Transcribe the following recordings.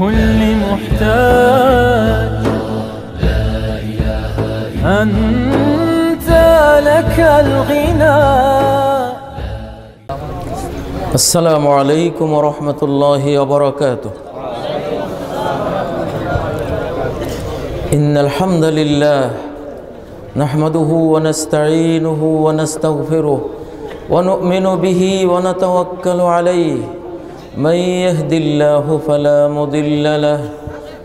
لكل محتاج. أنت لك الغنى. السلام عليكم ورحمة الله وبركاته. إن الحمد لله نحمده ونستعينه ونستغفره ونؤمن به ونتوكل عليه. من يهد الله فلا مضل له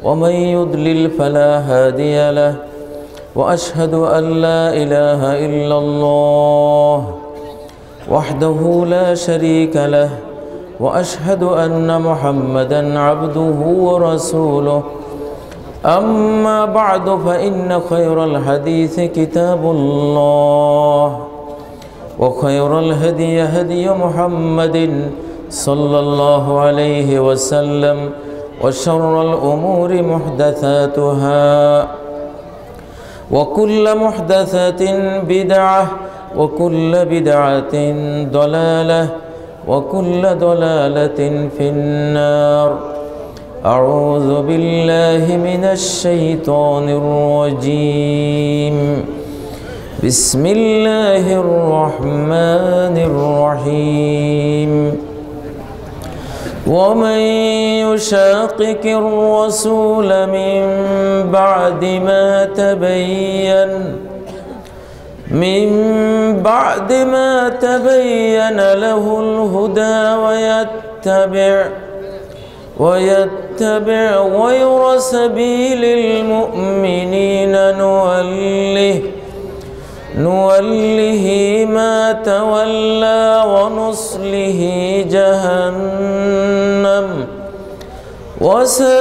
ومن يضلل فلا هادي له. وأشهد أن لا إله إلا الله وحده لا شريك له. وأشهد أن محمدًا عبده ورسوله. أما بعد فإن خير الحديث كتاب الله وخير الهدي هدي محمد صلى الله عليه وسلم وشر الأمور محدثاتها وكل محدثة بدعة وكل بدعة ضلالة وكل ضلالة في النار. أعوذ بالله من الشيطان الرجيم. بسم الله الرحمن الرحيم. ومن يشاقق الرسول من بعد ما تبين له الهدى ويتبع غير سبيل المؤمنين نوله ما تولى ونصله جهنم وساءت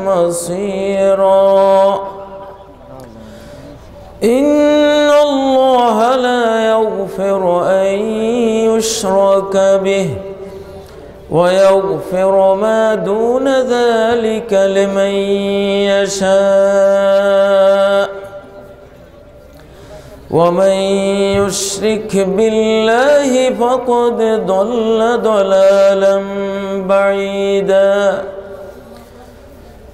مصيرا. إن الله لا يغفر أن يشرك به ويغفر ما دون ذلك لمن يشاء. ومن يشرك بالله فقد ضل ضلالا بعيدا.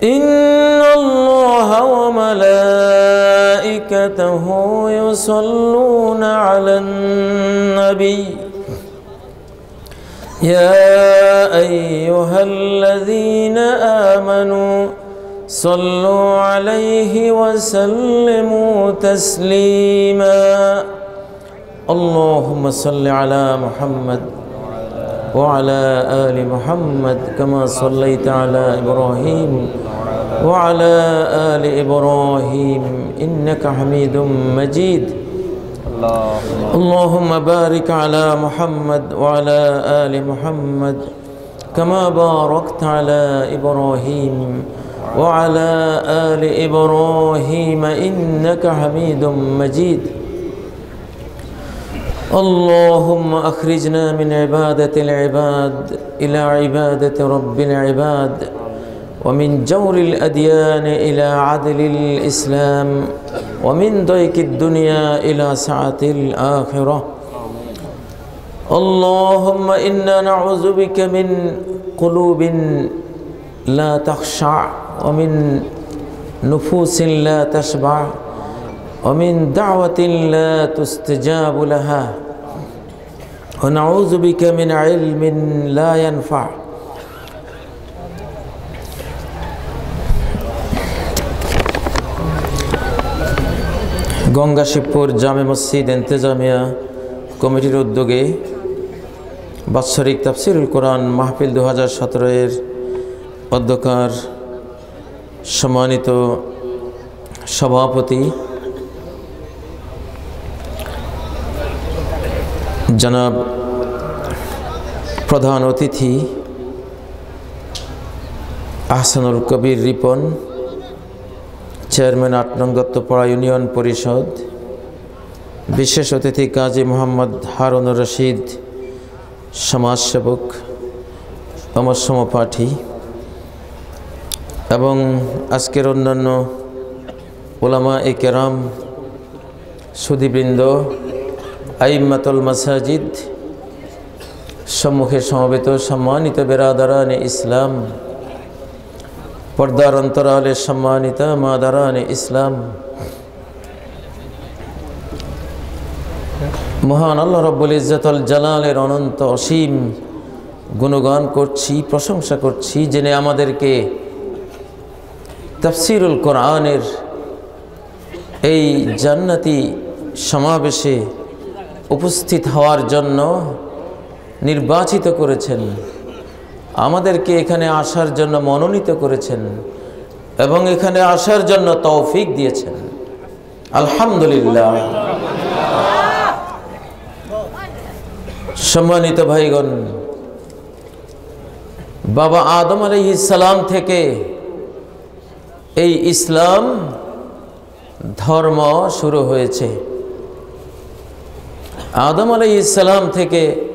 إن الله وملائكته يصلون على النبي يا أيها الذين آمنوا صلوا عليه وسلموا تسليما. اللهم صل على محمد وعلى آل محمد كما صليت على إبراهيم وعلى آل إبراهيم إنك حميد مجيد. اللهم بارك على محمد وعلى آل محمد كما باركت على إبراهيم وعلى آل إبراهيم إنك حميد مجيد. اللهم أخرجنا من عبادة العباد إلى عبادة رب العباد ومن جور الأديان إلى عدل الإسلام ومن ضيق الدنيا إلى سعة الآخرة. اللهم إنا نعوذ بك من قلوب لا تخشع ومن نفوس لا تشبع ومن دعوة لا تستجاب لها ونعوذ بك من علم لا ينفع. গঙ্গা শিবপুর জামে মসজিদ ইন্তেজামিয়া কমিটির উদ্যোগে বাৎসরিক তাফসিরুল কোরআন মাহফিল 2017 অধ্যক্ষর সম্মানিত সভাপতি জনাব প্রধান অতিথি আহসানুল কবির রিপন, চেয়ারম্যান 8 নং দত্তপাড়া ইউনিয়ন পরিষদ, বিশেষ অতিথি কাজী মোহাম্মদ হারুনুর রশিদ, সমাজসেবক আমার সমপাঠী, এবং আজকের অন্যান্য উলামা এ কেরাম, সুধীবৃন্দ, আইম্মাতুল মাসাজিদ সম্মুখে সমবেত সম্মানিত বেরাদারানে ইসলাম, পর্দার অন্তরালে সম্মানিত মাদারানে ইসলাম, মহান আল্লাহ রব্বুল ইজ্জতুল জালালের অনন্ত অসীম গুণগান করছি, প্রশংসা করছি, যিনি আমাদেরকে তাফসীরুল কোরআনের এই জান্নাতি সমাবেশে উপস্থিত হওয়ার জন্য নির্বাচিত করেছেন, আমাদেরকে এখানে আসার জন্য মনোনীত করেছেন এবং এখানে আসার জন্য তৌফিক দিয়েছেন। আলহামদুলিল্লাহ। সম্মানিত ভাইগণ, বাবা আদম আলাইহিস সালাম থেকে এই ইসলাম ধর্ম শুরু হয়েছে। আদম আলাইহিস সালাম থেকে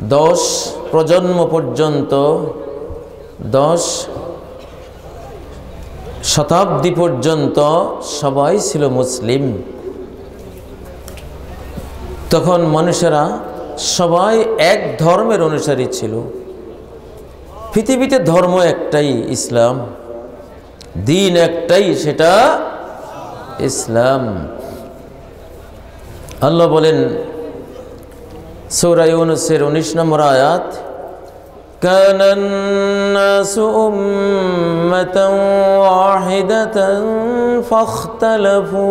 10 প্রজন্ম পর্যন্ত, 10 শতাব্দী পর্যন্ত সবাই ছিল মুসলিম। তখন মানুষেরা সবাই এক ধর্মের অনুসারী ছিল। পৃথিবীতে ধর্ম একটাই, ইসলাম। দিন একটাই, সেটা ইসলাম। আল্লাহ বলেন সূরা ইউনূসের 19 নম্বর আয়াত, কানান নাসু উম্মাতান ওয়াহিদাতান ফাখতালাফু।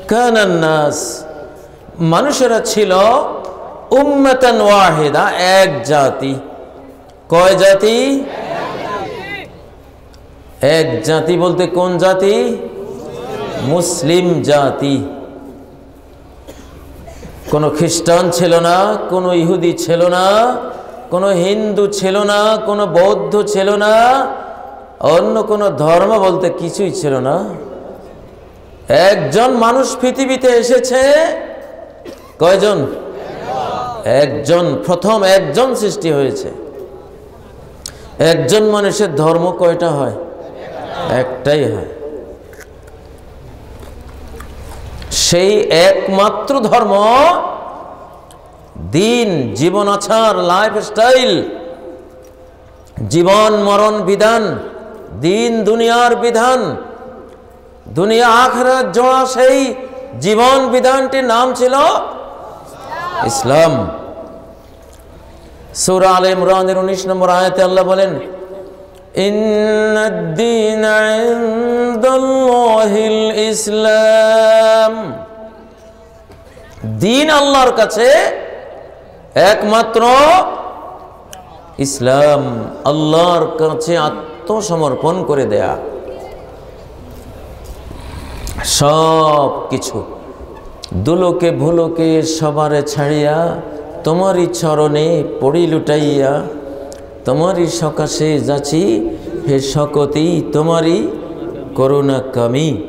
কানান নাস, মানুষেরা ছিল উম্মাতান ওয়াহিদা, এক জাতি। কয় জাতি? এক জাতি বলতে কোন জাতি? মুসলিম জাতি। কোনো খ্রিস্টান ছিল না, কোনো ইহুদি ছিল না, কোনো হিন্দু ছিল না, কোনো বৌদ্ধ ছিল না, অন্য কোনো ধর্ম বলতে কিছুই ছিল না। একজন মানুষ পৃথিবীতে এসেছে। কয়জন? একজন। প্রথম একজন সৃষ্টি হয়েছে। একজন মানুষের ধর্ম কয়টা হয়? একটাই হয়। সেই একমাত্র ধর্ম, দিন, জীবন আচার, লাইফস্টাইল, জীবন মরণ বিধান, দিন দুনিয়ার বিধান, দুনিয়া আখিরাত জোড়া সেই জীবন বিধানটির নাম ছিল ইসলাম। সূরা আলে ইমরানের 19 নম্বর আয়াতে আল্লাহ বলেন, ইন্নাদ-দীনা ইনদাল্লাহিল ইসলাম। দিন আল্লাহর কাছে একমাত্র ইসলাম, আল্লাহর কাছে আত্মসমর্পণ করে দেয়া। সব কিছু দুলোকে ভুলোকে সবারে ছাড়িয়া তোমারই চরণে পড়ি লুটাইয়া, তোমারই সকাশে যাচ্ছি হে শকতি, তোমারই করুণা কামি।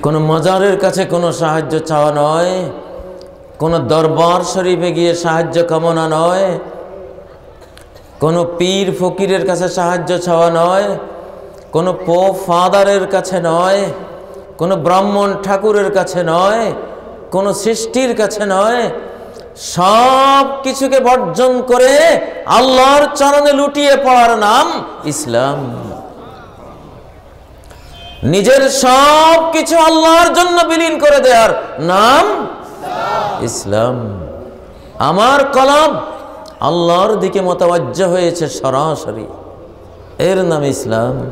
কোনো মাজারের কাছে কোনো সাহায্য চাওয়া নয়, কোনো দরবার শরীফে গিয়ে সাহায্য কামনা নয়, কোনো পীর ফকিরের কাছে সাহায্য চাওয়া নয়, কোনো পোপ ফাদারের কাছে নয়, কোনো ব্রাহ্মণ ঠাকুরের কাছে নয়, কোনো সৃষ্টির কাছে নয়। সব কিছুকে বর্জন করে আল্লাহর চরণে লুটিয়ে পড়ার নাম ইসলাম। নিজের সব কিছু আল্লাহর জন্য বিলীন করে দেওয়ার নাম ইসলাম। আমার কলব আল্লাহর দিকে মোতাওয়াজ্জহ হয়েছে সরাসরি, এর নাম ইসলাম।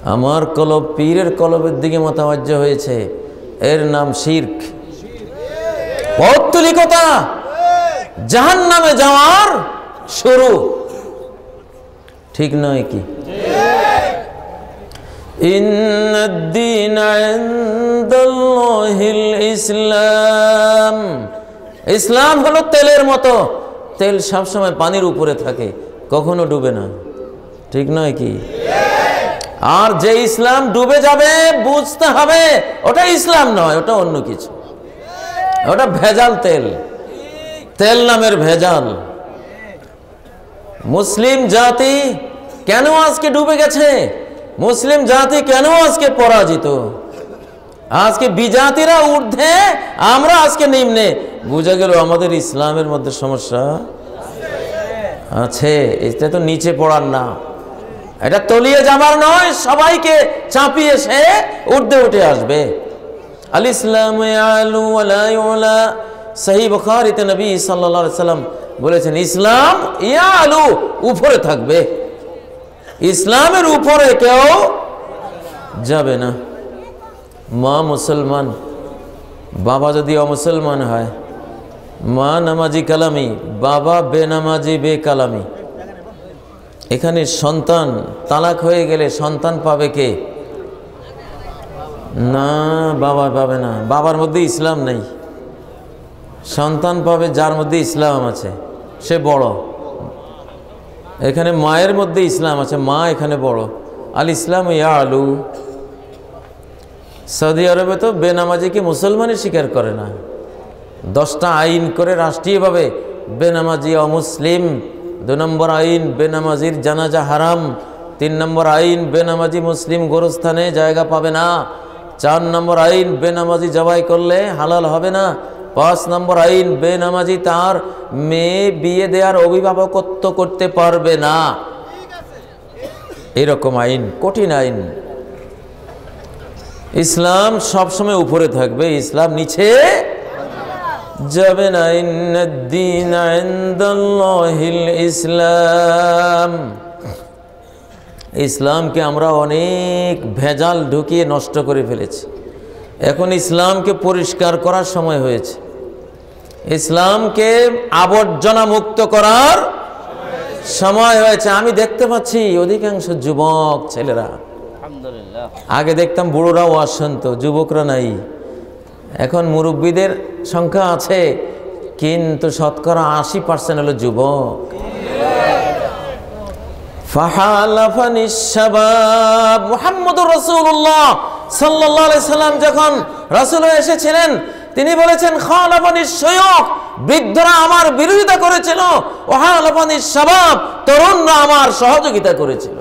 আমার কলব পীরের কলবের দিকে মোতাওয়াজ্জহ হয়েছে, এর নাম শিরক, পৌত্তলিকতা, জাহান্নামে যাওয়ার শুরু। ঠিক নয় কি? ইন্নাদ-দীনা ইনদাল্লাহিল ইসলাম। ইসলাম হলো তেলের মতো, তেল সবসময় পানির উপরে থাকে, কখনো ডুবে না। ঠিক নয় কি? আর যে ইসলাম ডুবে যাবে বুঝতে হবে ওটা ইসলাম নয়, ওটা অন্য কিছু, ওটা ভেজাল তেল, তেল নামের ভেজাল। মুসলিম জাতি কেন আজকে ডুবে গেছে? মুসলিম জাতি কেন আজকে পরাজিত? আজকে বিজাতিরা ঊর্ধ্বে, আমরা আজকে নিম্নে। বোঝা গেল আমাদের ইসলামের মধ্যে সমস্যা আছে। এটা তো নিচে পড়ার না, এটা তলিয়ে যাবার নয়, সবাইকে চাপিয়ে সে ঊর্ধ্বে উঠে আসবে। আল ইসলাম ইয়ালু ওয়া লা ইউলা। সহিহ বুখারীতে নবী সাল্লাল্লাহু আলাইহি সাল্লাম বলেছেন, ইসলাম ইয়ালু, উপরে থাকবে, ইসলামের উপরে কেউ যাবে না। মা মুসলমান, বাবা যদি অমুসলমান হয়, মা নামাজি কালামি, বাবা বেনামাজি বেকালামি। এখানে সন্তান তালাক হয়ে গেলে সন্তান পাবে কে? না, বাবা পাবে না, বাবার মধ্যে ইসলাম নেই। সন্তান পাবে যার মধ্যে ইসলাম আছে, সে বড়। এখানে মায়ের মধ্যে ইসলাম আছে, মা এখানে বড়। আল ইসলাম ইয়ালু। সৌদি আরবে তো বেনামাজিকে মুসলমানই স্বীকার করে না। 10টা আইন করে রাষ্ট্রীয়ভাবে বেনামাজি অমুসলিম। 2 নম্বর আইন, বেনামাজির জানাজা হারাম। 3 নম্বর আইন, বেনামাজি মুসলিম গোরস্থানে জায়গা পাবে না। 4 নম্বর আইন, বেনামাজি জবাই করলে হালাল হবে না। 5 নম্বর আইন, বেনামাজি তার মেয়ে বিয়ে দেওয়ার অভিভাবকত্ব করতে পারবে না। এরকম আইন, কঠিন আইন। ইসলাম সবসময় উপরে থাকবে, ইসলাম নিচে যাবে না। ইন্নাদ-দীন ইনদাল্লাহিল ইসলাম। ইসলামকে আমরা অনেক ভেজাল ঢুকিয়ে নষ্ট করে ফেলেছি। এখন ইসলামকে পরিষ্কার করার সময় হয়েছে, ইসলামকে আবর্জনা মুক্ত করার সময় হয়েছে। আমি দেখতে পাচ্ছি অধিকাংশ যুবক ছেলেরা, আগে দেখতাম বুড়োরাও আসন্ত, যুবকরা নাই। এখন মুরব্বীদের সংখ্যা আছে, কিন্তু শতকরা 80% হলো যুবক। ফাহালাফানিস শাবাব। মুহাম্মদুর রাসূলুল্লাহ সাল্লাল্লাহু আলাইহি সাল্লাম যখন রাসূল হয়ে এসেছিলেন, তিনি বলেছেন, খালাফানিস শায়খ, বৃদ্ধরা আমার বিরোধিতা করেছিল, ওয়াহালাফানিস শাবাব, তরুণরা আমার সহযোগিতা করেছিল।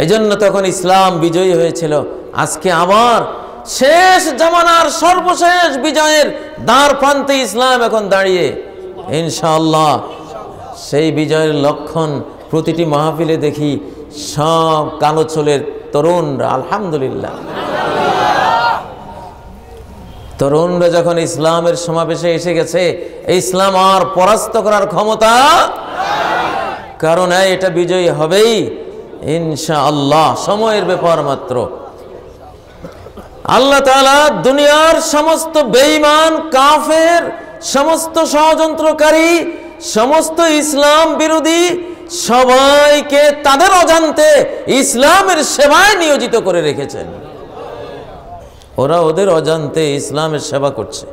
এই জন্য তখন ইসলাম বিজয়ী হয়েছিল। আজকে আবার শেষ জামানার সর্বশেষ বিজয়ের দ্বার প্রান্তে ইসলাম এখন দাঁড়িয়ে, ইনশাআল্লাহ সেই বিজয়ের লক্ষণ প্রতিটি মাহফিলে দেখি। সব কালো চুলের তরুণরা, আলহামদুলিল্লাহ, তরুণরা যখন ইসলামের সমাবেশে এসে গেছে, ইসলাম আর পরাস্ত করার ক্ষমতা, কারণ এটা বিজয়ী হবেই ইনশাআল্লাহ, সময়ের ব্যাপার মাত্র। আল্লাহ তাআলা দুনিয়ার সমস্ত বেঈমান, কাফের, সমস্ত ষড়যন্ত্রকারী, সমস্ত ইসলাম বিরোধী সবাইকে তাদের অজান্তে ইসলামের সেবায় নিয়োজিত করে রেখেছেন। ওরা ওদের অজান্তে ইসলামের সেবা করছে।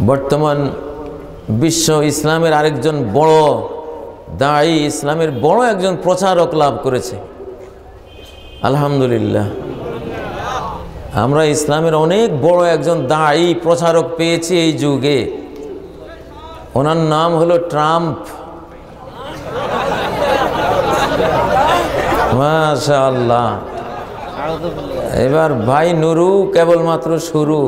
বর্তমান বিশ্ব ইসলামের আরেকজন বড় দায়ী, ইসলামের বড় একজন প্রচারক লাভ করেছে, আলহামদুলিল্লাহ। আমরা ইসলামের অনেক বড় একজন দায়ী প্রচারক পেয়েছি এই যুগে। ওনার নাম হলো ট্রাম্প। মাশাআল্লাহ। এবার ভাই নুরু কেবলমাত্র শুরু।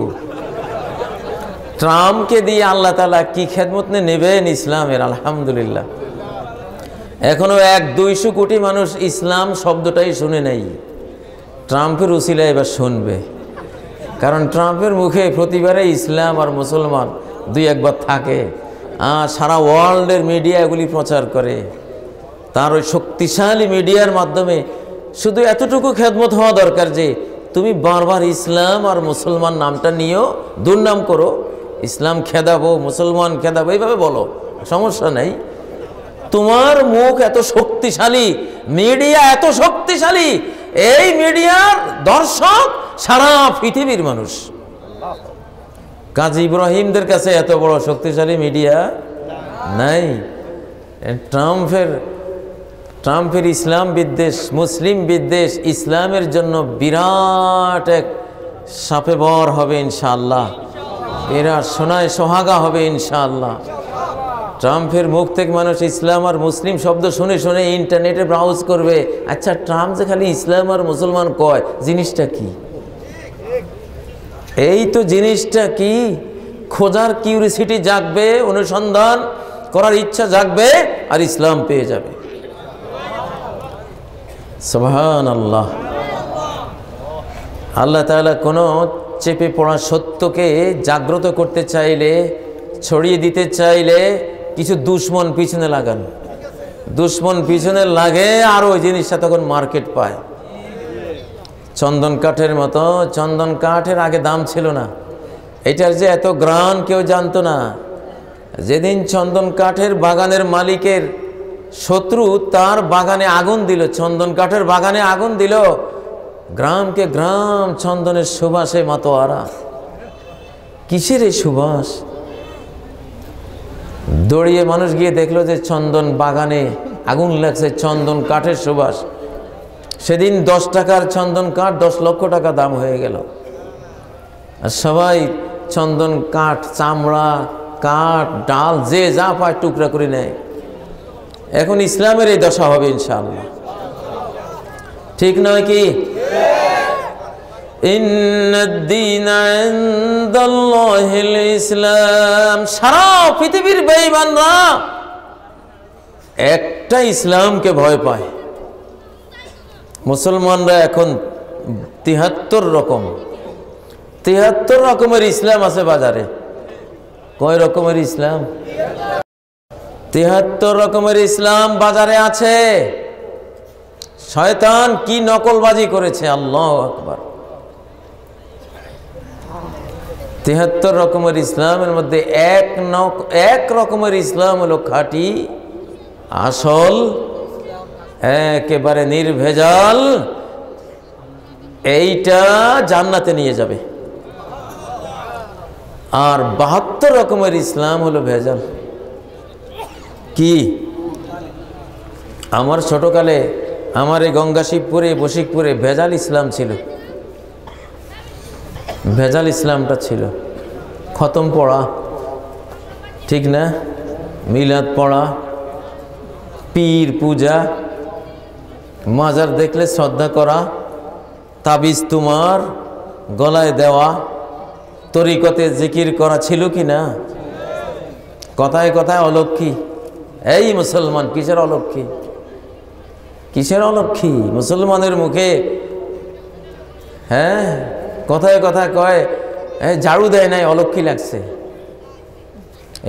ট্রাম্পকে দিয়ে আল্লাহ তাআলা কি খেদমত নেবেন ইসলামের, আলহামদুলিল্লাহ। এখনো 100-200 কোটি মানুষ ইসলাম শব্দটাই শুনে নাই। ট্রাম্পের উসিলা এবার শুনবে, কারণ ট্রাম্পের মুখে প্রতিবারে ইসলাম আর মুসলমান 2-1 থাকে। আর সারা ওয়ার্ল্ডের মিডিয়া এগুলি প্রচার করে। তার ওই শক্তিশালী মিডিয়ার মাধ্যমে শুধু এতটুকু খেদমত হওয়া দরকার যে তুমি বারবার ইসলাম আর মুসলমান নামটা নিয়েও দুর্নাম করো, ইসলাম খেদাবো, মুসলমান খেদাবো, এইভাবে বলো, সমস্যা নেই। তোমার মুখ এত শক্তিশালী, মিডিয়া এত শক্তিশালী, এই মিডিয়ার দর্শক সারা পৃথিবীর মানুষ। কাজী ইব্রাহিমদের কাছে এত বড় শক্তিশালী মিডিয়া নাই। ট্রাম্পের ইসলাম বিদ্বেষ, মুসলিম বিদ্বেষ ইসলামের জন্য বিরাট এক সাপে বর হবে ইনশাআল্লাহ, বিরাট সোনায় সোহাগা হবে ইনশাআল্লাহ। ট্রাম্পের মুখ থেকে মানুষ ইসলাম আর মুসলিম শব্দ শুনে শুনে ইন্টারনেটে ব্রাউজ করবে। আচ্ছা, ট্রাম্প যে খালি ইসলাম আর মুসলমান কয়, জিনিসটা কি? এই তো জিনিসটা কি, খোঁজার কিউরিসিটি জাগবে, অনুসন্ধান করার ইচ্ছা জাগবে, আর ইসলাম পেয়ে যাবে। সুবহানাল্লাহ। আল্লাহ তাআলা কোনো চেপে পড়া সত্যকে জাগ্রত করতে চাইলে, ছড়িয়ে দিতে চাইলে কিছু দুশ্মন পিছনে লাগান। দুশ্মন পিছনে লাগে আর ওই জিনিসটা তখন মার্কেট পায়। চন্দন কাঠের মতো, চন্দন কাঠের আগে দাম ছিল না, এটার যে এত গ্রান কেউ জানতো না। যেদিন চন্দন কাঠের বাগানের মালিকের শত্রু তার বাগানে আগুন দিল, চন্দন কাঠের বাগানে আগুন দিল, গ্রামকে গ্রাম চন্দনের সুবাসে মাতোয়ারা। কিসের এই সুবাস? দৌড়িয়ে মানুষ গিয়ে দেখলো যে চন্দন বাগানে আগুন লাগছে, চন্দন কাঠের সুবাস। সেদিন 10 টাকার চন্দন কাঠ 10 লক্ষ টাকা দাম হয়ে গেল। আর সবাই চন্দন কাঠ, চামড়া, কাঠ, ডাল যে যা পায় টুকরা করে নেয়। এখন ইসলামের এই দশা হবে ইনশাআল্লাহ, ঠিক নয় কি? ইন্নাদ-দীনা ইনদাল্লাহিল ইসলাম। সারা পৃথিবীর বেঈমানরা একটা ইসলামকে ভয় পায়। মুসলমানরা এখন 73 রকমের ইসলাম আছে বাজারে। কয় রকমের ইসলাম? 73 রকমের ইসলাম বাজারে আছে। শয়তান কি নকলবাজি করেছে, আল্লাহু আকবার। 73 রকমের ইসলামের মধ্যে এক রকমের ইসলাম হলো খাঁটি, আসল, একেবারে নির্ভেজাল। এইটা জান্নাতে নিয়ে যাবে। আর 72 রকমের ইসলাম হলো ভেজাল। কি? আমার ছোটকালে আমার এই গঙ্গা শিবপুরে, বশিকপুরে ভেজাল ইসলাম ছিল। ভেজাল ইসলামটা ছিল খতম পড়া, ঠিক না? মিলাদ পড়া, পীর পূজা, মাজার দেখলে শ্রদ্ধা করা, তাবিজ তোমার গলায় দেওয়া, তরিকতে জিকির করা ছিল কি না? কথায় কথায় অলক্ষী। এই মুসলমান কিসের অলক্ষী? কিসের অলক্ষী? মুসলমানের মুখে কথায় কথায় কয় ঝাড়ু দেয় নাই, অলক্ষী লাগছে।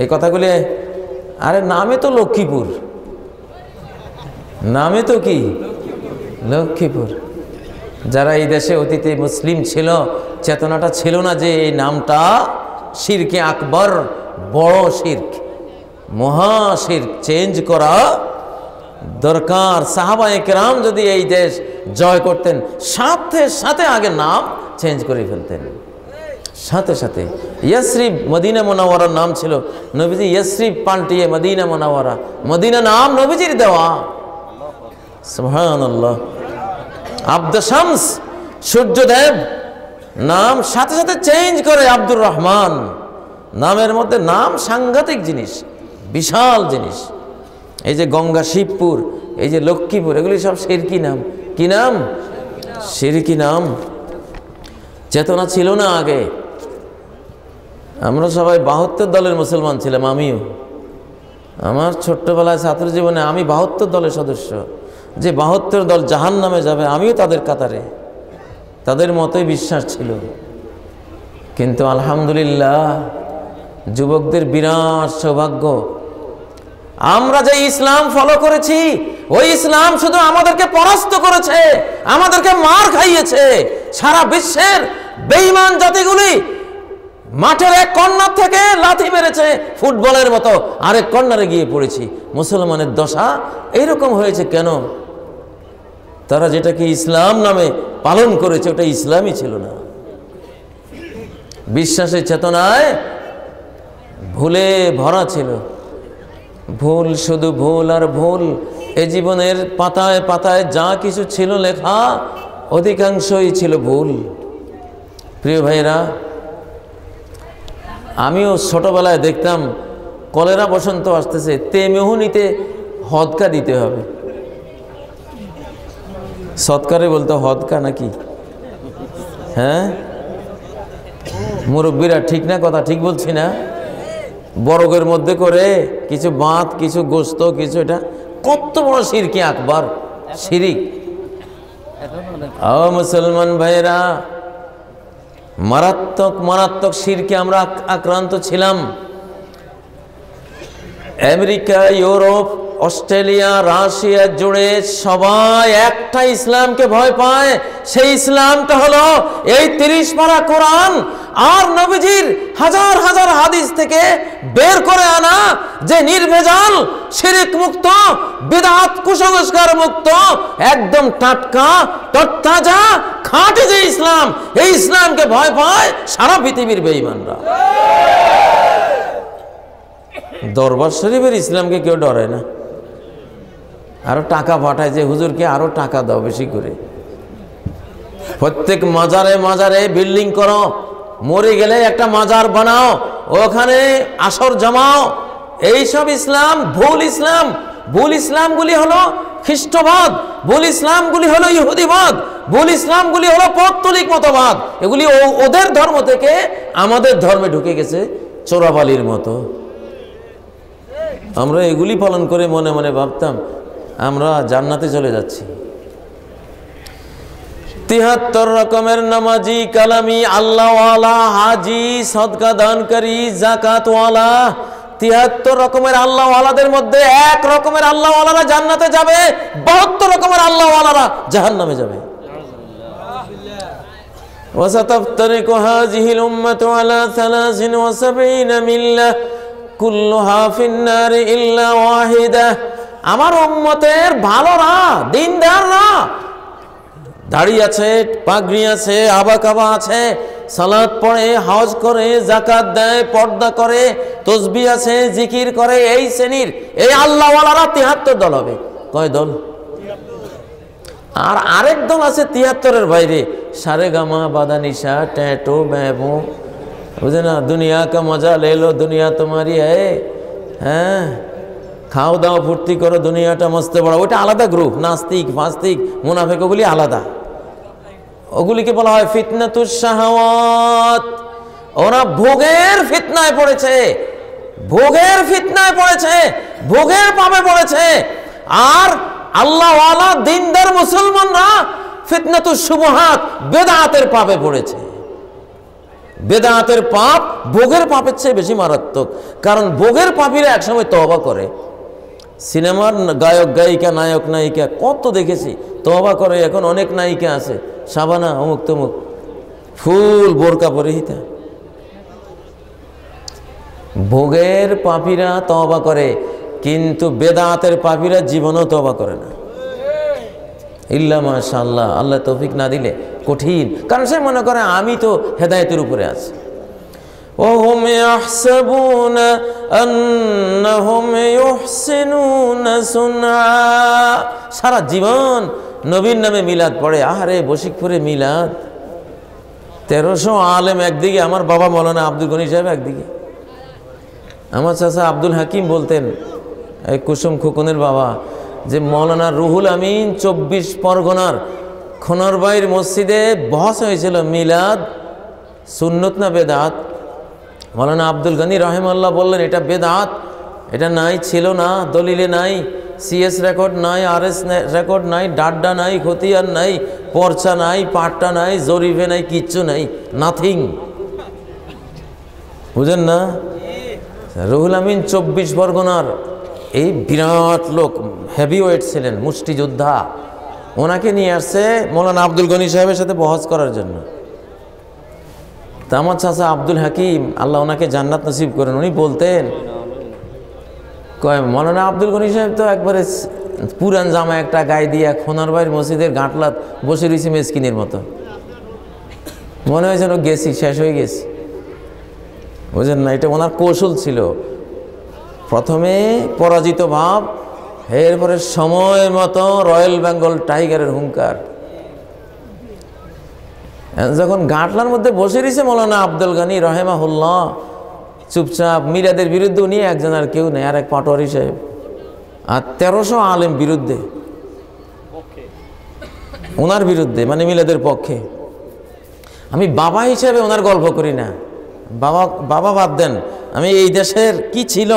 এই কথাগুলি, আরে নামে তো লক্ষ্মীপুর, নামে তো কি লক্ষ্মীপুর। যারা এই দেশে অতীতে মুসলিম ছিল, চেতনাটা ছিল না যে এই নামটা শিরকে আকবর, বড় শিরক, মহা শিরক, চেঞ্জ করা দরকার। সাহাবায়ে কেরাম যদি এই দেশ জয় করতেন, সাথে সাথে আগে নাম চেঞ্জ করে ফেলতেন, সাথে সাথে। ইয়াসরিব মদিনা মুনাওয়ারার নাম ছিল, নবীজি ইয়াসরিব পাল্টিয়ে মদিনা মুনাওয়ারা, মদিনা নাম নবীজির দেওয়া। সুবহানাল্লাহ। আব্দ শামস, সূর্যদেব নাম সাথে সাথে চেঞ্জ করে আব্দুর রহমান। নামের মধ্যে নাম সাংঘাতিক জিনিস, বিশাল জিনিস। এই যে গঙ্গা শিবপুর, এই যে লক্ষ্মীপুর, এগুলি সব শিরকি নাম। কি নাম? শিরকি নাম। চেতনা ছিল না আগে। আমরা সবাই 72 দলের মুসলমান ছিলাম, আমিও। আমার ছোট্টবেলায় ছাত্র জীবনে আমি 72 দলের সদস্য। যে 72 দল জাহান্নামে যাবে, আমিও তাদের কাতারে, তাদের মতোই বিশ্বাস ছিল। কিন্তু আলহামদুলিল্লাহ, যুবকদের বিরাট সৌভাগ্য, আমরা যে ইসলাম ফলো করেছি, ওই ইসলাম শুধু আমাদেরকে পরাস্ত করেছে, আমাদেরকে মার খাইয়েছে। সারা বিশ্বের বেঈমান জাতিগুলি মাঠের এক কর্নার থেকে লাথি মেরেছে, ফুটবলের মতো আরেক কর্নারে গিয়ে পড়েছি। মুসলমানের দশা এইরকম হয়েছে কেন? তারা যেটাকে ইসলাম নামে পালন করেছে, ওটা ইসলামই ছিল না। বিশ্বাসের চেতনায় ভুলে ভরা ছিল। ভুল, শুধু ভুল আর ভুল। এ জীবনের পাতায় পাতায় যা কিছু ছিল লেখা, অধিকাংশই ছিল ভুল। প্রিয় ভাইরা, আমিও ছোটবেলায় দেখতাম কলেরা বসন্ত আসতেছে, তেমেহুনিতে হদকা দিতে হবে। সৎকারে বলতে হদকা নাকি? হ্যাঁ মুরব্বীরা, ঠিক না কথা? ঠিক বলছি না? বরগের মধ্যে করে কিছু ভাত, কিছু গোস্ত, কিছু, এটা কত বড় শিরকি আকবার, শিরিক। ও মুসলমান ভাইরা, মারাত্মক মারাত্মক শিরকে আমরা আক্রান্ত ছিলাম। আমেরিকা, ইউরোপ, অস্ট্রেলিয়া, রাশিয়া জুড়ে সবাই একটা ইসলামকে ভয় পায়। সেই ইসলামটা হলো এই 30 পারা কোরআন আর নবীজির হাজার হাজার হাদিস থেকে বের করে আনা যে নির্ভেজাল, শিরক মুক্ত, বিদআত কুসংস্কার মুক্ত, একদম টাটকা তরতাজা খাঁটি যে ইসলাম, এই ইসলামকে ভয় পায় সারা পৃথিবীর বেঈমানরা। দরবার শরীফের ইসলামকে কেউ ডরে না। আরো টাকা পাঠায় যে হুজুরকে আরো টাকা দাও বেশি করে। প্রত্যেক মাজারে মাজারে বিল্ডিং করো, মরে গেলে একটা মাজার বানাও, ওখানে আসর জমাও। এইসব ইসলাম ভুল ইসলাম। ভুল ইসলামগুলি হলো খ্রিস্টবাদ, ভুল ইসলামগুলি হলো ইহুদিবাদ, ভুল ইসলামগুলি হলো পৌত্তলিক মতবাদ। এগুলি ওদের ধর্ম থেকে আমাদের ধর্মে ঢুকে গেছে চোরাবালির মতো। আমরা এগুলি পালন করে মনে মনে ভাবতাম আমরা জান্নাতে চলে যাচ্ছি। 73 রকমের নামাজি, কালামি, আল্লাহওয়ালা, হাজি, সদকা দানকারী, জাকাতওয়ালা, 73 রকমের আল্লাহওয়ালাদের মধ্যে এক রকমের আল্লাহওয়ালারা জান্নাতে যাবে, 72 রকমের আল্লাহওয়ালারা জাহান্নামে যাবে। وستفترق هذه الأمة على 73 মিল্লাহ কুল্লুহা ফিন্নার ইল্লা ওয়াহিদা। আমার উম্মতের ভালোরা, দিনদাররা, দাড়ি আছে, পাগড়ি আছে, আবাকাবা আছে, সালাত পড়ে, হজ করে, যাকাত দেয়, পর্দা করে, তসবিহ আছে, জিকির করে, এই শ্রেণীর এই আল্লাহওয়ালারা 73 দল হবে। কয় দল? আর আরেক দল আছে 73-এর বাইরে, সারেগামা, বাদানিশা, ট্যাটো, ব্যাবো, বুঝে না, দুনিয়া কা মজা লে লো, দুনিয়া তোমারি হ্যাঁ, খাও দাও ফুর্তি করো, দুনিয়াটা মস্তে বড়। ওইটা আলাদা গ্রুপ, নাস্তিক, ফাস্তিক, মুনাফিক, ওগুলি আলাদা। ওগুলিকে বলা হয় ফিতনাতুশ শাহাওয়াত। ওরা ভোগের ফিতনায় পড়েছে, ভোগের ফিতনায় পড়েছে, ভোগের পাপে পড়েছে। আর আল্লাহওয়ালা দিনদার মুসলমানরা ফিতনাতুশ শুবহাত, বেদাতের পাপে পড়েছে। বেদাতের পাপ ভোগের পাপের চেয়ে বেশি মারাত্মক। কারণ ভোগের পাপীরা একসময় তওবা করে। সিনেমার গায়ক গায়িকা, নায়ক নায়িকা কত দেখেছি তওবা করে। এখন অনেক নায়িকা আছে, শাবানা, অমুক তমুক, ফুল বোরকা পরিহিতা। ভোগের পাপীরা তওবা করে, কিন্তু বেদাতের পাপীরা জীবনও তওবা করে না। ইল্লা মাশাআল্লাহ, আল্লাহ তৌফিক না দিলে কঠিন। কারণ সে মনে করে আমি তো হেদায়েতের উপরে আছি। ওহুম ইয়াহসাবুনা আন্নাহুম ইউহসিনুনা সুনআ। সারা জীবন নবীর নামে মিলাদ পড়ে। আহারে বশিকপুরে মিলাদ, 1300 আলেম একদিকে, আমার বাবা মৌলানা আব্দুল গনি সাহেব একদিকে। আমার চাচা আব্দুল হাকিম বলতেন, এই কুসুম খোকনের বাবা, যে মৌলানা রুহুল আমিন 24 পরগনার খনরবাইর মসজিদে বহস হয়েছিল মিলাদ সুন্নত না বেদাত। মৌলানা আব্দুল গনি রহিমাল্লাহ বললেন এটা বেদাত, এটা নাই, ছিল না, দলিলে নাই, সিএস রেকর্ড নাই, আরএস রেকর্ড নাই, ডাড্ডা নাই, খতিয়ান নাই, পর্চা নাই, পাট্টা নাই, জরিফে নাই, কিচ্ছু নাই, নাথিং। বুঝেন না? রুহুল আমিন 24 পরগনার এই বিরাট লোক, হেভি ওয়েট ছিলেন, মুষ্টিযোদ্ধা। ওনাকে নিয়ে আসছে মৌলানা আব্দুল গনি সাহেবের সাথে বহস করার জন্য। তা আমার চাচা আব্দুল হাকিম, আল্লাহ ওনাকে জান্নাত নসিব করেন, উনি বলতেন, কয় মৌলানা আব্দুল গনি সাহেব তো একবারে পুরান জামা একটা গায়ে দিয়ে খোনারবাইয়ের মসজিদের গাঁটলাত বসে রয়েছে মেসকিনের মতো। মনে হয়েছে গেছি, শেষ হয়ে গেছি। বুঝলেন না? এটা ওনার কৌশল ছিল। প্রথমে পরাজিত ভাব, এরপরে সময় মতো রয়্যাল বেঙ্গল টাইগারের হুঙ্কার। যখন গাঁটলার মধ্যে বসে রয়েছে মৌলানা আব্দুল গনি রহেমাহুল্লাহ, চুপচাপ। মিলাদের বিরুদ্ধে উনি একজন, আর কেউ নেই, আর এক পাটোয়ারি সাহেব, আর 1300 আলেম বিরুদ্ধে, ওনার বিরুদ্ধে, মানে মিলাদের পক্ষে। আমি বাবা হিসেবে ওনার গল্প করি না, বাবা বাবা বাদ দেন, আমি এই দেশের কি ছিল,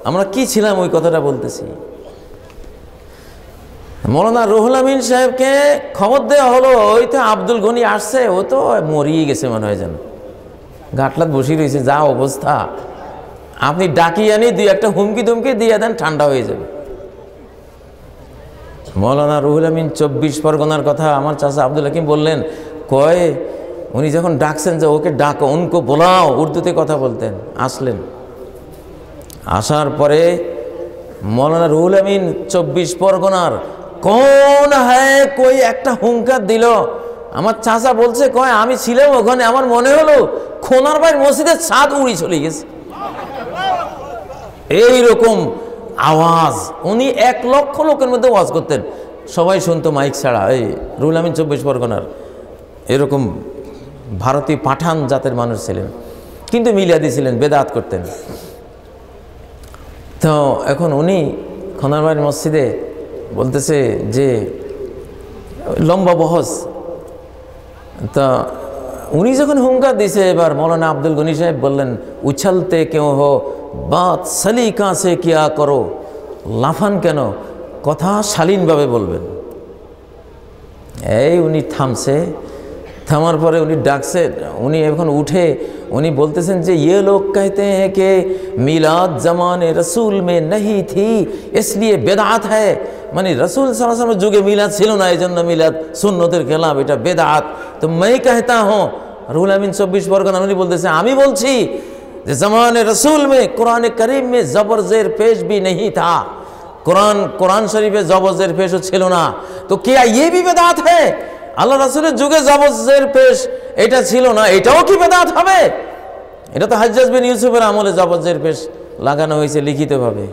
আমরা কি ছিলাম ওই কথাটা বলতেছি। মৌলানা রুহুল আমিন সাহেবকে খবর দেওয়া হলো, ওই তো আব্দুল গনি আসছে, ও তো মরিয়ে গেছে মনে হয়, যেন গাটলাত বসে রয়েছে, যা অবস্থা, আপনি ডাকিয়ে আনি, দুই একটা হুমকি ধুমকি দিয়ে দেন, ঠান্ডা হয়ে যাবে। মৌলানা রুহুল আমিন 24 পরগনার কথা আমার চাচা আব্দুল হাকিম বললেন, কয় উনি যখন ডাকছেন যে ওকে ডাকো, উনকো বোলাও, উর্দুতে কথা বলতেন। আসলেন, আসার পরে মৌলানা রুহুল আমিন 24 পরগনার কোন হ্যাঁ কই একটা হুঙ্কার দিল। আমার চাচা বলছে, কয় আমি ছিলাম ওখানে, আমার মনে হলো খোনার ভাই মসজিদের ছাদ উড়ি চলে গেছে, এইরকম আওয়াজ। উনি 1 লক্ষ লোকের মধ্যে ওয়াজ করতেন, সবাই শুনতো মাইক ছাড়া। এই রুহুল আমিন 24 পরগনার এরকম ভারতীয় পাঠান জাতের মানুষ ছিলেন, কিন্তু মিলাদি ছিলেন, বেদাত করতেন। তো এখন উনি খোনারবাড়ির মসজিদে বলতেছে যে লম্বা বহস, তা উনি যখন হুঙ্কার দিছে, এবার মৌলানা আব্দুল গনি সাহেব বললেন, উছলতে কেউ হো বাত সলিকা সে কিয়া করো, লাফান কেন, কথা শালীনভাবে বলবেন। এই উনি থামছে, থামার পরে উনি ডাকছে, উনি এখন উঠে উনি বলতেছেন যে ये लोग कहते हैं कि मिलाद जमाने रसूल में नहीं थी इसलिए बेदात है, মানে রসুল সাল্লাল্লাহু আলাইহি ওয়াসাল্লামের যুগে মিলাদ ছিল না, এই জন্য মিলাদ সুন্নতের খেলাফ, এটা বেদাত। তো मैं कहता हूँ, রুহুল আমিন 24 পরগনা উনি বলতেছে, আমি বলছি যে जमाने रसूल में कुरान करीम में जबर जेर पेश भी नहीं था, कुरान शरीफে জবর জের পেশও ছিল না, তো क्या ये भी बेदात है? আল্লাহ রাসূলের যুগে জবর জের পেশ এটা ছিল না, এটাও কি বেদাত হবে? এটা তো হাজ্জাজ বিন ইউসুফের আমলে জবর জের পেশ লাগানো হয়েছে লিখিতভাবে।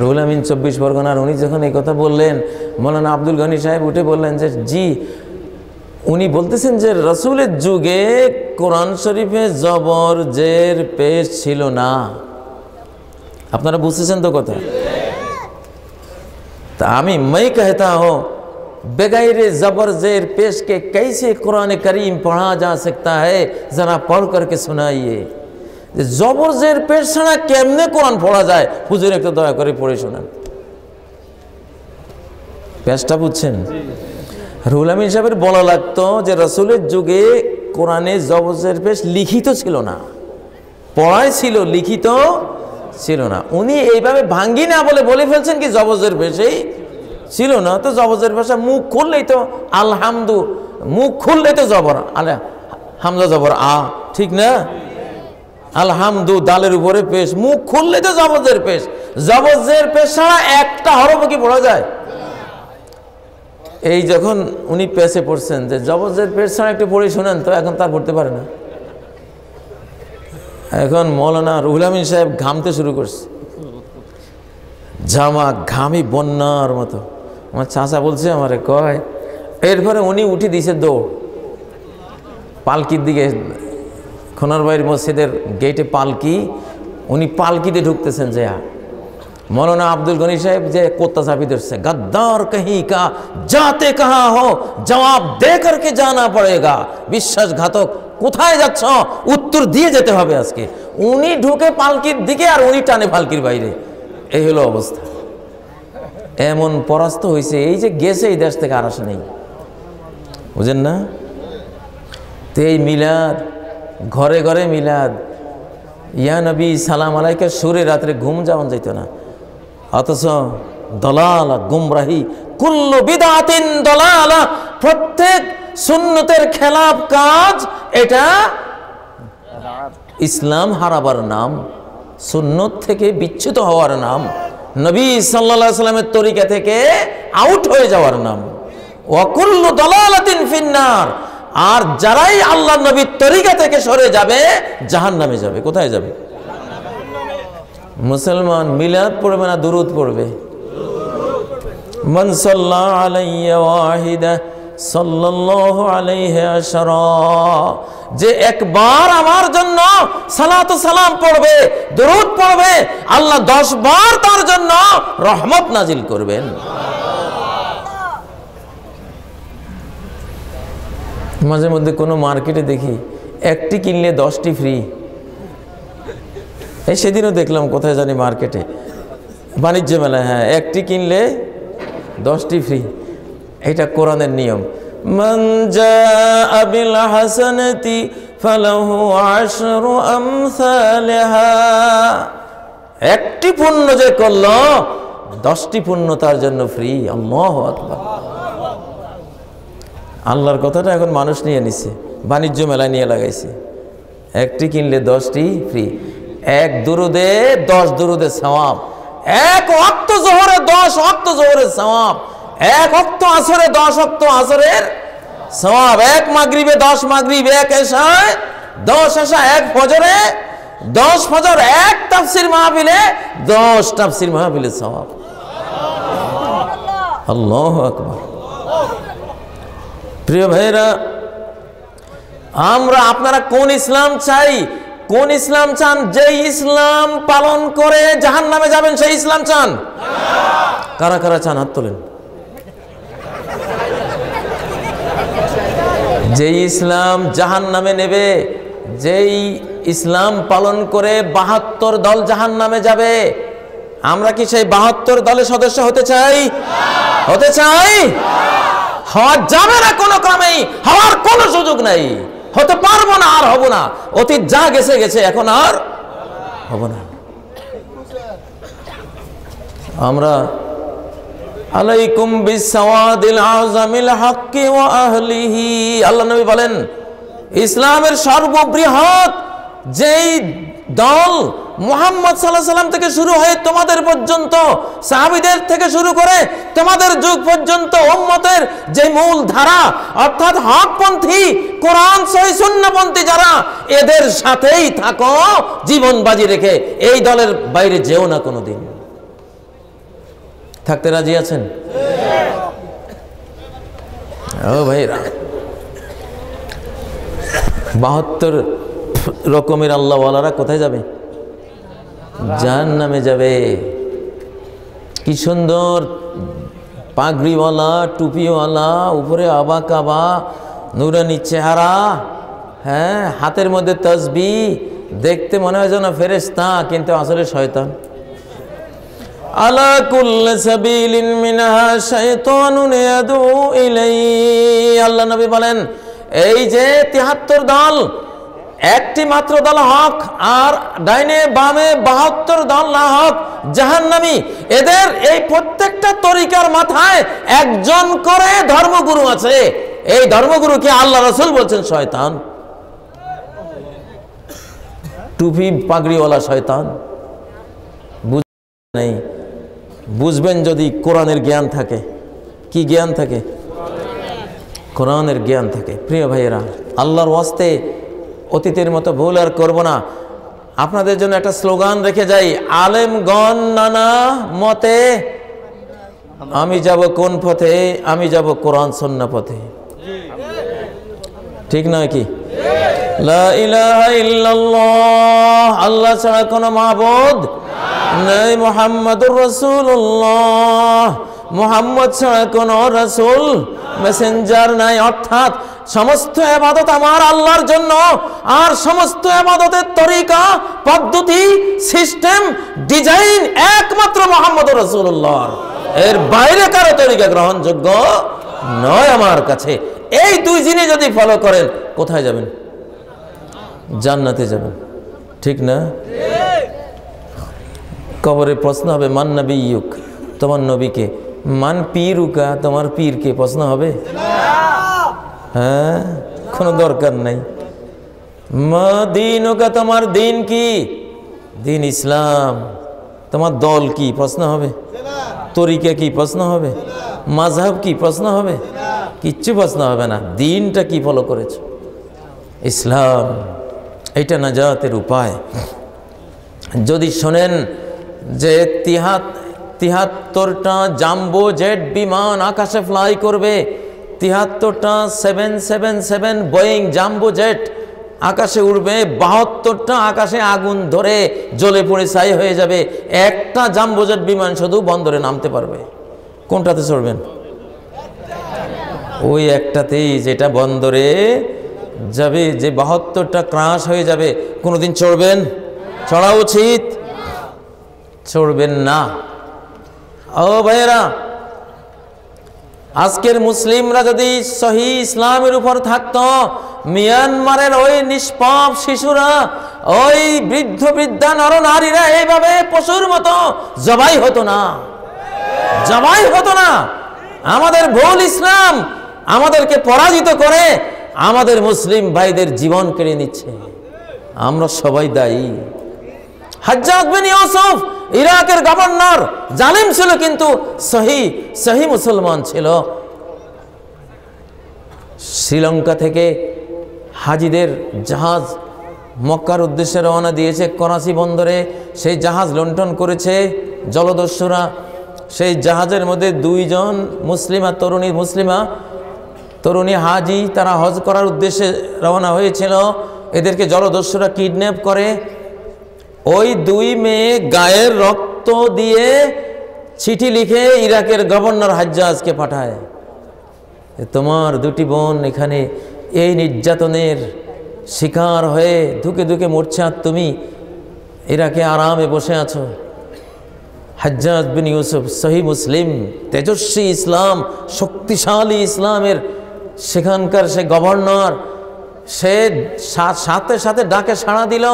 রুহুল আমিন 24 পরগনার উনি যখন এই কথা বললেন, মৌলানা আব্দুল গনি সাহেব উঠে বললেন যে জি, উনি বলতেছেন যে রাসূলের যুগে কোরআন শরীফে জবর জের পেশ ছিল না। আপনারা বুঝতেছেন তো কথা? তা আমি मैं कहता हूँ बगैर जबर जेर पेश के कैसे कुरान करीम पढ़ा जा सकता है, जरा पढ़ करके सुनाइए। जबर जेर पेश ছাড়া কেমনে কোরআন পড়া যায়, হুজুর একটু দয়া করে পড়ে শোনান। পেশটা বুঝছেন? রুহুল আমিন সাহেবের বলা লাগতো যে রাসূলের যুগে কোরআনে জবর জের পেশ লিখিত ছিল না, পড়াই ছিল, লিখিত ছিল না। উনি এইভাবে ভাঙ্গি না বলে ফেলছেন কি জবর জের পেশই ছিল না। তো জবরের ভাষা মুখ খুললেই তো আলহামদু, মুখ খুললেই তো জবর, আলে হামজা জবর আ, ঠিক না? আলহামদু দালের উপরে পেশ, মুখ খুললেই তো জবরের পেশ। জবরের পেশ ছাড়া একটা হরফ কি পড়া যায়? এই যখন উনি পেশে পড়ছেন যে জবরের পেশ ছাড়া একটু পড়ে শোনেন, তো এখন তার পড়তে পারে না। এখন মৌলানা রুহুল আমিন সাহেব ঘামতে শুরু করছে, জামা ঘামি বন্যার মতো। আমার চাচা বলছে আমারে, কয় এরপরে উনি উঠে দিয়েছে দৌড় পালকির দিকে, খোনারবাড়ির মসজিদের গেটে পালকি, উনি পালকিতে ঢুকতেছেন। যে মৌলানা আব্দুল গনি সাহেব যে কোত্তা চাপি ধরছে, গদ্দার কहीं का जाते कहाँ हो जवाब दे करके जाना पड़ेगा, বিশ্বাসঘাতক কোথায় যাচ্ছ, উত্তর দিয়ে যেতে হবে আজকে। উনি ঢুকে পালকির দিকে আর উনি টানে পালকির বাইরে, এই হলো অবস্থা। এমন পরাস্ত হয়েছে, এই যে গেছে এই দেশ থেকে আর আসে নেই, বুঝেন না? তো এই মিলাদ, ঘরে ঘরে মিলাদ, ইয়া নবী সালাম আলাইকা সুরে রাত্রে ঘুম যাওয়া যেত না, অথচ দলালা গুমরাহি কুল্লু বিদআতিন দলালা, প্রত্যেক সুন্নতের খেলাফ কাজ এটা ইসলাম হারাবার নাম, সুন্নত থেকে বিচ্যুত হওয়ার নাম, নবী সাল্লাল্লাহু আলাইহি সাল্লামের তরিকা থেকে আউট হয়ে যাওয়ার নাম। ওয়া কুল্লু দালালাতিন ফিন্নার, আর যারাই আল্লাহর নবীর তরিকা থেকে সরে যাবে জাহান্নামে যাবে। কোথায় যাবে? মুসলমান মিলাদ পড়বে না দুরূদ পড়বে? মান সাল্লা আলাইয়া ওয়াহিদা সাল্লাল্লাহু আলাইহি আশরা, যে একবার আমার জন্য সালাত ও সালাম পড়বে, দরুদ পড়বে, আল্লাহ 10 বার তার জন্য রহমত নাজিল করবেন। মাঝে মধ্যে কোনো মার্কেটে দেখি একটি কিনলে 10টি ফ্রি। এই সেদিনও দেখলাম কোথায় জানি মার্কেটে, বাণিজ্য মেলায়, হ্যাঁ, একটি কিনলে 10টি ফ্রি। এটা কোরআনের নিয়ম। মান জাআ বিল হাসানাতি ফালাহু আশরু আমসালিহা, একটি পুণ্য যে করলো 10টি পুণ্য তার জন্য ফ্রি। আল্লাহু আকবার। আল্লাহর কথাটা এখন মানুষ নিয়ে নিছে, বাণিজ্য মেলায় নিয়ে লাগাইছে। একটি কিনলে 10টি ফ্রি। এক দুরুদে 10 দুরুদে সওয়াব, এক ওয়াক্ত যোহরে 10 ওয়াক্ত যোহরের সওয়াব, এক ওয়াক্ত আসরে 10 ওয়াক্ত আসরের সওয়াব, এক মাগরিবে 10 মাগরিব, এক এশায় 10 এশা, এক ফজরে 10 ফজর, এক তাফসীর মাহফিলে 10 তাফসীর মাহফিলের সওয়াব। আল্লাহু আকবার। প্রিয় ভাইরা, আমরা আপনারা কোন ইসলাম চাই? কোন ইসলাম চান? যে ইসলাম পালন করে জাহান্নামে যাবেন সেই ইসলাম চান? কারা কারা চান? হাত তোলেন। যে ইসলাম জাহান্নামে নেবে, যেই ইসলাম পালন করে 72 দল জাহান্নামে যাবে, আমরা কি সেই 72 দলের সদস্য হতে চাই? হতে চাই? হওয়া যাবে না, কোনো ক্রমেই হওয়ার কোনো সুযোগ নাই। হতে পারবো না, আর হব না। অতীত যা গেছে গেছে, এখন আর হব না। আমরা আলাইকুম বিসওয়াদিল আযমিল হাক্কি ওয়া আহলিহি, আল্লাহ নবী বলেন ইসলামের সর্ববৃহৎ যেই দল মুহাম্মদ সাল্লাল্লাহু আলাইহি সাল্লাম থেকে শুরু হয়ে তোমাদের পর্যন্ত, সাহাবীদের থেকে শুরু করে তোমাদের যুগ পর্যন্ত উম্মতের যে মূল ধারা, অর্থাৎ হকপন্থী, কোরআন সহিহ সুন্নাহপন্থী যারা, এদের সাথেই থাকো জীবন বাজি রেখে। এই দলের বাইরে যেও না কোনোদিন। থাকতে রাজি আছেন? ও ভাইরা, 72 রকমের আল্লাহওয়ালারা কোথায় যাবে? জাহান্নামে যাবে। কি সুন্দর পাগড়িওয়ালা, টুপিওয়ালা, উপরে আবা কাবা, নুরানি চেহারা, হ্যাঁ, হাতের মধ্যে তাসবিহ, দেখতে মনে হয় যেন ফেরেশতা, কিন্তু আসলে শয়তান। আলা কুল্লি সাবিলিন মিনহা শাইতানুন ইয়াদু ইলাইহি, আল্লাহ নবী বলেন এই যে 73 দল, একটি মাত্র দল হক, আর ডাইনে বামে 72 দল না হক, জাহান্নামী। এদের এই প্রত্যেকটা তরিকার মাথায় একজন করে ধর্মগুরু আছে। এই ধর্মগুরুকে আল্লাহ রাসূল বলছেন শয়তান। টুপি পাগড়িওয়ালা শয়তান। বুঝবেন নাই, বুঝবেন যদি কোরআনের জ্ঞান থাকে। কি জ্ঞান থাকে? কোরআনের জ্ঞান থাকে। প্রিয় ভাইয়েরা, আল্লাহর ওয়াস্তে অতীতের মতো ভুল আর করব না। আপনাদের জন্য একটা স্লোগান রেখে যাই, আলেমগণ নানা মতে, আমি যাব কোন পথে? আমি যাব কোরআন সুন্নাহ পথে। ঠিক নয় কি? লা ইলাহা ইল্লাল্লাহ, আল্লাহ ছাড়া কোনো মাবুদ নাই, মুহাম্মাদুর রাসূলুল্লাহ, মুহাম্মদ ছাড়া কোনো রাসূল মেসেঞ্জার নাই। অর্থাৎ সমস্ত ইবাদত আমার আল্লাহর জন্য, আর সমস্ত ইবাদতের তরিকা, পদ্ধতি, সিস্টেম, ডিজাইন একমাত্র মুহাম্মদুর রাসূলুল্লাহর। এর বাইরে কারো তরিকা গ্রহণযোগ্য নয় আমার কাছে। এই দুই জিনিস যদি ফলো করেন, কোথায় যাবেন? জান্নাতে যাবেন। ঠিক না? কবরে প্রশ্ন হবে মান নবিয়ুক, তোমার নবীকে। মান পীরুকা, তোমার পীরকে প্রশ্ন হবে? হ্যাঁ, কোনো দরকার নাই। মা দীনুকা, তোমার দিন কি? দিন ইসলাম। তোমার দল কি? প্রশ্ন হবে। তরিকা কি? প্রশ্ন হবে। মাযহাব কি? প্রশ্ন হবে। কিচ্ছু প্রশ্ন হবে না। দিনটা কি ফলো করেছ? ইসলাম। এটা নাজাতের উপায়। যদি শোনেন যে 73টা জাম্বো জেট বিমান আকাশে ফ্লাই করবে, 73টা 777 বোয়িং জাম্বো জেট আকাশে উড়বে, 72টা আকাশে আগুন ধরে জ্বলে পড়ে ছাই হয়ে যাবে। একটা জাম্বো জেট বিমান শুধু বন্দরে নামতে পারবে। কোনটাতে চড়বেন? ওই একটাতেই, যেটা বন্দরে যাবে, যে 72টা ক্রাশ হয়ে যাবে। কোনোদিন চড়বেন? চড়া উচিত? চড়বেন না। ও ভাইয়েরা, আজকের মুসলিমরা যদি সহি ইসলামের উপর থাকতো, মিয়ানমারের ওই নিষ্পাপ শিশুরা, ওই বৃদ্ধ বৃদ্ধা নরনারীরা এইভাবে পশুর মতো জবাই হতো না, জবাই হতো না। আমাদের ভুল ইসলাম আমাদেরকে পরাজিত করে আমাদের মুসলিম ভাইদের জীবন কেড়ে নিচ্ছে। আমরা সবাই দায়ী। হাজ্জাজ বিন ইউসুফ ইরাকের গভর্নর, জালিম ছিল কিন্তু সহি মুসলমান ছিল। শ্রীলঙ্কা থেকে হাজিদের জাহাজ মক্কার উদ্দেশ্যে রওনা দিয়েছে, করাচি বন্দরে সেই জাহাজ লুণ্ঠন করেছে জলদস্যুরা। সেই জাহাজের মধ্যে 2 জন তরুণী হাজি, তারা হজ করার উদ্দেশ্যে রওনা হয়েছিল। এদেরকে জলদস্যুরা কিডন্যাপ করে। ওই 2 মেয়ে গায়ের রক্ত দিয়ে চিঠি লিখে ইরাকের গভর্নর হাজ্জাজকে পাঠায়, তোমার 2টি বোন এখানে এই নির্যাতনের শিকার হয়ে ধুকে ধুকে মরছে, আর তুমি ইরাকে আরামে বসে আছো। হাজ্জাজ বিন ইউসুফ সহি মুসলিম, তেজস্বী ইসলাম, শক্তিশালী ইসলামের সেখানকার সে গভর্নর, সে সাথে সাথে ডাকে সাড়া দিল।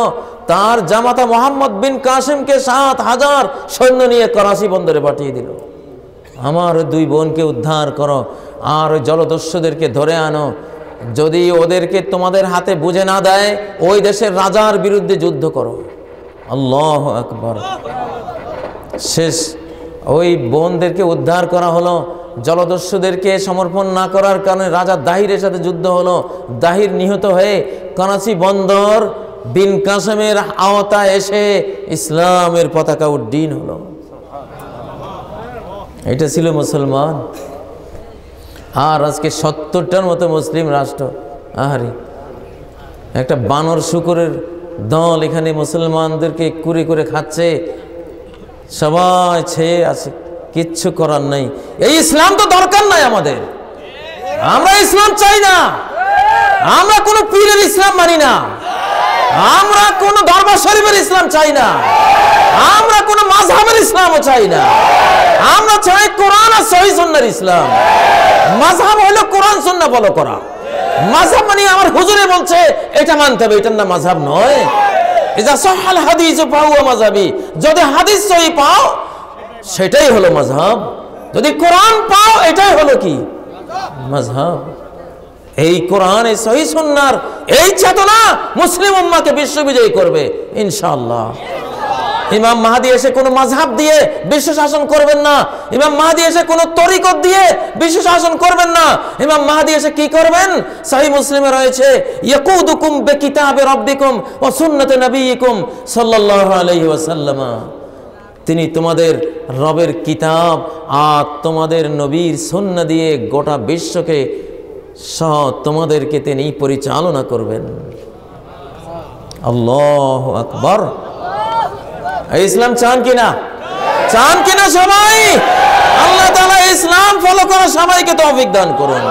তার জামাতা মোহাম্মদ বিন কাসিমকে 7000 সৈন্য নিয়ে করাচি বন্দরে পাঠিয়ে দিল। আমার 2 বোনকে উদ্ধার করো, আর ওই জলদস্যুদেরকে ধরে আনো। যদি ওদেরকে তোমাদের হাতে বুঝে না দেয়, ওই দেশের রাজার বিরুদ্ধে যুদ্ধ করো। আল্লাহু আকবার। শেষ ওই বোনদেরকে উদ্ধার করা হলো। জলদস্যুদেরকে সমর্পণ না করার কারণে রাজা দাহিরের সাথে যুদ্ধ হলো। দাহির নিহত হয়ে করাচি বন্দর বিন কাসেমের আওতায় এসে ইসলামের পতাকা উড্ডীন হলো। এটা ছিল মুসলমান। আর আজকে 70টার মতো মুসলিম রাষ্ট্র, আহারে একটা বানর শুকরের দল এখানে মুসলমানদেরকে কুরে করে খাচ্ছে। সবাই ছেয়ে আছে, কিচ্ছু করার নাই। এই ইসলাম তো দরকার নাই আমাদের। আমরা ইসলাম চাই না। আমরা কোনো পীরের ইসলাম মানি না। আমরা কোনো দরবার শরীফের ইসলাম চাই না। আমরা কোনো মাযহাবের ইসলামও চাই না। আমরা চাই কোরআন আর সহিহ সুন্নাহর ইসলাম। মাযহাব হলো কোরআন সুন্নাহ ফলো করা। মাযহাব মানে আমার হুজুরে বলছে এটা মানতে হবে, এটার নাম মাযহাব নয়। ইজা সাহাল হাদিস ফাহুয়া মাযহাবি, যদি হাদিস সহিহ পাও সেটাই হলো মাযহাব। যদি কোরআন পাও এটাই হলো কি? মাযহাব। এই কোরআন, এই সহিহ সুন্নাহর এই চেতনা মুসলিম উম্মাহকে বিশ্ববিজয়ী করবে ইনশাআল্লাহ। ইমাম মাহদী এসে কোনো মাযহাব দিয়ে বিশ্ব শাসন করবেন না। ইমাম মাহদী এসে কোনো তরিকত দিয়ে বিশ্ব শাসন করবেন না। ইমাম মাহদী এসে কি করবেন? সহিহ মুসলিমে রয়েছে, ইয়াকুদুকুম বিকিতাবি রাব্বিকুম ওয়া সুন্নতি নবিয়িকুম সাল্লাল্লাহু আলাইহি ওয়াসাল্লাম। তিনি তোমাদের রবের কিতাব আর তোমাদের নবীর সুন্নাহ দিয়ে গোটা বিশ্বকে সহ তোমাদেরকে তিনি পরিচালনা করবেন। আল্লাহু আকবার। ইসলাম চান কিনা? চান কিনা সবাই? আল্লাহ তাআলা ইসলাম ফলো করা সবাইকে তৌফিক দান করুন।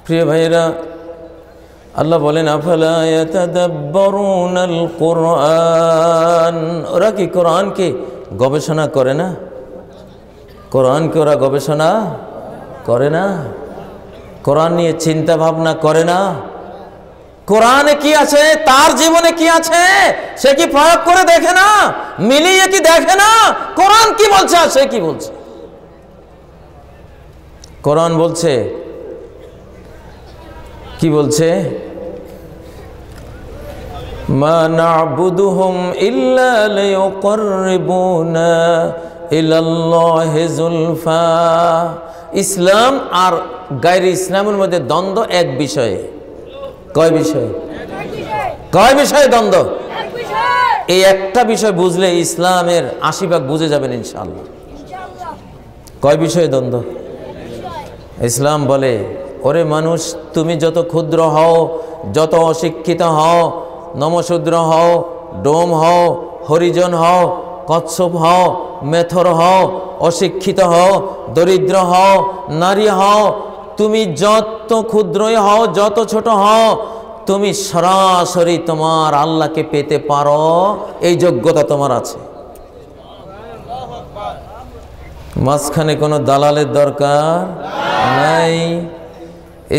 প্রিয় ভাইরা, আল্লাহ বলেন আফালা ইয়াতাদাব্বারুনাল কুরআন, ওরা কি কোরআনকে গবেষণা করে না? কোরআনকে ওরা গবেষণা করে না? কোরআন নিয়ে চিন্তা ভাবনা করে না? কোরআনে কি আছে, তার জীবনে কি আছে সে কি প্রয়োগ করে দেখে না? মিলিয়ে কি দেখে না কোরআন কি বলছে আর সে কি বলছে? কোরআন বলছে, কি বলছে? মা না'বুদুহুম ইল্লা লিয়ুকাররিবুনা ইলাল্লাহি যুলফা। ইসলাম আর গায়রে ইসলামের মধ্যে দ্বন্দ্ব এক বিষয়ে। কয় বিষয়? কয় বিষয়ে দ্বন্দ্ব? এই একটা বিষয় বুঝলে ইসলামের ৮০ ভাগ বুঝে যাবেন ইনশাআল্লাহ। কয় বিষয়ে দ্বন্দ্ব? ইসলাম বলে, ওরে মানুষ, তুমি যত ক্ষুদ্র হও, যত অশিক্ষিত হও, নমশূদ্র হও, ডোম হও, হরিজন হও, কচ্ছপ হও, মেথর হও, অশিক্ষিত হও, দরিদ্র হও, নারী হও, তুমি যত ক্ষুদ্রই হও, যত ছোট হও, তুমি সরাসরি তোমার আল্লাহকে পেতে পারো, এই যোগ্যতা তোমার আছে। মাঝখানে কোনো দালালের দরকার নাই।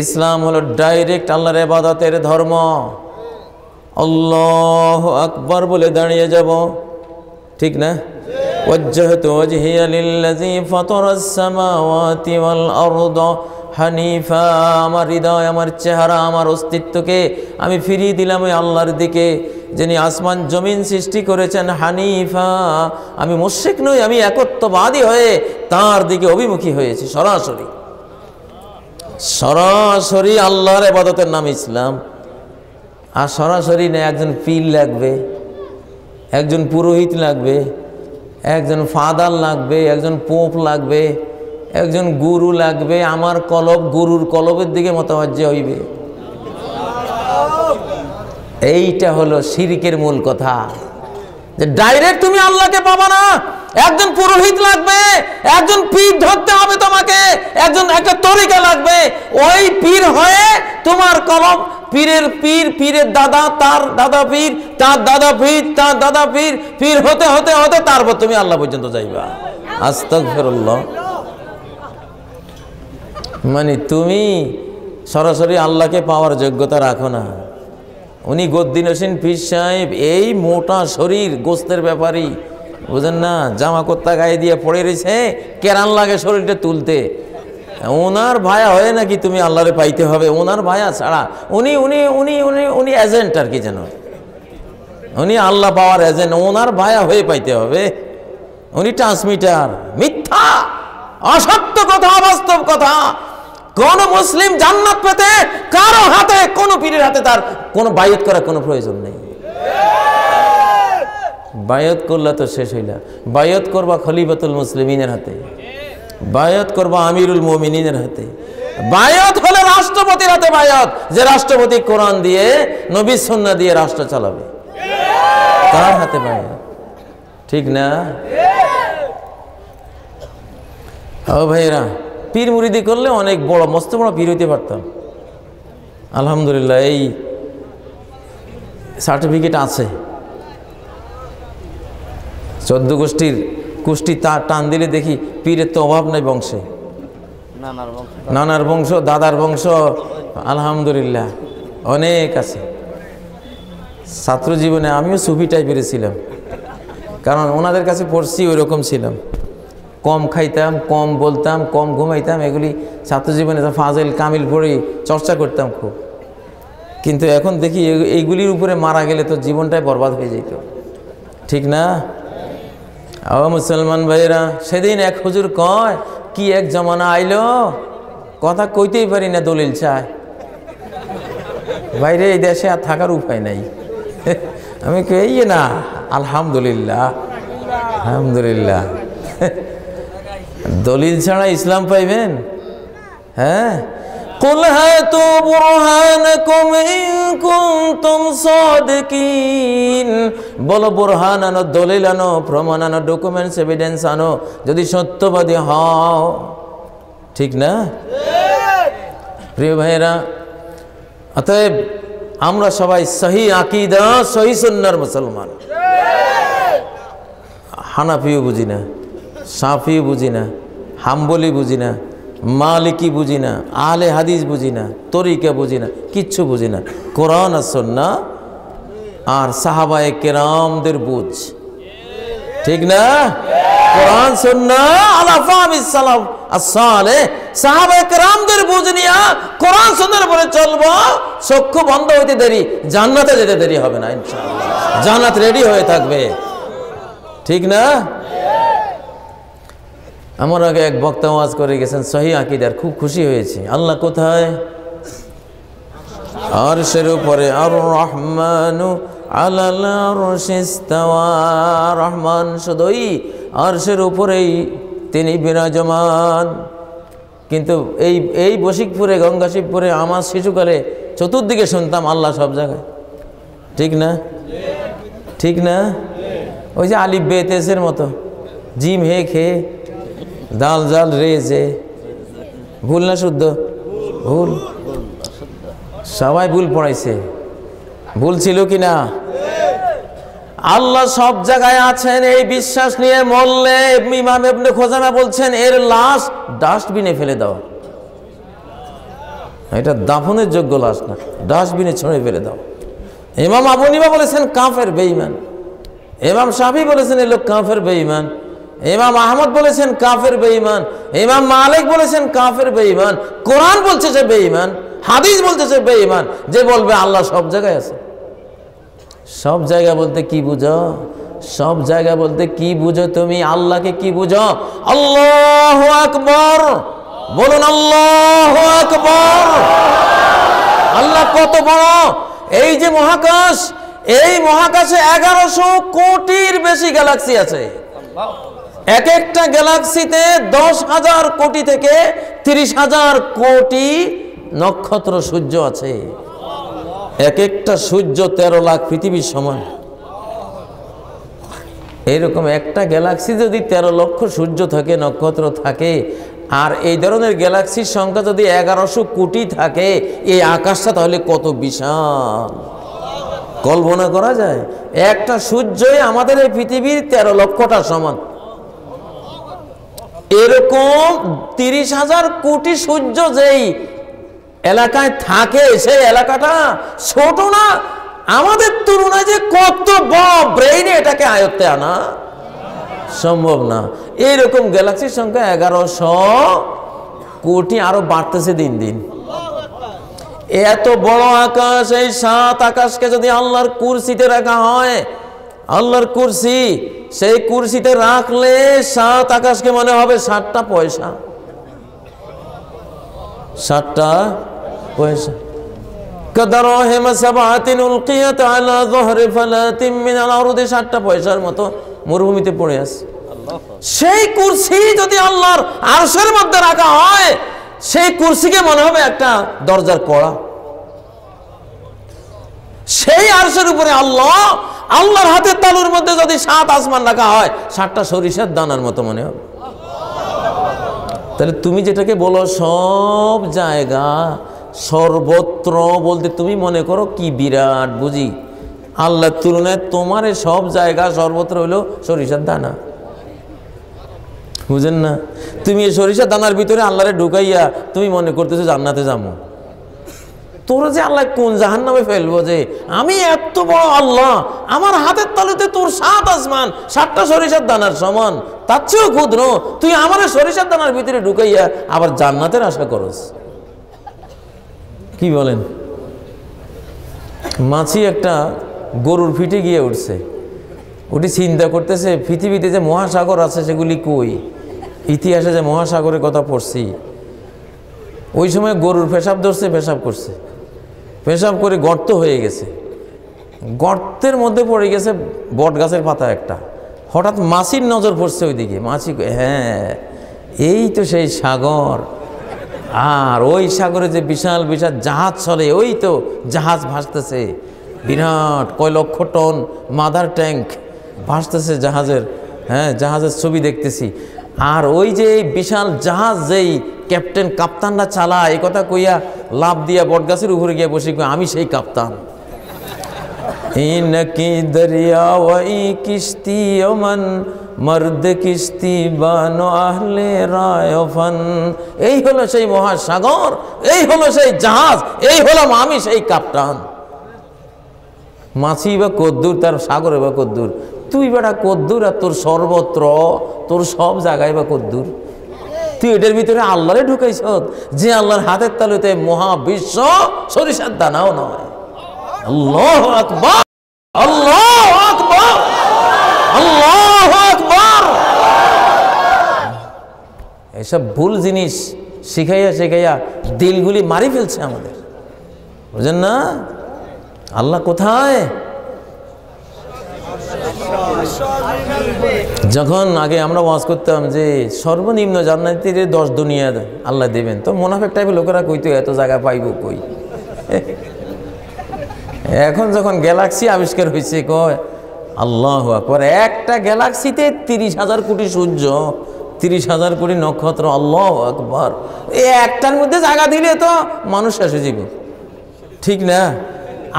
ইসলাম হলো ডাইরেক্ট আল্লাহর ইবাদতের ধর্ম। আল্লাহু আকবার বলে দাঁড়িয়ে যাব, ঠিক না? ওয়াজ্জাহতু ওয়াজহিয়া লিল্লাযী ফাতারাস সামাওয়াতি ওয়াল আরদা হানিফা। আমার হৃদয়, আমার চেহারা, আমার অস্তিত্বকে আমি ফিরিয়ে দিলাম ওই আল্লাহর দিকে, যিনি আসমান জমিন সৃষ্টি করেছেন। হানিফা, আমি মুশরিক নই, আমি একত্ববাদী হয়ে তার দিকে অভিমুখী হয়েছি। সরাসরি সরাসরি আল্লাহর ইবাদতের নাম ইসলাম। আর সরাসরি না, একজন পীর লাগবে, একজন পুরোহিত লাগবে, একজন ফাদার লাগবে, একজন পোপ লাগবে, একজন গুরু লাগবে। আমার কলব গুরুর কলবের দিকে মোতাবজ্জে হইবে। এইটা হলো শিরকের মূল কথা, যে ডাইরেক্ট তুমি আল্লাহকে পাবা না। একজন পুরোহিত লাগবে, একজন পীর ধরতে হবে তোমাকে, একজন একটা তরিকা লাগবে। ওই পীর হয়ে তোমার কলব, পীরের পীর, পীরের দাদা, তার দাদা পীর, তার দাদা পীর, তার দাদা পীর, পীর হতে হতে হতে তারপর তুমি আল্লাহ পর্যন্ত যাইবা। আস্তাগফিরুল্লাহ। মানে তুমি সরাসরি আল্লাহকে পাওয়ার যোগ্যতা রাখো না। উনি গদ্দিন হোসেন পীর সাহেব, এই মোটা শরীর, গোস্তের ব্যাপারী, বুঝেন না, জামা কোত্তা গায়ে দিয়ে পড়ে রয়েছে, কেরান লাগে শরীরটা তুলতে। ওনার ভায়া হয়ে নাকি তুমি আল্লাহরে পাইতে হবে? ওনার ভায়া ছাড়া উনি উনি উনি উনি উনি এজেন্ট আর কি, যেন উনি আল্লাহ পাওয়ার এজেন্ট। ওনার ভায়া হয়ে পাইতে হবে, উনি ট্রান্সমিটার। মিথ্যা, অসত্য কথা, অবাস্তব কথা। কোন মুসলিম জান্নাত পেতে কারো হাতে, কোন পীরের হাতে তার কোনো বায়াত করার কোনো প্রয়োজন নেই। বায়াত করলে তো শেষ হইলা। বায়াত করবা খলিফাতুল মুসলিমিনের হাতে, বায়াত করবা আমিরুল মুমিনিনের হাতে, বায়াত হলো রাষ্ট্রপতির হাতে। বায়াত, যে রাষ্ট্রপতি কোরআন দিয়ে, নবী সুন্নাহ দিয়ে রাষ্ট্র চালাবে, তার হাতে বায়াত, ঠিক না? ও ভাইরা, পীর মুরিদি করলে অনেক বড়, মস্ত বড় পীর হইতে পারতাম। আলহামদুলিল্লাহ, এই সার্টিফিকেট আছে। 14 গোষ্ঠীর কুষ্টি টান দিলে দেখি পীরের তো অভাব নাই বংশে। নানার বংশ, দাদার বংশ, আলহামদুলিল্লাহ অনেক আছে। ছাত্র জীবনে আমিও সুফি টাইপের ছিলাম, কারণ ওনাদের কাছে পড়ছি, ওই রকম ছিলাম। কম খাইতাম, কম বলতাম, কম ঘুমাইতাম। এগুলি ছাত্র জীবনে ফাজিল কামিল পড়ে চর্চা করতাম খুব। কিন্তু এখন দেখি এইগুলির উপরে মারা গেলে তো জীবনটাই বরবাদ হয়ে যেত, ঠিক না? ও মুসলমান ভাইরা, সেদিন এক হুজুর কয়, কি এক জমানা আইলো, কথা কইতেই পারি না, দলিল চায়। বাইরে এই দেশে আর থাকার উপায় নাই। আমি কই না, আলহামদুলিল্লাহ, আলহামদুলিল্লাহ। দলিল ছাড়া ইসলাম পাইবেন? হ্যাঁ, কুল হাতু বুরহানাকুম ইন কুনতুম সাদিকিন। বলো বুরহান আনো, দলিল আনো, প্রমাণ আনো, ডকুমেন্টস, এভিডেন্স আনো, যদি সত্যবাদী হও, ঠিক না? প্রিয় ভাইয়েরা, অতএব আমরা সবাই সহি আকীদা, সহি সুন্নাহর মুসলমান। হানাফিও বুঝি না, শাফিও বুঝি না, হাম্বলি বুঝি না, মালিকি বুঝি না, আহলে হাদিস বুঝি না, তরিকা বুঝি না, কিচ্ছু বুঝি না। কোরআন আর সুন্নাহ আর সাহাবায়ে কেরামদের বুঝ, ঠিক না? কোরআন সুন্নাহ আলা ফাহমিস সালাফ as-সালেহ, সাহাবায়ে কেরামদের বুঝ নিয়া কোরআন সুন্নাহর উপরে চলবো, চক্ষু বন্ধ হইতে দেরি, জান্নাতে যেতে দেরি হবে না ইনশাআল্লাহ। জান্নাত রেডি হয়ে থাকবে, ঠিক না? আমার আগে এক বক্তা ওয়াজ করে গেছেন সহিহ আকীদার, খুব খুশি হয়েছে। আল্লাহ কোথায়? আরশের উপরে। আর রহমানু আলাল আরশি ইস্তাওয়া, রহমান শুধুই আরশের উপরেই তিনি বিরাজমান। কিন্তু এই বশিকপুরে, গঙ্গাশিবপুরে আমার শিশুকালে চতুর্দিকে শুনতাম আল্লাহ সব জায়গায়, ঠিক না? ঠিক না? ওই যে আলিফ বে তেসের মতো, জিম হে খে, দাল জাল রে জে, ভুল না শুদ্ধ? ভুল, সবাই ভুল পড়াইছে। ভুল ছিল কি না? আল্লাহ সব জায়গায় আছেন এই বিশ্বাস নিয়ে মরলে ইমাম ইবনে খোজামা বলছেন এর লাশ ডাস্টবিনে ফেলে দাও। এটা দাফনের যোগ্য লাশ না, ডাস্টবিনে ছুঁড়ে ফেলে দাও। ইমাম আবু হানিফা বলেছেন কাফের বেঈমান, ইমাম শাফি বলেছেন এ লোক কাফের বেঈমান, ইমাম আহমদ বলেছেন কাফের বেঈমান, ইমাম মালিক বলেছেন কাফের বেঈমান। কোরআন বলছে যে বেঈমান, হাদিস বলতেছে বেঈমান। যে বলবে আল্লাহ সব জায়গায় আছে। সব জায়গা বলতে কি বুঝো? সব জায়গা বলতে কি বুঝো তুমি? আল্লাহকে কি বুঝো? আল্লাহু আকবার বলুন, আল্লাহু আকবার। আল্লাহ কত বড়! এই যে মহাকাশ, এই মহাকাশে 1100 কোটির বেশি গ্যালাক্সি আছে। এক একটা গ্যালাক্সিতে 10,000 কোটি থেকে 30,000 কোটি নক্ষত্র সূর্য আছে। এক একটা সূর্য 13 লাখ পৃথিবীর সমান। এইরকম একটা গ্যালাক্সি যদি 13 লক্ষ সূর্য থাকে, নক্ষত্র থাকে, আর এই ধরনের গ্যালাক্সির সংখ্যা যদি 1100 কোটি থাকে, এই আকাশটা তাহলে কত বিশাল! কল্পনা করা যায়? একটা সূর্যই আমাদের এই পৃথিবীর 13 লক্ষটা সমান। এরকম 30,000 কোটি সূর্য যেই এলাকায় থাকে, সেই এলাকাটা ছোট না। আমাদের তুলনায় যে কত বড়, ব্রেইনে এটাকে আয়ত্তে আনা সম্ভব না। এইরকম গ্যালাক্সির সংখ্যা 1100 কোটি, আরো বাড়তেছে দিন দিন। এত বড় আকাশ, এই 7 আকাশকে যদি আল্লাহর কুরসিতে রাখা হয়, আল্লাহর কুরসি, সেই কুরসিতে রাখলে 7 আকাশকে মনে হবে 7টা পয়সা। 7টা পয়সা। কাদারাহিম সাবাতিন উলকিয়াত আলা যহরি ফালাতিন মিনাল আরদি, 7টা পয়সার মতো মরুভূমিতে পড়ে আছে। সেই কুরসি যদি আল্লাহর আরশের মধ্যে রাখা হয়, সেই কুরসিকে মনে হবে একটা দরজার কড়া। সেই আরশের উপরে আল্লাহ, আল্লাহর হাতের তালুর মধ্যে যদি 7 আসমান রাখা হয়, 7টা সরিষার দানার মতো মনে হবে। তাহলে তুমি যেটাকে বলো সব জায়গা, সর্বত্র বলতে তুমি মনে করো কি বিরাট বুঝি। আল্লাহর তুলনায় তোমার সব জায়গা সর্বত্র হলো সরিষার দানা। বুঝেন না? তুমি এই সরিষার দানার ভিতরে আল্লাহরে ঢুকাইয়া তুমি মনে করতেছো জান্নাতে যাবো। তোরা যে আল্লাহ কোন জাহান্নামে ফেলবো যে আমি এত বড় আল্লাহ, আমার হাতের তালুতে তোর 7 আসমান 7টা সরিষার দানার সমান, তার চেয়েও ক্ষুদ্র, তুই আমার সরিষার দানার ভিতরে ঢুকাইয়া আবার জান্নাতের আশা করস। কি বলেন? মাছি একটা গরুর পিঠে গিয়ে উঠছে, ওটি চিন্তা করতেছে পৃথিবীতে যে মহাসাগর আছে সেগুলি কই। ইতিহাসে যে মহাসাগরের কথা পড়ছি, ওই সময় গরুর পেশাব ধরছে, পেশাব করছে, পেশাব করে গর্ত হয়ে গেছে, গর্তের মধ্যে পড়ে গেছে বট গাছের পাতা একটা। হঠাৎ মাছির নজর পড়ছে ওইদিকে। মাছি, হ্যাঁ এই তো সেই সাগর। আর ওই সাগরে যে বিশাল বিশাল জাহাজ চলে, ওই তো জাহাজ ভাসতেছে, বিরাট কয় লক্ষ টন মাদার ট্যাঙ্ক ভাসতেছে জাহাজের। হ্যাঁ, জাহাজের ছবি দেখতেছি। আর ওই যে বিশাল জাহাজ যেই ক্যাপ্টেন, কাপ্তানরা চালায়, এই কথা কইয়া লাভ দিয়া বটগাছের উপরে গিয়ে বসে কই আমি সেই কাপ্তান। ইনকি দরিয়া ওয়াই কিস্তি ওমান মর্দ কিস্তি বানো আহলে রায়ফান। এই হলো সেই মহাসাগর, এই হলো সেই জাহাজ, এই হলাম আমি সেই কাপ্তান। মাছি বা কদ্দুর, তার সাগরে বা কদ্দুর, তুই বেটা কদ্দুর, আর তোর সর্বত্র, তোর সব জায়গায় বা কদ্দুর। তুই এটার ভিতরে আল্লাহরে ঢুকাইছ, যে আল্লাহর হাতের তালুতে মহাবিশ্ব সরিষার দানাও নয়। আল্লাহু আকবার, আল্লাহু আকবার, আল্লাহু আকবার। এসব ভুল জিনিস শিখাইয়া শিখাইয়া দিলগুলি মারি ফেলছে আমাদের, বুঝেন না? আল্লাহ কোথায়? যখন আগে আমরা ওয়াজ করতাম যে সর্বনিম্ন জান্নাতীর 10 দুনিয়া আল্লাহ দেবেন, তো মুনাফিক টাইপের লোকেরা কইতো এত জায়গা পাইব কই। এখন যখন গ্যালাক্সি আবিষ্কার হয়েছে কয় আল্লাহু আকবার, একটা গ্যালাক্সিতে 30,000 কোটি সূর্য, 30,000 কোটি নক্ষত্র। আল্লাহু আকবার, এই একটার মধ্যে জায়গা দিলে তো মানুষ শেষ হয়ে যাবে, ঠিক না?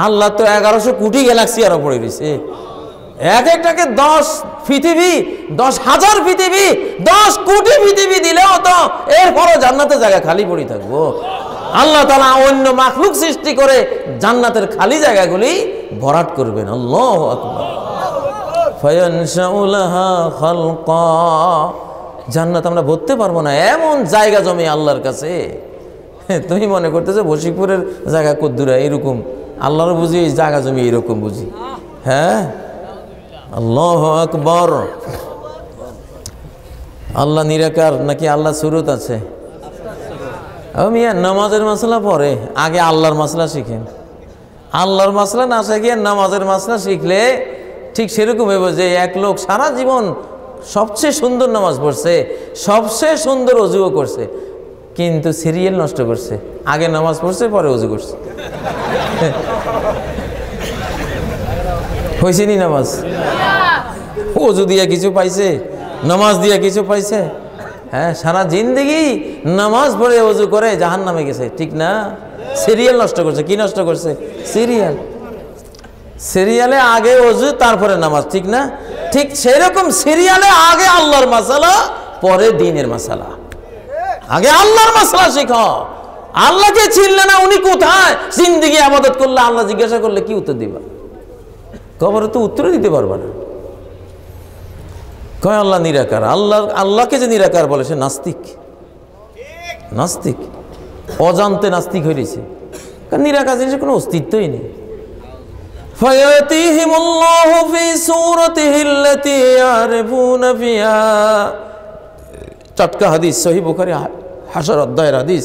আল্লাহ তো 1100 কোটি গ্যালাক্সি আরো পড়ে দিছে, এক একটাকে 10 পৃথিবী, 10,000 পৃথিবী, 10 কোটি পৃথিবী দিলেও তো এরপরও জান্নাতে জায়গা খালি পড়ে থাকবো। আল্লাহ তাআলা অন্য মাখলুক সৃষ্টি করে জান্নাতের খালি জায়গাগুলি ভরাট করবেন। আল্লাহু আকবার। ফায়ানশাউ লাহা খালকা, জান্নাত আমরা ভরতে পারবো না, এমন জায়গা জমি আল্লাহর কাছে। তুমি মনে করতেছো বশিকপুরের জায়গা কদ্দুরা এরকম, আল্লাহর বুঝি জায়গা জমি এরকম বুঝি? হ্যাঁ, আল্লাহু আকবার। আল্লাহ নিরাকার নাকি আল্লাহ সুরত আছে? মিয়া নামাজের মাসলা পরে আগে আল্লাহর মাসলা শিখেন। আল্লাহর মাসলা না শিখে নামাজের মাসলা শিখলে ঠিক সেরকম হবে যে এক লোক সারা জীবন সবচেয়ে সুন্দর নামাজ পড়ছে, সবচেয়ে সুন্দর অজুও করছে, কিন্তু সিরিয়াল নষ্ট করছে। আগে নামাজ পড়ছে পরে অজু করছে। হয়েছে নি নামাজ? অজু দিয়া কিছু পাইছে? নামাজ দিয়া কিছু পাইছে? হ্যাঁ, সারা জিন্দেগি নামাজ পড়ে অজু করে জাহান্নামে গেছে, ঠিক না? সিরিয়াল নষ্ট করছে। কি নষ্ট করছে? সিরিয়াল। সিরিয়ালে আগে অজু তারপরে নামাজ, ঠিক না? ঠিক সেরকম সিরিয়ালে আগে আল্লাহর মাসালা পরে দ্বীনের মাসালা। আগে আল্লাহর মাসলা শিখো। আল্লাহকে চিনলে না উনি কোথায়, জিন্দেগি ইবাদত করলে আল্লাহ জিজ্ঞাসা করলে কি উত্তর দিবা? কবরে তো উত্তর দিতে পারবা না। কয় আল্লাহ নিরাকার। আল্লাহকে যে নিরাকার বলে সে নাস্তিক। নাস্তিক, অজান্তে নাস্তিক হয়েছে। কারণ নিরাকার জিনিসের কোনো অস্তিত্বই নেই। ফায়াতিহিমুল্লাহু ফি সূরাতিহিল্লাতী ইয়ারিফুনা ফিহা, টাটকা হাদিস, সহিহ বুখারী হাশর অধ্যায়ের হাদিস।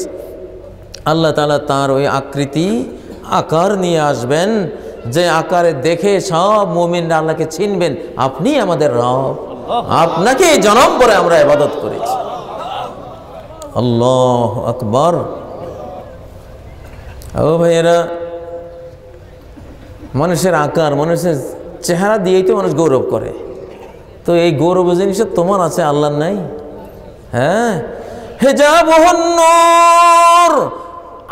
আল্লাহ তাআলা তার ওই আকৃতি আকার নিয়ে আসবেন যে আকারে দেখে সব মুমিনরা আল্লাহকে চিনবেন, আপনি আমাদের রব, আপনাকে জনম করে আমরা ইবাদত করেছি। আল্লাহু আকবার। ও ভাইয়েরা, মানুষের আকার, মানুষের চেহারা দিয়েই তো মানুষ গৌরব করে। তো এই গৌরব জিনিস তোমার আছে, আল্লাহর নাই? হ্যাঁ, হিজাবুহুন নূর।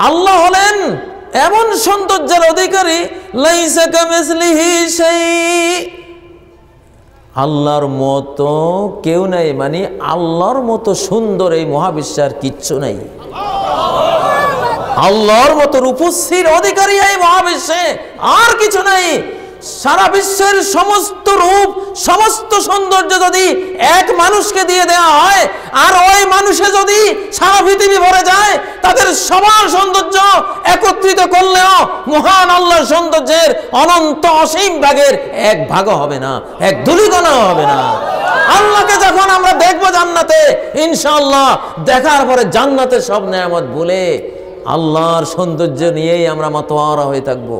আল্লাহ হলেন এমন সৌন্দর্যের অধিকারী, লাইসা কামিসলিহি শাই, আল্লাহর মতো কেউ নাই, মানে আল্লাহর মতো সুন্দর এই মহাবিশ্বের কিচ্ছু নাই। আল্লাহর মতো রূপশ্রীর অধিকারী এই মহাবিশ্বে আর কিছু নাই। সারা বিশ্বের সমস্ত রূপ, সমস্ত সৌন্দর্য যদি এক মানুষকে দিয়ে দেওয়া হয়, আর ওই মানুষে যদি সারা পৃথিবী ভরে যায়, তাদের সবার সৌন্দর্য একত্রিত করলেও মহান আল্লাহর সৌন্দর্যের অনন্ত অসীম ভাগের এক ভাগও হবে না, এক ধূলিকণাও হবে না। আল্লাহকে যখন আমরা দেখবো জান্নাতে, ইনশাআল্লাহ দেখার পরে জান্নাতের সব নেয়ামত বলে আল্লাহর সৌন্দর্য নিয়েই আমরা মাতোয়ারা হয়ে থাকবো।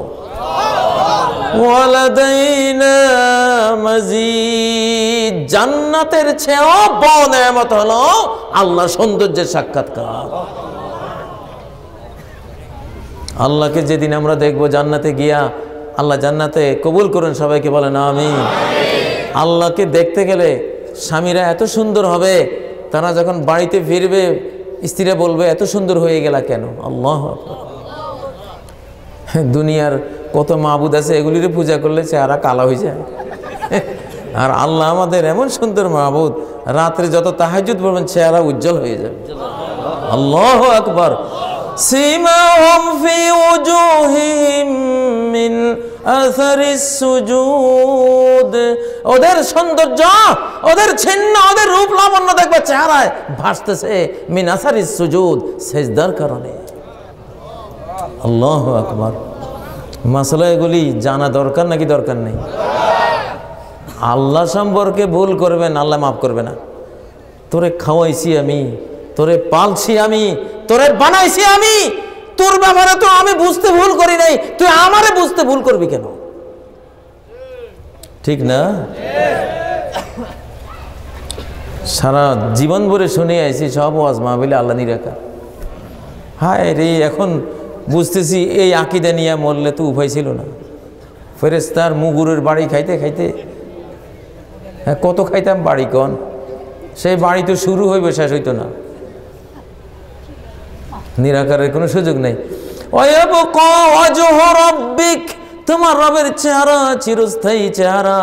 ওয়ালাদাইনা মাজিদ, জান্নাতের চেয়েও বড় নেয়ামত হলো আল্লাহর সৌন্দর্যের সাক্ষাৎকার। আল্লাহকে যেদিন আমরা দেখবো জান্নাতে গিয়া, আল্লাহ জান্নাতে কবুল করুন সবাইকে, বলেন আমিন। আল্লাহকে দেখতে গেলে স্বামীরা এত সুন্দর হবে, তারা যখন বাড়িতে ফিরবে স্ত্রীরা বলবে এত সুন্দর হয়ে গেলা কেন? আল্লাহু আকবার। দুনিয়ার কত মাবুদ আছে, এগুলির পূজা করলে চেহারা কালো হয়ে যায়। আর আল্লাহ আমাদের এমন সুন্দর মাবুদ, রাত্রে যত তাহাজ্জুদ পড়বেন চেহারা উজ্জ্বল হয়ে যাবে। আল্লাহু আকবার। সিমাহুম ফি ওজুহিহিম মিন আসারিস সুজুদ, ওদের সৌন্দর্য, ওদের ছিন্ন, ওদের রূপ লাবণ্য দেখবে চেহারায় ভাসতেছে মিন আসারিস সুজুদ, সিজদার কারণে। আল্লাহু আকবার। মাসালা এগুলি জানা দরকার নাকি দরকার নেই? আল্লাহ সম্পর্কে ভুল করবেন, আল্লাহ মাফ করবে না। তোরে খাওয়াইছি আমি, তোরে পালছি আমি, তোরে বানাইছি আমি, তোর ব্যাপারে তো আমি বুঝতে ভুল করি নাই, তুই আমারে বুঝতে ভুল করবি কেন? ঠিক না? সারা জীবন ভরে শুনে আইছি সব ওয়াজ মাহফিলে আল্লাহ নিরাকার। হায় রে, এখন বুঝতেছি এই আকীদা নিয়ে মরলে তো উপায় ছিল না। ফেরেশতার মুগুরের বাড়ি খাইতে খাইতে, হ্যাঁ কত খাইতাম বাড়ি, কন সেই বাড়ি তো শুরু হইবে, শেষ হইতো না। নিরাকারের কোনো সুযোগ নেই। তোমার রবের চেহারা চিরস্থায়ী চেহারা,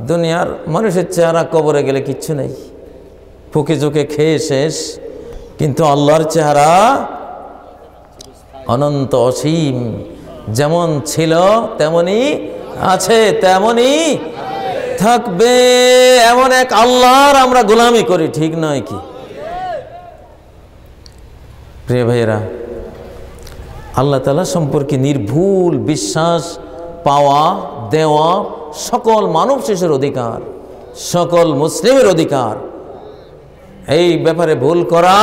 দুনিয়ার মানুষের চেহারা কবরে গেলে কিচ্ছু নেই, ফুকে চোখে খেয়ে শেষ, কিন্তু আল্লাহর চেহারা অনন্ত অসীম, যেমন ছিল তেমনি আছে, তেমনি থাকবে। এমন এক আল্লাহর আমরা গোলামি করি, ঠিক নয় কি? প্রিয় ভাইয়েরা, আল্লাহ তাআলা সম্পর্কে নির্ভুল বিশ্বাস পাওয়া দেওয়া সকল মানব শিশুর অধিকার, সকল মুসলিমের অধিকার। এই ব্যাপারে ভুল করা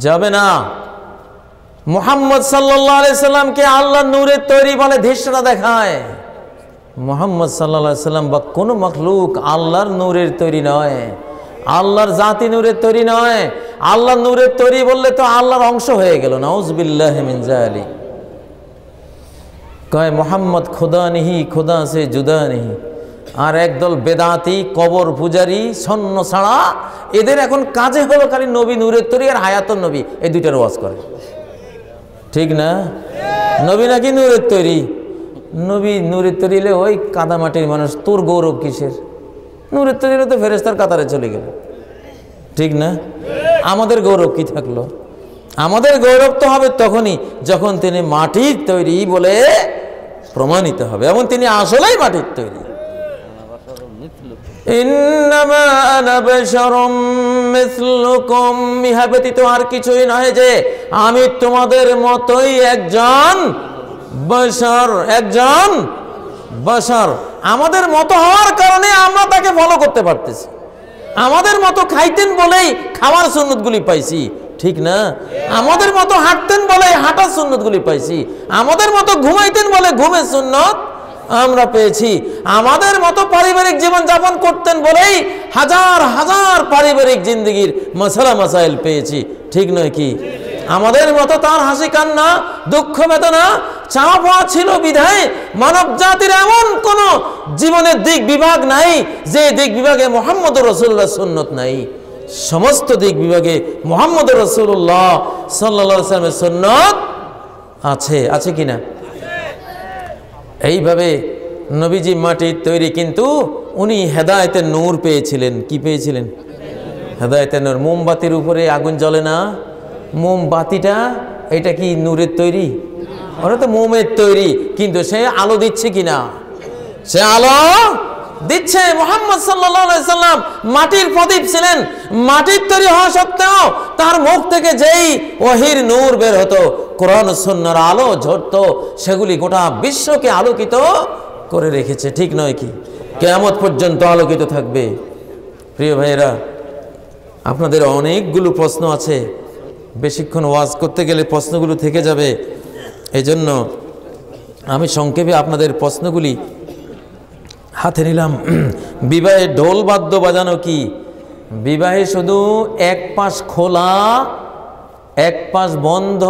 যাবে না। মুহাম্মদ সাল্লাল্লাহু আলাইহি সাল্লামকে আল্লাহ নূরের তৈরি বলে ধৃষ্টতা দেখায়। মুহাম্মদ সাল্লাল্লাহু আলাইহি সাল্লাম বা কোনো মাখলুক আল্লাহর নূরের তৈরি নয়, আল্লাহর জাতি নূরের তৈরি নয়। আল্লাহর নূরের তৈরি বললে তো আল্লাহর অংশ হয়ে গেল, নাউজুবিল্লাহি মিন যালিক। কয় মুহাম্মদ খুদা নেহি, খুদা সে জুদা নেহি। আর একদল বেদাতি, কবর পূজারি, সন্ন ছাড়া, এদের এখন কাজে হলো খালি নবী নূরের তৈরি আর হায়াতুন নবী, এই দুইটার ওয়াজ করে। ঠিক না? নবী নাকি নূরের তৈরি? নবী নূরের তৈরি হলে ওই কাদামাটির মানুষ, তোর গৌরব কিসের? নূরের তৈরি হলে তো ফেরেশতার কাতারে চলে গেল, ঠিক না? আমাদের গৌরব কি থাকলো? আমাদের গৌরব তো হবে তখনই যখন তিনি মাটির তৈরি বলে প্রমাণিত হবে, এবং তিনি আসলেই মাটির তৈরি। ইন্নামা আনা বাশারুম মিসলুকুম, ইহা ব্যতীত আর কিছুই নয় যে আমি তোমাদের মতোই একজন বাশার, একজন বাশার। আমাদের মতো হওয়ার কারণে আমরা তাকে ফলো করতে পারতেছি। আমাদের মতো খাইতেন বলেই খাওয়ার সুন্নতগুলি পাইছি, ঠিক না? আমাদের মতো হাঁটতেন বলে হাঁটার সুন্নতগুলি পাইছি। আমাদের মতো ঘুমাইতেন বলে ঘুমের সুন্নত আমরা পেয়েছি। আমাদের মতো পারিবারিক জীবন যাপন করতেন বলেই হাজার হাজার পারিবারিক জিন্দগির মাসালা মাসাইল পেয়েছি, ঠিক নয় কি? আমাদের মতো তার হাসি কান্না, দুঃখ বেদনা, চাওয়া পাওয়া ছিল বিধায় মানব জাতির এমন কোন জীবনের দিক বিভাগ নাই যে দিক বিভাগে মুহাম্মদ রাসূলুল্লাহ সুন্নত নাই। সমস্ত দিক বিভাগে মুহাম্মদ রাসূলুল্লাহ সাল্লাল্লাহু আলাইহি ওয়াসাল্লামের সুন্নত আছে, আছে কিনা? এইভাবে নবীজি মাটির তৈরি, কিন্তু উনি হেদায়েতের নূর পেয়েছিলেন। কি পেয়েছিলেন? হেদায়েতের নূর। মোমবাতির উপরে আগুন জ্বলে না, মোমবাতিটা এটা কি নূরের তৈরি? ওরা তো মোমের তৈরি, কিন্তু সে আলো দিচ্ছে কিনা? সে আলো দিচ্ছে। মুহাম্মদ সাল্লাল্লাহু আলাইহি সাল্লাম মাটির প্রদীপ ছিলেন। মাটির তৈরি হওয়া সত্ত্বেও তার মুখ থেকে যেই ওহীর নূর বের হতো, কোরআন সুন্নাহর আলো ঝরতো, সেগুলি গোটা বিশ্বকে আলোকিত করে রেখেছে, ঠিক নয় কি? কিয়ামত পর্যন্ত আলোকিত থাকবে। প্রিয় ভাইয়েরা, আপনাদের অনেকগুলো প্রশ্ন আছে, বেশিক্ষণ ওয়াজ করতে গেলে প্রশ্নগুলো থেকে যাবে। এজন্য আমি সংক্ষেপে আপনাদের প্রশ্নগুলি হাতে নিলাম। বিবাহে ঢোল বাদ্য বাজানো কি? বিবাহে শুধু এক পাশ খোলা এক পাশ বন্ধ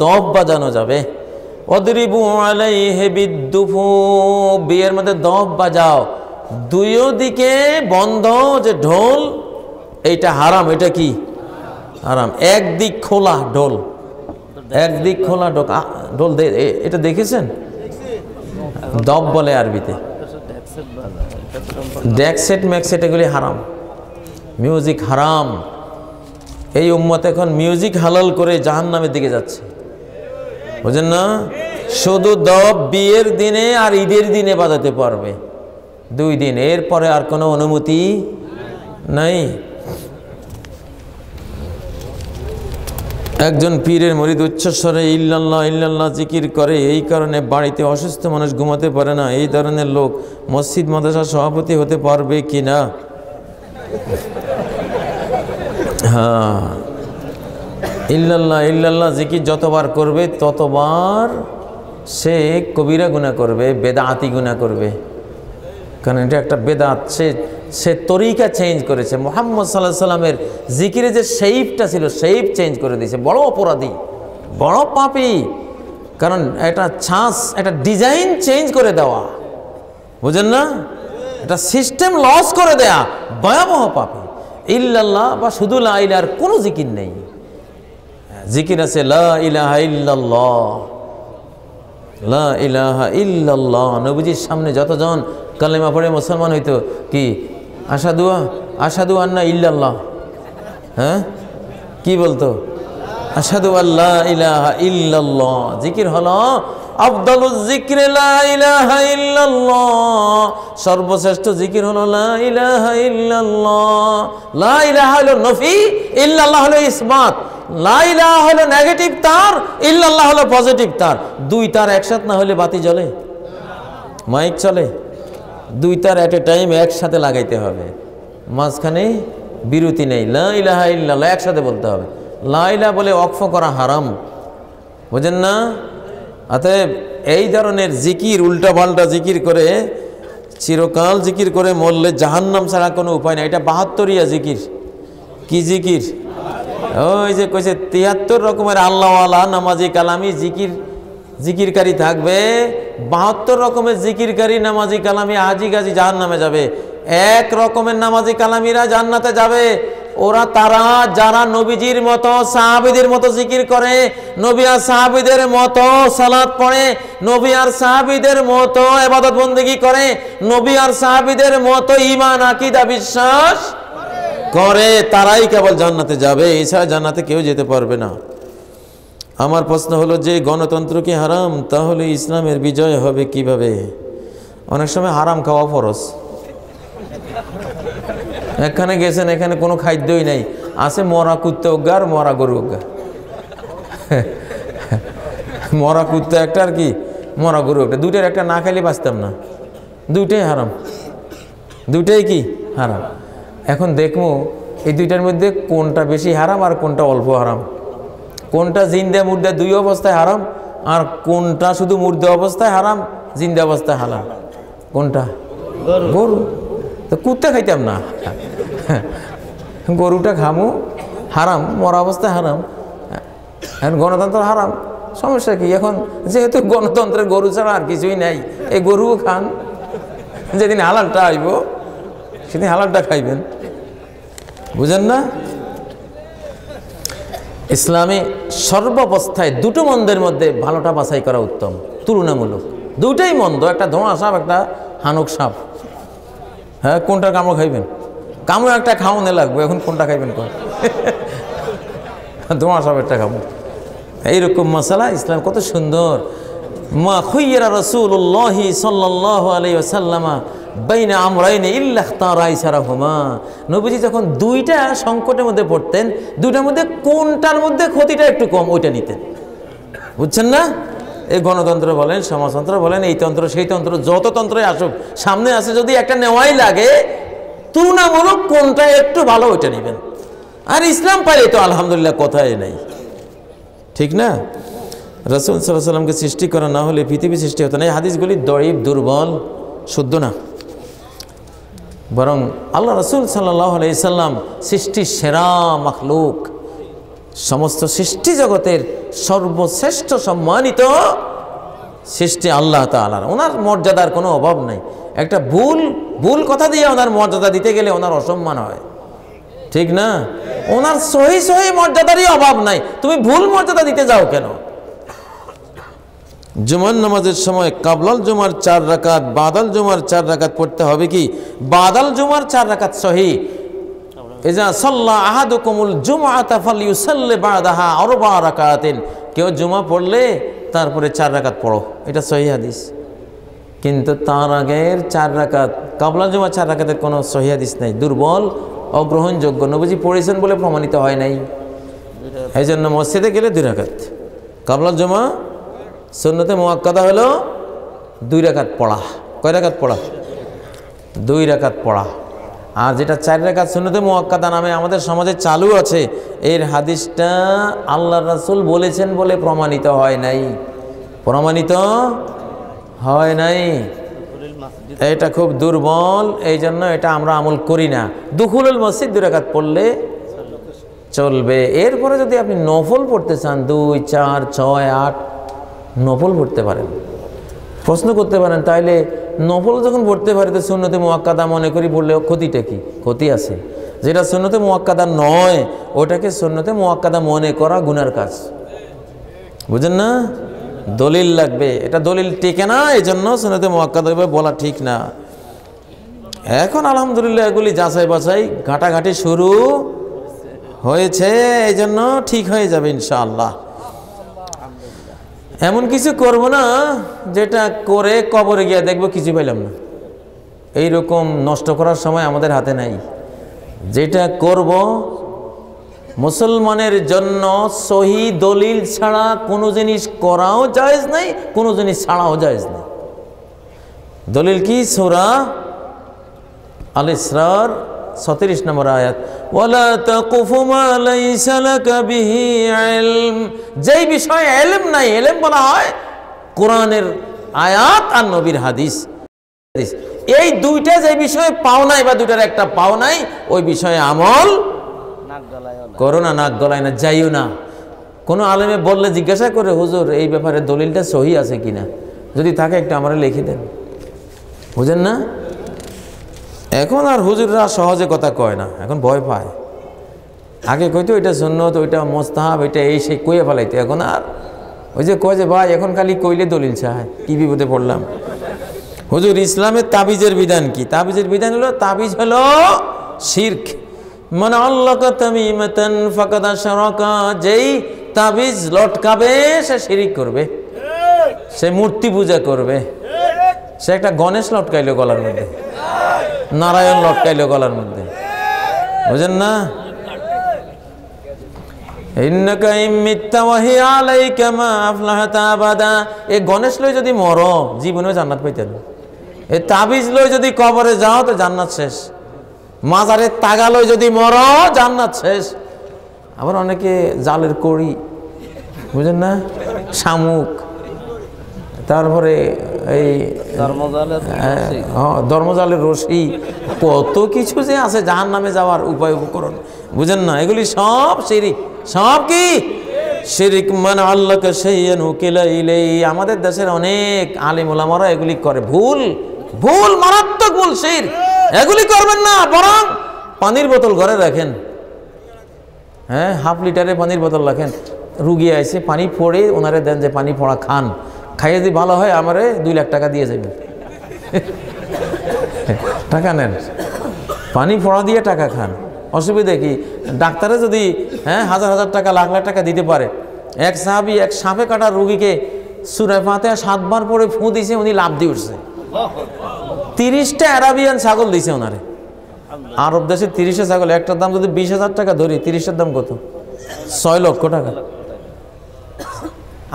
দফ বাজানো যাবে। অদরিবু আলাইহি বিদ্দুফু, বিয়ের মধ্যে দফ বাজাও, দুইও দিকে বন্ধ যে ঢোল, এইটা হারাম। এটা কি? হারাম। একদিক খোলা ঢোল, একদিক খোলা ঢোল, এটা দেখেছেন? দফ বলে আরবিতে। ডেক সেট ম্যাক সেট এগুলি হারাম, মিউজিক হারাম। এই উম্মত এখন মিউজিক হালাল করে জাহান্নামের দিকে যাচ্ছে, বুঝেন না? শুধু দব বিয়ের দিনে আর ঈদের দিনে বাজাতে পারবে, 2 দিন, এরপরে আর কোনো অনুমতি নাই। একজন পীরের মুরিদ উচ্চস্বরে ইল্লাল্লাহ ইল্লাল্লাহ জিকির করে, এই কারণে বাড়িতে অসুস্থ মানুষ ঘুমাতে পারে না। এই ধরনের লোক মসজিদ মাদ্রাসার সভাপতি হতে পারবে কি না? হ্যাঁ, ইল্লাল্লাহ ইল্লাল্লাহ জিকির যতবার করবে ততবার সে কবিরা গুনাহ করবে, বেদাতি গুনাহ করবে, কারণ এটা একটা বেদাত। সে তরিকা চেঞ্জ করেছে। মুহাম্মদ সাল্লাল্লাহু আলাইহি সাল্লামের জিকিরে যে শেইপটা ছিল, শেইপ চেঞ্জ করে দিয়েছে। বড় অপরাধী, বড় পাপী, কারণ এটা একটা ডিজাইন চেঞ্জ করে দেওয়া, বুঝেন না? এটা সিস্টেম লস করে দেয়া, ভয়াবহ পাপী। ইল্লাল্লাহ বা শুধু লা ইলাহার কোনো জিকির নেই। জিকির আছে লা ইলাহা ইল্লাল্লাহ, লা ইলাহা ইল্লাল্লাহ। নবীজির সামনে যতজন কালেমা পড়ে মুসলমান হইতো, কি আশহাদু আন্না ইল্লাল্লাহ, হ্যাঁ কি বলতো? আশহাদু আল্লা ইলাহা ইল্লাল্লাহ। জিকির হলো আফদালুজ যিকরি লা ইলাহা ইল্লাল্লাহ, সর্বশ্রেষ্ঠ জিকির হলো লা ইলাহা ইল্লাল্লাহ। লা ইলাহা হলো নফি, ইল্লাল্লাহ হলো ইসবাত। লা ইলাহা হলো নেগেটিভ তার, ইল্লাল্লাহ হলো পজিটিভ তার। 2 তার একসাথে না হলে বাতি জ্বলে, মাইক চলে? 2 তার এট এ টাইম একসাথে লাগাইতে হবে, মাঝখানে বিরতি নেই। লা ইলাহা ইল্লাল্লাহ একসাথে বলতে হবে। লা ইলাহা বলে ওয়াকফ করা হারাম, বুঝেন না? অতএব এই ধরনের জিকির, উল্টা পাল্টা জিকির করে চিরকাল জিকির করে মরলে জাহান্নাম ছাড়া কোনো উপায় নাই। এটা 72ইয়া জিকির। কি জিকির? ওই যে কইছে 73 রকমের আল্লাহওয়ালা নামাজি কালামি জিকিরকারী থাকবে, 72 রকমের জিকিরকারী নামাজি কালামি হাজি গাজি জাহান্নামে যাবে। 1 রকমের নামাজি কালামিরা জান্নাতে যাবে। তারা যারা নবীজির মতো সাহাবীদের মতো জিকির করে, নবী আর সাহাবীদের মতো সালাত পড়ে, নবী আর সাহাবীদের মতো ইবাদত বন্দেগী করে, নবী আর সাহাবীদের মতো ঈমান আকীদা বিশ্বাস করে, তারাই কেবল জান্নাতে যাবে। এছাড়া জান্নাতে কেউ যেতে পারবে না। আমার প্রশ্ন হলো, যে গণতন্ত্র কি হারাম, তাহলে ইসলামের বিজয় হবে কিভাবে? অনেক সময় হারাম খাওয়া ফরজ। এখানে গেছেন, এখানে কোনো খাদ্যই নেই, আছে মরা কুত্তে অজ্ঞা আর মরা গরু অজ্ঞা। মরা কুত্তে একটা আর কি মরা গরু একটা, 2টার একটা না খাইলে বাঁচতাম না। 2টাই হারাম, 2টাই কি হারাম। এখন দেখবো এই 2টার মধ্যে কোনটা বেশি হারাম আর কোনটা অল্প হারাম, কোনটা জিন্দা মুর্দা 2 অবস্থায় হারাম, আর কোনটা শুধু মুর্দা অবস্থায় হারাম, জিন্দা অবস্থায় হালাল। কোনটা? গরু। তো কুত্তে খাইতাম না, গরুটা খামু, হারাম, মরা অবস্থায় হারাম। এখন গণতন্ত্র হারাম, সমস্যা কি? এখন যেহেতু গণতন্ত্রের গরু ছাড়া আর কিছুই নাই, এই গরুও খান। যেদিন হালালটা আইব সেদিন হালালটা খাইবেন, বুঝেন না? ইসলামে সর্বাবস্থায় 2টো মন্দের মধ্যে ভালোটা বাছাই করা উত্তম, তুলনামূলক। 2টাই মন্দ, একটা ধোঁয়া সাপ, একটা হানুক সাপ। হ্যাঁ, কোনটা কামড় খাইবেন? কামড় একটা খাওয়ানো লাগবে, এখন কোনটা খাইবেন? ধোঁয়া সাপ একটা কামড়। এইরকম মশালা ইসলাম কত সুন্দর। মা খুইরা রাসূলুল্লাহি সাল্লাল্লাহু আলাইহি ওয়াসাল্লাম বাইনা আমরাইন ইল্লা ইখতারা আইসারাহুমা। নবীজি যখন 2টা সংকটের মধ্যে পড়তেন, 2টার মধ্যে কোনটার মধ্যে ক্ষতিটা একটু কম, ওইটা নিতেন, বুঝছেন না? এই গণতন্ত্র বলেন, সমাজতন্ত্র বলেন, এই তন্ত্র সেই তন্ত্র, যত তন্ত্রই আসুক, সামনে আসে যদি একটা নেওয়াই লাগে, তুলনামূলক কোনটা একটু ভালো ওইটা নেবেন। আর ইসলাম পাইলে তো আলহামদুলিল্লাহ কথাই নাই, ঠিক না? রাসূল সাল্লাল্লাহু আলাইহি ওয়াসাল্লামকে সৃষ্টি করা না হলে পৃথিবী সৃষ্টি হতো না। এই হাদিসগুলি দঈফ, দুর্বল, শুদ্ধ না। বরং আল্লাহ রাসূল সাল্লাল্লাহু আলাইহি সাল্লাম সৃষ্টির সেরা মাখলুক, সমস্ত সৃষ্টি জগতের সর্বশ্রেষ্ঠ সম্মানিত সৃষ্টি আল্লাহ তাআলার। ওনার মর্যাদার কোনো অভাব নাই। একটা ভুল কথা দিয়ে ওনার মর্যাদা দিতে গেলে ওনার অসম্মান হয়, ঠিক না? ওনার সহি মর্যাদারই অভাব নাই, তুমি ভুল মর্যাদা দিতে যাও কেন? জুমার নামাজের সময় কাবলাল জুমার 4 রাকাত, বাদাল জুমার 4 রাকাত পড়তে হবে কি? বাদাল জুমার 4 রাকাত সহি, ইজা সাল্লা আহাদুকুমুল জুমআতা ফালইউসাল্লি বা'দাহা আরবা রাকাতান, কেউ জুমা পড়লে তারপরে 4 রাকাত পড়ো, এটা সহিহ হাদিস। কিন্তু তার আগের 4 রাকাত, কাবলা জুমা 4 রাকাতের কোনো সহিহ হাদিস নাই, দুর্বল, অগ্রহণযোগ্য, নবীজি পড়েছেন বলে প্রমাণিত হয় নাই। এই জন্য মসজিদে গেলে 2 রাকাত, কাবলা জুমা সুন্নতে মুআক্কাদা হলো 2 রাকাত পড়া। কয় রাকাত পড়া? 2 রাকাত পড়া। আর যেটা 4 রাকাত সুন্নতে মুআক্কাদা নামে আমাদের সমাজে চালু আছে, এর হাদিসটা আল্লাহর রাসূল বলেছেন বলে প্রমাণিত হয় নাই, প্রমাণিত হয় নাই। এটা খুব দুর্বল, এই জন্য এটা আমরা আমল করি না। দুখুলুল মসজিদ 2 রাকাত পড়লে চলবে। এরপরে যদি আপনি নফল পড়তে চান 2, 4, 6, 8 নফল পড়তে পারেন। প্রশ্ন করতে পারেন তাইলে নফল যখন পড়তে পারে তো সুন্নতে মুআক্কাদা মনে করি পড়লে ক্ষতিটা কি? ক্ষতি আছে। যেটা সুন্নতে মুআক্কাদা নয় ওটাকে সুন্নতে মুআক্কাদা মনে করা গুনার কাজ, বুঝেন না? দলিল লাগবে, এটা দলিল টেকে না, এই জন্য সুন্নতে মুআক্কাদা বলা ঠিক না। এখন আলহামদুলিল্লাহ এগুলি যাচাই বাছাই ঘাটাঘাটি শুরু হয়েছে, এই জন্য ঠিক হয়ে যাবে ইনশাআল্লাহ। এমন কিছু করব না যেটা করে কবরে গিয়ে দেখবো কিছু পাইলাম না, এইরকম নষ্ট করার সময় আমাদের হাতে নাই। যেটা করব মুসলমানের জন্য সহি দলিল ছাড়া কোনো জিনিস করাও জায়েজ নাই, কোনো জিনিস ছাড়াও জায়েজ নাই। দলিল কি? সূরা আল ইসরার 36 নম্বর আয়াত, ওয়ালা তাকুফু মা লাইসা লাকা বিহি ইলম। যেই বিষয়ে ইলম নাই, ইলম বলা হয় কোরআনের আয়াত আর নবীর হাদিস। এই দুইটা যে বিষয়ে পাও নাই বা দুইটার একটা পাও নাই, ওই বিষয়ে আমল করো না, নাক গলায় না, যাইও না। কোনো আলেমে বললে জিজ্ঞাসা করে, হুজুর এই ব্যাপারে দলিলটা সহি আছে কিনা, যদি থাকে একটু আমরা লিখে দেন, বুঝেন না? এখন আর হুজুররা সহজে কথা কয় না, এখন ভয় পায়। আগে কইতো এটা সুন্নত, ওইটা মুস্তাহাব, এটা এই সেই কইয়ে ফেলাইতো। এখন আর ওই যে কয় যে ভাই এখন খালি কইলে দলিল চায়, কি বিপদে পড়লাম। হুজুর ইসলামের তাবিজের বিধান কি? তাবিজের বিধান হলো, তাবিজ হলো শিরক। মানে আল্লাকা তামিমাতান ফাকাদ আশরাকা, যেই তাবিজ লটকাবে সে শিরিক করবে, সে মূর্তি পূজা করবে। সে একটা গণেশ লটকাইলো গলার মধ্যে, নারায়ণ লটকাইলো গলার মধ্যে, বুঝেন না? ইন্নাকা ইম্মিতা ওয়া হিয়া আলাইকা মা আফলাহাতা আবাদা। এই গণেশ লই যদি মরো জীবনে জান্নাত পাইতেন, এই তাবিজ লই যদি কবরে যাও তো জান্নাত শেষ। মাজারে তাগালই যদি মরো জান্নাত শেষ। আবার অনেকে জালের কড়ি, বুঝেন না, শামুক, তারপরে এই ধর্মজালের রশি, কত কিছু যে আছে জাহান্নামে যাওয়ার উপায় উপকরণ, বুঝেন না? এগুলি সব শিরিক, সব কি শিরিক। মান আল্লাকা শাইআন উকিলা ইলাইহি। আমাদের দেশের অনেক আলেম ওলামারা এগুলি করে, ভুল, ভুল, মারাত্মক ভুল, শিরক। এগুলি করবেন না, বরং পানির বোতল ঘরে রাখেন, হ্যাঁ, হাফ লিটারে পানির বোতল রাখেন। রুগী আছে, পানি পড়ে ওনারে দেন যে পানি পড়া খান, খাইয়ে যদি ভালো হয় আমারে 2 লাখ টাকা দিয়ে যাবেন। টাকা নেন, পানি পড়া দিয়ে টাকা খান, অসুবিধা কি? ডাক্তারে যদি হাজার হাজার টাকা, লাখ লাখ টাকা দিতে পারে। এক সাহাবী এক সাপে কাটা রুগীকে সূরা ফাতিহা 7 বার পরে ফু দিয়েছে, উনি লাভ দিয়ে উঠছে। 30টা আরাবিয়ান ছাগল দিয়েছে ওনারে। আরব দেশে 30টা ছাগল, একটার দাম যদি 20,000 টাকা ধরি, 30টার দাম কত? 6 লক্ষ টাকা।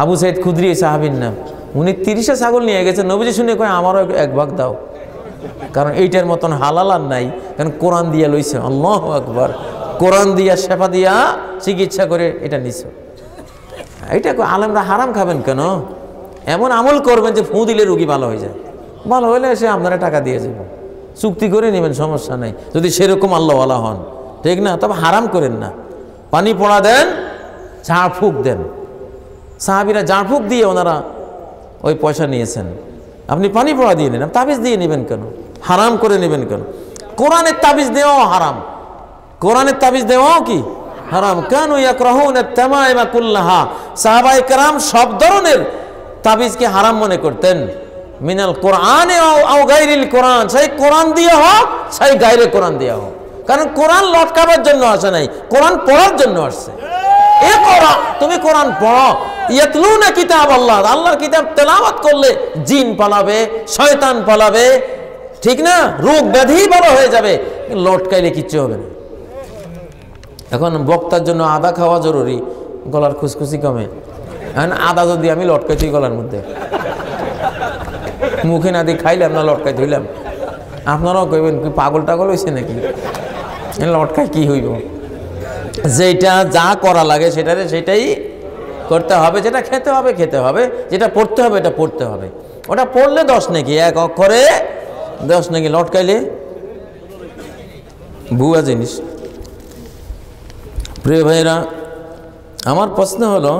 আবু সাইদ খুদরি সাহাবীর নাম, উনি 30টা ছাগল নিয়ে গেছেন। নবীজি শুনে কয় আমারও 1 ভাগ দাও, কারণ এইটার মতন হালাল আর নাই, কারণ কোরআন দিয়া লইছে। আল্লাহু আকবার, কোরআন দিয়া শেফা দিয়া চিকিৎসা করে এটা নিছে। এইটা আলেমরা হারাম খাবেন কেন? এমন আমল করবেন যে ফু দিলে রুগী ভালো হয়ে যায়, ভালো হলে সে আপনারা টাকা দিয়ে যাবে, চুক্তি করে নেবেন, সমস্যা নাই, যদি সেরকম আল্লাহওয়ালা হন, ঠিক না? তবে হারাম করেন না। পানি পড়া দেন, ঝাড় ফুঁক দেন। সাহাবীরা ঝাড় ফুঁক দিয়ে ওনারা ওই পয়সা নিয়েছেন, আপনি পানি পড়া দিয়ে নেন, তাবিজ দিয়ে নেবেন কেন? হারাম করে নেবেন কেন? কোরআনের তাবিজ দেওয়াও হারাম, কোরআনের তাবিজ দেওয়াও কি হারাম। কানু ইয়াকরাহুনা তামাইমা কুল্লাহা। সাহাবায়ে কেরাম সব ধরনের তাবিজকে হারাম মনে করতেন। মিনাল কোরআনে আও গায়রিল কোরআন, সেই কোরআন দিয়ে হোক, সেই গায়রে কোরআন দিয়ে হোক। কারণ কোরআন লটকাবার জন্য আসে নাই, কোরআন পড়ার জন্য আসছে। এ কোরআন, তুমি কোরআন পড়ো। ইয়াতলুনা কিতাব আল্লাহ, আল্লাহর কিতাব তেলাওয়াত করলে জিন পালাবে, শয়তান পালাবে, ঠিক না? রোগ ব্যাধি ভালো হয়ে যাবে। লটকাইলে কিচ্ছু হবে না। এখন বক্তার জন্য আদা খাওয়া জরুরি, গলার খুসখুসি কমে। এখন আদা যদি আমি লটকাইছি গলার মধ্যে, মুখে না দিয়ে খাইলাম না লটকাই ধুইলাম, আপনারাও কইবেন কি পাগল টাগল হয়েছে নাকি? লটকাই কি হইব? যেটা যা করা লাগে সেটাই করতে হবে, যেটা খেতে হবে খেতে হবে, যেটা পড়তে হবে এটা পড়তে হবে। ওটা পড়লে 10 নাকি, এক অক্ষরে 10 নাকি, লটকাইলে ভুয়া জিনিস। প্রিয় ভাইরা, আমার প্রশ্ন হলো,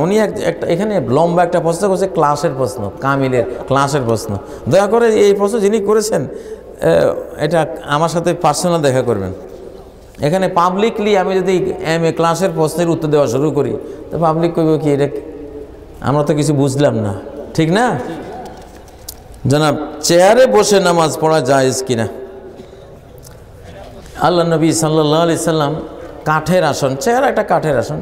উনি একটা এখানে লম্বা একটা প্রশ্ন করছে, ক্লাসের প্রশ্ন, কামিলের ক্লাসের প্রশ্ন। দয়া করে এই প্রশ্ন যিনি করেছেন এটা আমার সাথে পার্সোনাল দেখা করবেন। এখানে পাবলিকলি আমি যদি MA ক্লাসের প্রশ্নের উত্তর দেওয়া শুরু করি তো পাবলিক কইব কি এটা আমরা তো কিছু বুঝলাম না, ঠিক না? জনাব, চেয়ারে বসে নামাজ পড়া জায়েজ কিনা? আল্লাহ নবী সাল্লাল্লাহু আলাইহি সাল্লাম কাঠের আসন, চেয়ার একটা কাঠের আসন,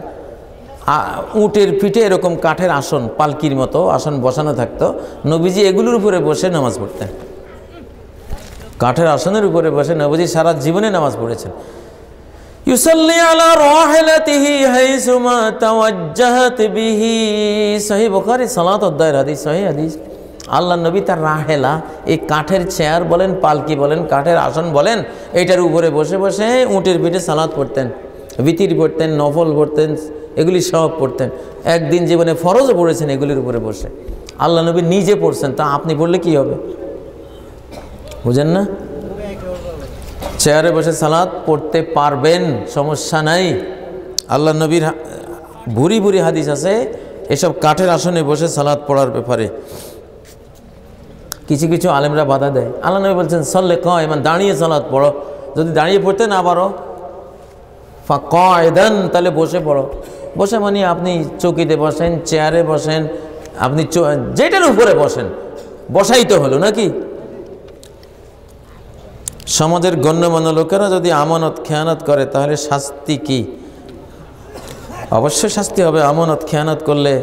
উটের পিঠে এরকম কাঠের আসন, পালকির মতো আসন বসানো থাকতো, নবীজি এগুলোর উপরে বসে নামাজ পড়তেন। কাঠের আসনের উপরে বসে নবীজি সারা জীবনে নামাজ পড়েছেন। ইউসাল্লি আলা রাহিলাতিহি হাইসুমা তাওয়াজ্জাহাত বিহি, সহিহ বুখারী সালাত অধ্যায়ের হাদিস, সহিহ হাদিস। আল্লাহ নবী তার রাহেলা, এই কাঠের চেয়ার বলেন, পালকি বলেন, কাঠের আসন বলেন, এইটার উপরে বসে বসে উটের পিঠে সালাত পড়তেন, বিতির পড়তেন, নফল পড়তেন, এগুলি সব পড়তেন। একদিন জীবনে ফরজও পড়েছেন এগুলির উপরে বসে। আল্লাহ নবী নিজে পড়ছেন, তা আপনি পড়লে কি হবে? বুঝেন না? চেয়ারে বসে সালাত পড়তে পারবেন, সমস্যা নাই। আল্লাহ নবীর ভুরি ভুরি হাদিস আছে এসব কাঠের আসনে বসে সালাত পড়ার ব্যাপারে। কিছু কিছু আলেমরা বাধা দেয়। আল্লাহ নবী বলছেন সল্লে কায়মান, দাঁড়িয়ে সালাত পড়ো। যদি দাঁড়িয়ে পড়তে না পারো ফাকায়দান, তাহলে বসে পড়ো। বসে মানে আপনি চৌকিতে বসেন, চেয়ারে বসেন, আপনি যেটার উপরে বসেন, বসাই তো হলো নাকি? সমাজের গণ্যমান্য লোকেরা যদি আমানত খেয়ানত করে তাহলে শাস্তি কি? অবশ্যই শাস্তি হবে। আমানত খেয়ানত করলে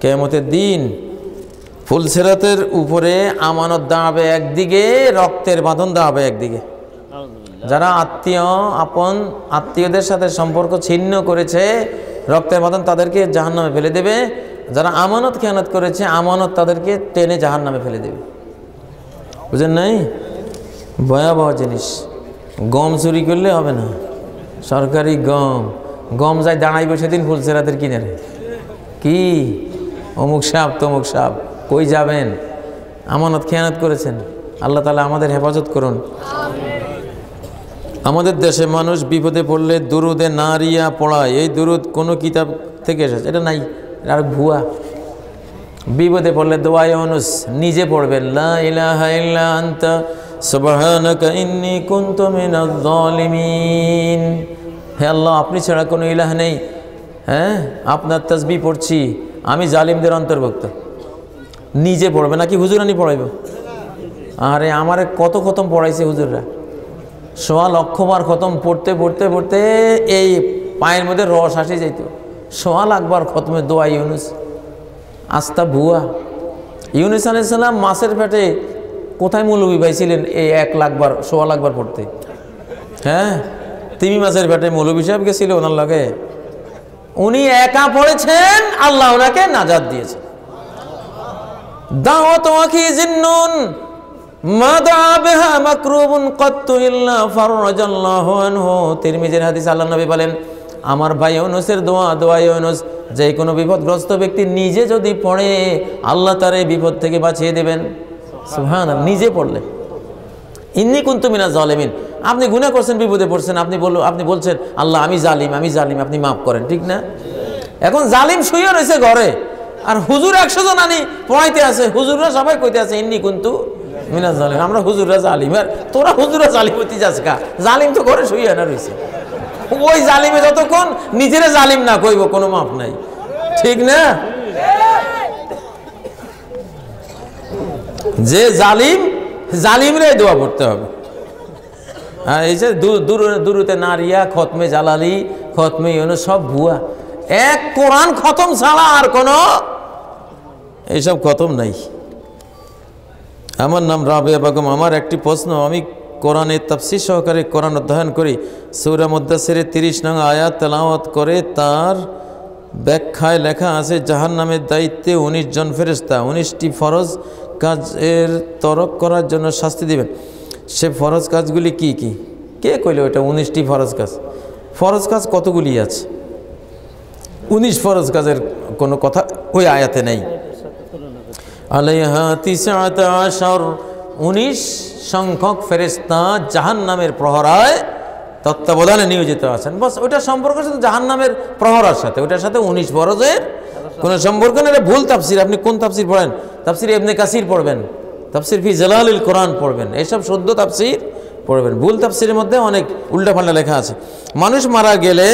কিয়ামতের দিন ফুলসিরাতের উপরে আমানত দাঁড়াবে একদিকে, রক্তের বাঁধন দাঁড়াবে একদিকে। যারা আত্মীয়দের সাথে সম্পর্ক ছিন্ন করেছে, রক্তের বাঁধন তাদেরকে জাহান্নামে ফেলে দেবে। যারা আমানত খেয়ানত করেছে, আমানত তাদেরকে টেনে জাহান্নামে ফেলে দেবে। বুঝেন নাই? ভয়াবহ জিনিস। গম চুরি করলে হবে না, সরকারি গম যায় দাঁড়াইবে সেদিন ফুলসিরাতের কিনারে, কি অমুক সাপ তমুক সাপ, কই যাবেন? আমানত খেয়ানত করেছেন। আল্লাহ তাআলা আমাদের হেফাজত করুন। আমাদের দেশে মানুষ বিপদে পড়লে দুরুদে নারিয়া পড়ায়। এই দুরুদ কোনো কিতাব থেকে এসেছে? এটা নাই, আর ভুয়া। বিপদে পড়লে দোয়া ইউনুস নিজে পড়বেন, লা ইলাহা ইল্লা আনতা সুবহানাকা ইন্নী কুনতু মিনাজ জালিমিন। হে আল্লাহ, আপনি ছাড়া কোনো ইলাহ নেই, হ্যাঁ আপনার তাসবিহ পড়ছি, আমি জালিমদের অন্তর্ভুক্ত। নিজে পড়বে নাকি হুজুরানি পড়াইব? আরে আমারে কত খতম পড়াইছে হুজুররা, 1.25 লক্ষ বার খতম পড়তে পড়তে পড়তে এই পায়ের মধ্যে রস আসে যাইত। 1.25 লাখ বার খতমে দোয়া ইউনুস। আস্তা ভুয়া। ইউনুস আলাইহিস সালাম মাছের পেটে কোথায় মৌলবী পাইছিলেন এই 1 লাখ বার 1.25 লাখ বার পড়তে? হ্যাঁ, তিমি মাছের পেটে মৌলবী সাহেব গেছিল ওনার লাগে। উনি একা পড়েছেন, আল্লাহ ওনাকে নাজাত দিয়েছে। দাওয়াত আখি জিন্নুন মা দাআ বিহা মাকরুবুন কাত্তু ইল্লা ফাররাজাল্লাহু আনহু। তিরমিজির হাদিস, আল্লাহ নবী বলেন, আমার ভাই ইউনুসের দোয়া ইউনুস, যে কোনো বিপদগ্রস্ত ব্যক্তি নিজে যদি পড়ে আল্লাহ তার এই বিপদ থেকে বাঁচিয়ে দেবেন। সুবহানাল্লাহ। নিজে পড়লে ইন্নী কুনতু মিনাজ জালিমিন। আপনি গুনাহ করছেন, বিপদে পড়ছেন, আপনি বলছেন আল্লাহ আমি জালিম, আপনি মাফ করেন, ঠিক না? এখন জালিম শুয়ে রয়েছে ঘরে, আর হুজুর 100 জন আনি পড়াইতে আছে, হুজুররা সবাই কইতে আছে ইন্নী কুনতু মিনাজ জালিম। আমরা হুজুররা জালিম, আর তোরা হুজুররা জালিম হতে যাস কা? জালিম তো ঘরে শুয়ে না রয়েছে। ওই জালিমে যতক্ষণ নিজেরা জালিম না কইব কোনো মাপ নাই, ঠিক না? যে জালিম, জালিমরে দোয়া পড়তে হবে। আর এই যে দুরুতে নারিয়া, খতমে জালালি, খতমে ইউনুস সব ভুয়া। এক কোরআন খতম ছাড়া আর কোনো এইসব খতম নাই। আমার নাম রাবেয়া বেগম। আমার একটি প্রশ্ন, আমি কোরআনের তাফসীর সহকারে কোরআন অধ্যয়ন করি। সূরা মুদ্দাসিরের 30 নং আয়াত তেলাওয়াত করে তার ব্যাখ্যায় লেখা আছে জাহান্নামের দায়িত্বে 19 জন ফেরেশতা 19টি ফরজ কাজের তরক করার জন্য শাস্তি দিবেন। সে ফরজ কাজগুলি কি কি? কে কইল এটা 19টি ফরজ কাজ? ফরজ কাজ কতগুলি আছে? 19 ফরজ কাজের কোনো কথা ওই আয়াতে নেই। আলাইহা 19 সংখ্যক ফেরেশতা জাহান্নামের প্রহরায় তত্ত্বাবধানে নিয়োজিত আছেন। বস ওইটা সম্পর্ক শুধু জাহান্নামের প্রহরার সাথে, ওইটার সাথে 19 ফরজের কোনো সম্পর্ক নেই। এটা ভুল তাফসির। আপনি কোন তাফসির পড়েন? তাফসির ইবনে কাসির পড়বেন, তাফসির ফি জালালিল কোরআন পড়বেন, এইসব শুদ্ধ তাফসির পড়বেন। ভুল তাফসিরের মধ্যে অনেক উল্টাপাল্টা লেখা আছে। মানুষ মারা গেলে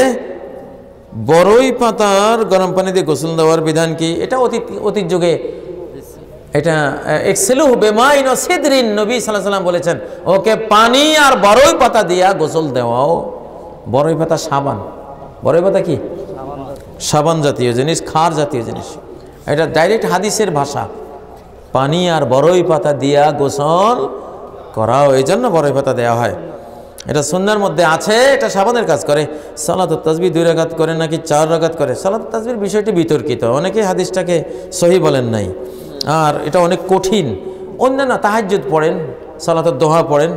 বড়ই পাতার গরম পানি দিয়ে গোসল দেওয়ার বিধান কি? এটা অতীত যুগে এটা এক্সেলু বেমাইন ও সিদরিন, নবী সাল্লাল্লাহু আলাইহি ওয়াসাল্লাম বলেছেন ওকে পানি আর বড়ই পাতা দিয়া গোসল দেওয়াও। বড়ই পাতা সাবান, বড়ই পাতা কি? সাবান জাতীয় জিনিস, খার জাতীয় জিনিস। এটা ডাইরেক্ট হাদিসের ভাষা। পানি আর বড়ই পাতা দিয়া গোসল করাও, এই জন্য বড়ই পাতা দেওয়া হয়। এটা সুন্নাহর মধ্যে আছে। এটা সাবানের কাজ করে। সালাতুত তাসবিহ 2 রাকাত করে নাকি 4 রাকাত করে? সালাতুত তাসবিহর বিষয়টি বিতর্কিত, অনেকে হাদিসটাকে সহি বলেন নাই। আর এটা অনেক কঠিন। অন্যান্য তাহাজ্জুদ পড়েন, সালাতুদ দোহা পড়েন,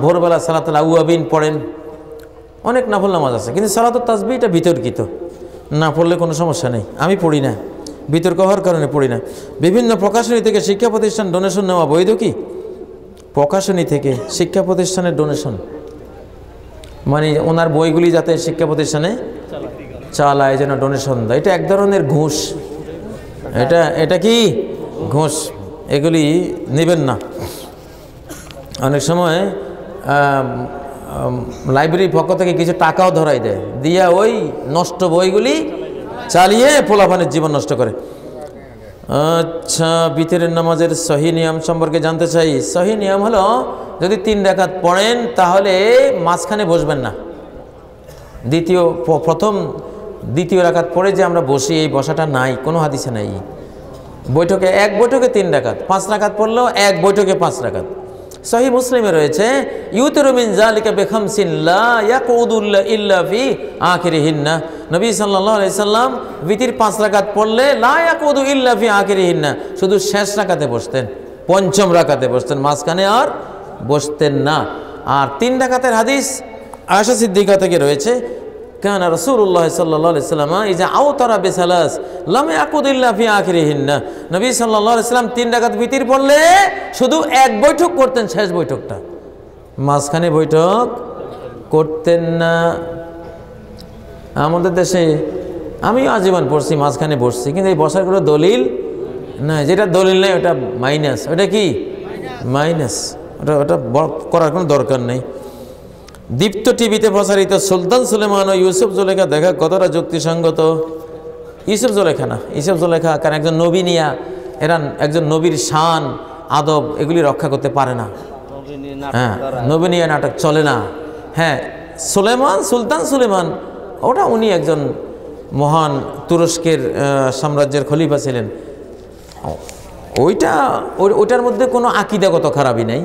ভোরবেলা সালাতুল আউয়াবিন পড়েন, অনেক নফল নামাজ আছে, কিন্তু সালাতুত তাসবিহ এটা বিতর্কিত। না পড়লে কোনো সমস্যা নেই। আমি পড়ি না, বিতর্ক হওয়ার কারণে পড়ি না। বিভিন্ন প্রকাশনী থেকে শিক্ষা প্রতিষ্ঠান ডোনেশন নেওয়া বৈধ কি? প্রকাশনী থেকে শিক্ষা প্রতিষ্ঠানের ডোনেশন মানে ওনার বইগুলি যাতে শিক্ষা প্রতিষ্ঠানে চালায়, যেন ডোনেশন দেয়, এটা এক ধরনের ঘুষ। এটা কি ঘুষ? এগুলি নেবেন না। অনেক সময় লাইব্রেরির পক্ষ থেকে কিছু টাকাও ধরাই দেয়, দিয়া ওই নষ্ট বইগুলি চালিয়ে পোলাপানের জীবন নষ্ট করে। আচ্ছা, বিতরের নামাজের সহি নিয়ম সম্পর্কে জানতে চাই। সহি নিয়ম হলো যদি 3 রাকাত পড়েন তাহলে মাঝখানে বসবেন না। দ্বিতীয় রাকাত পড়ে যে আমরা বসি, এই বসাটা নাই, কোনো হাদিসে নাই। বৈঠকে এক বৈঠকে 3 রাকাত, 5 রাকাত পড়লেও এক বৈঠকে 5 রাকাত। সহি মুসলিমে রয়েছে ইউতিরু মিন যালিকা বিখামসিন লা ইয়াকুদু ইল্লা ফি আখিরিহিন্না। নবী সাল্লাল্লাহু আলাইহি সাল্লাম বিতির 5 রাকাত পড়লে লা ইয়াকুদু ইল্লা ফি আখিরিহিন্না, শুধু শেষ রাকাতে বসতেন, পঞ্চম রাকাতে বসতেন, মাঝখানে আর বসতেন না। আর 3 রাকাতের হাদিস আয়েশা সিদ্দিকা থেকে রয়েছে কানা রাসূলুল্লাহ সাল্লাল্লাহু আলাইহি সাল্লাম ইজা আওতারা বিসালাস লাম ইয়াকুদ ইল্লা ফি আখিরিহিন্না। নবী সাল্লাল্লাহু আলাইহি সাল্লাম 3 রাকাত বিতির পড়লে শুধু এক বৈঠক করতেন, শেষ বৈঠকটা, মাঝখানে বৈঠক করতেন না। আমাদের দেশে আমিও আজীবন পড়ছি, মাঝখানে বসছি, কিন্তু এই বসার কোনো দলিল না। যেটা দলিল নেই ওটা মাইনাস। ওটা কি মাইনাস? ওটা করার কোনো দরকার নেই। দীপ্ত টিভিতে প্রচারিত সুলতান সুলেমান ও ইউসুফ জুলেখা দেখা কতটা যুক্তিসঙ্গত? ইউসুফ জুলেখা না, ইউসুফ জুলেখা কারণ একজন নবী নিয়া, এরা একজন নবীর শান আদব এগুলি রক্ষা করতে পারে না। হ্যাঁ, নবী নিয়া নাটক চলে না। হ্যাঁ, সুলতান সুলেমান ওটা উনি একজন মহান তুরস্কের সাম্রাজ্যের খলিফা ছিলেন। ওইটার মধ্যে কোনো আকিদাগত খারাপই নেই,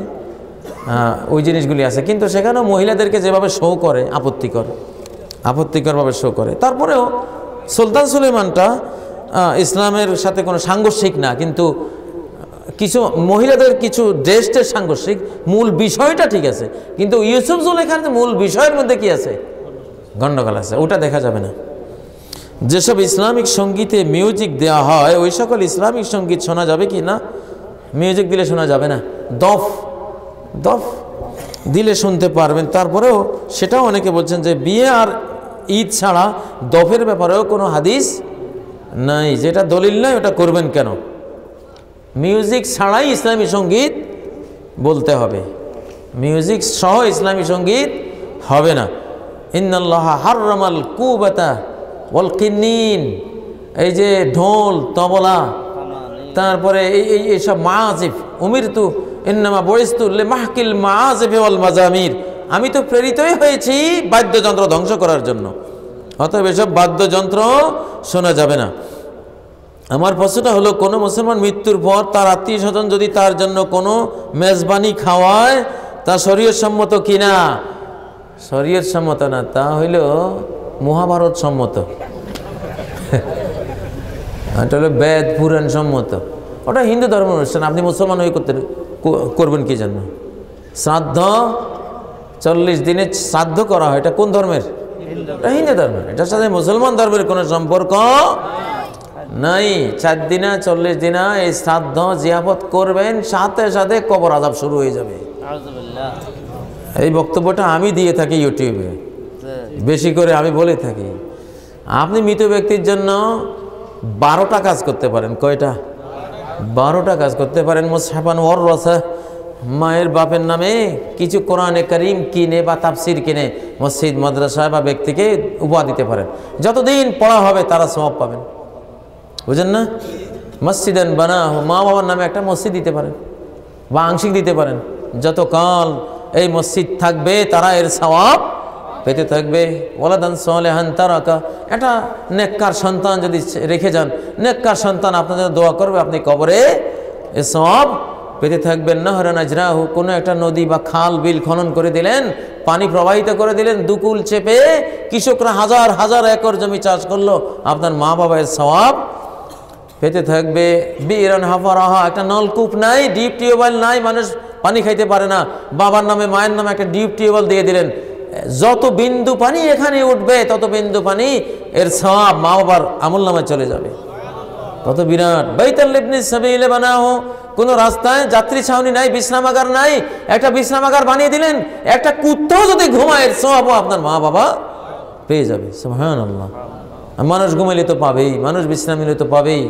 ওই জিনিসগুলি আছে, কিন্তু সেখানেও মহিলাদেরকে যেভাবে শো করে আপত্তিকরভাবে শো করে। তারপরেও সুলতান সুলেমানটা ইসলামের সাথে কোনো সাংঘর্ষিক না, কিন্তু কিছু মহিলাদের কিছু ড্রেসটের সাংঘর্ষিক, মূল বিষয়টা ঠিক আছে, কিন্তু ইউসুফ জুলেখার মূল বিষয়ের মধ্যে কি আছে? গণ্ডগোল আছে, ওটা দেখা যাবে না। যেসব ইসলামিক সঙ্গীতে মিউজিক দেওয়া হয় ওই সকল ইসলামিক সঙ্গীত শোনা যাবে কি না? মিউজিক দিলে শোনা যাবে না। দফ দিলে শুনতে পারবেন। তারপরেও সেটাও অনেকে বলছেন যে বিয়ে আর ঈদ ছাড়া দফের ব্যাপারেও কোনো হাদিস নাই, যেটা দলিল নাই ওটা করবেন কেন? মিউজিক ছাড়াই ইসলামী সঙ্গীত বলতে হবে, মিউজিক সহ ইসলামী সঙ্গীত হবে না। ইন্নাল্লাহা হাররামাল কুবাতা ওয়াল কিন্নিন, এই যে ঢোল তবলা, তারপরে এইসব মাজিফ, উমিরতু ইন্নামা বুইস্তু লিমাহকিল মাআজিফি ওয়াল মাজামির, আমি তো প্রেরিতই হয়েছি বাদ্যযন্ত্র ধ্বংস করার জন্য, অতএব এসব বাদ্যযন্ত্র শোনা যাবে না। আমার প্রশ্নটা হলো, কোনো মুসলমান মৃত্যুর পর তার আত্মীয় স্বজন যদি তার জন্য কোনো মেজবানি খাওয়ায়, তা শরীয়ত সম্মত কিনা? শরীয়ত সম্মত না, তা হইল মহাভারত সম্মত, এটা হলো বেদ পুরাণ সম্মত। ওটা হিন্দু ধর্ম অনুষ্ঠান, আপনি মুসলমান হয়ে করবেন কি জন্য? শ্রাদ্ধ 40 দিনে শ্রাদ্ধ করা হয়, এটা কোন ধর্মের? এটা হিন্দু ধর্মের। এটার সাথে মুসলমান ধর্মের কোনো সম্পর্ক নাই। 4 দিনা 40 দিনা এই শ্রাদ্ধ জিয়াফত করবেন, সাথে সাথে কবর আযাব শুরু হয়ে যাবে। এই বক্তব্যটা আমি দিয়ে থাকি ইউটিউবে, বেশি করে আমি বলে থাকি। আপনি মৃত ব্যক্তির জন্য 12টা কাজ করতে পারেন। কয়টা? 12টা কাজ করতে পারেন। মুসহাফান ওয়ার রসা, মায়ের বাপের নামে কিছু কোরআনে কারীম কিনে বা তাফসির কিনে মসজিদ মাদ্রাসা বা ব্যক্তিকে উপহার দিতে পারেন। যতদিন পড়া হবে তারা সওয়াব পাবেন, বুঝেন না? মসজিদান বানাহু, মা বাবার নামে একটা মসজিদ দিতে পারেন বা আংশিক দিতে পারেন। যতকাল এই মসজিদ থাকবে তারা এর সওয়াব পেতে থাকবে। ওয়ালাদান সালেহান তারাকা, একটা নেককার সন্তান যদি রেখে যান, নেককার সন্তান আপনার জন্য দোয়া করবে, আপনি কবরে এ সওয়াব পেতে থাকবেন। নহরান আজরাহু, কোনো একটা নদী বা খাল বিল খনন করে দিলেন, পানি প্রবাহিত করে দিলেন, দুকুল চেপে কৃষকরা হাজার হাজার একর জমি চাষ করলো, আপনার মা বাবা এর সওয়াব পেতে থাকবে। বিরান হাফারাহা, একটা নলকূপ নাই, ডিপ টিউবওয়েল নাই, মানুষ পানি খাইতে পারে না, বাবার নামে মায়ের নামে একটা ডিপ টিউবওয়েল দিয়ে দিলেন, যত বিন্দু পানি এখানে উঠবে তত বিন্দু পানি এর সওয়াব মা বাবার আমলনামায় চলে যাবে। কত বিরাট। বাইতুল ইবনে সাবিল বানাহু, কোনো রাস্তায় যাত্রী ছাউনি নাই, বিশ্রামাগার নাই, একটা বিশ্রামাগার বানিয়ে দিলেন, একটা কুত্তাও যদি ঘুমায় এর সওয়াবও আপনার মা বাবা পেয়ে যাবে। সুবহানাল্লাহ। মানুষ ঘুমাইলে তো পাবেই, মানুষ বিশ্রাম নিলে তো পাবেই।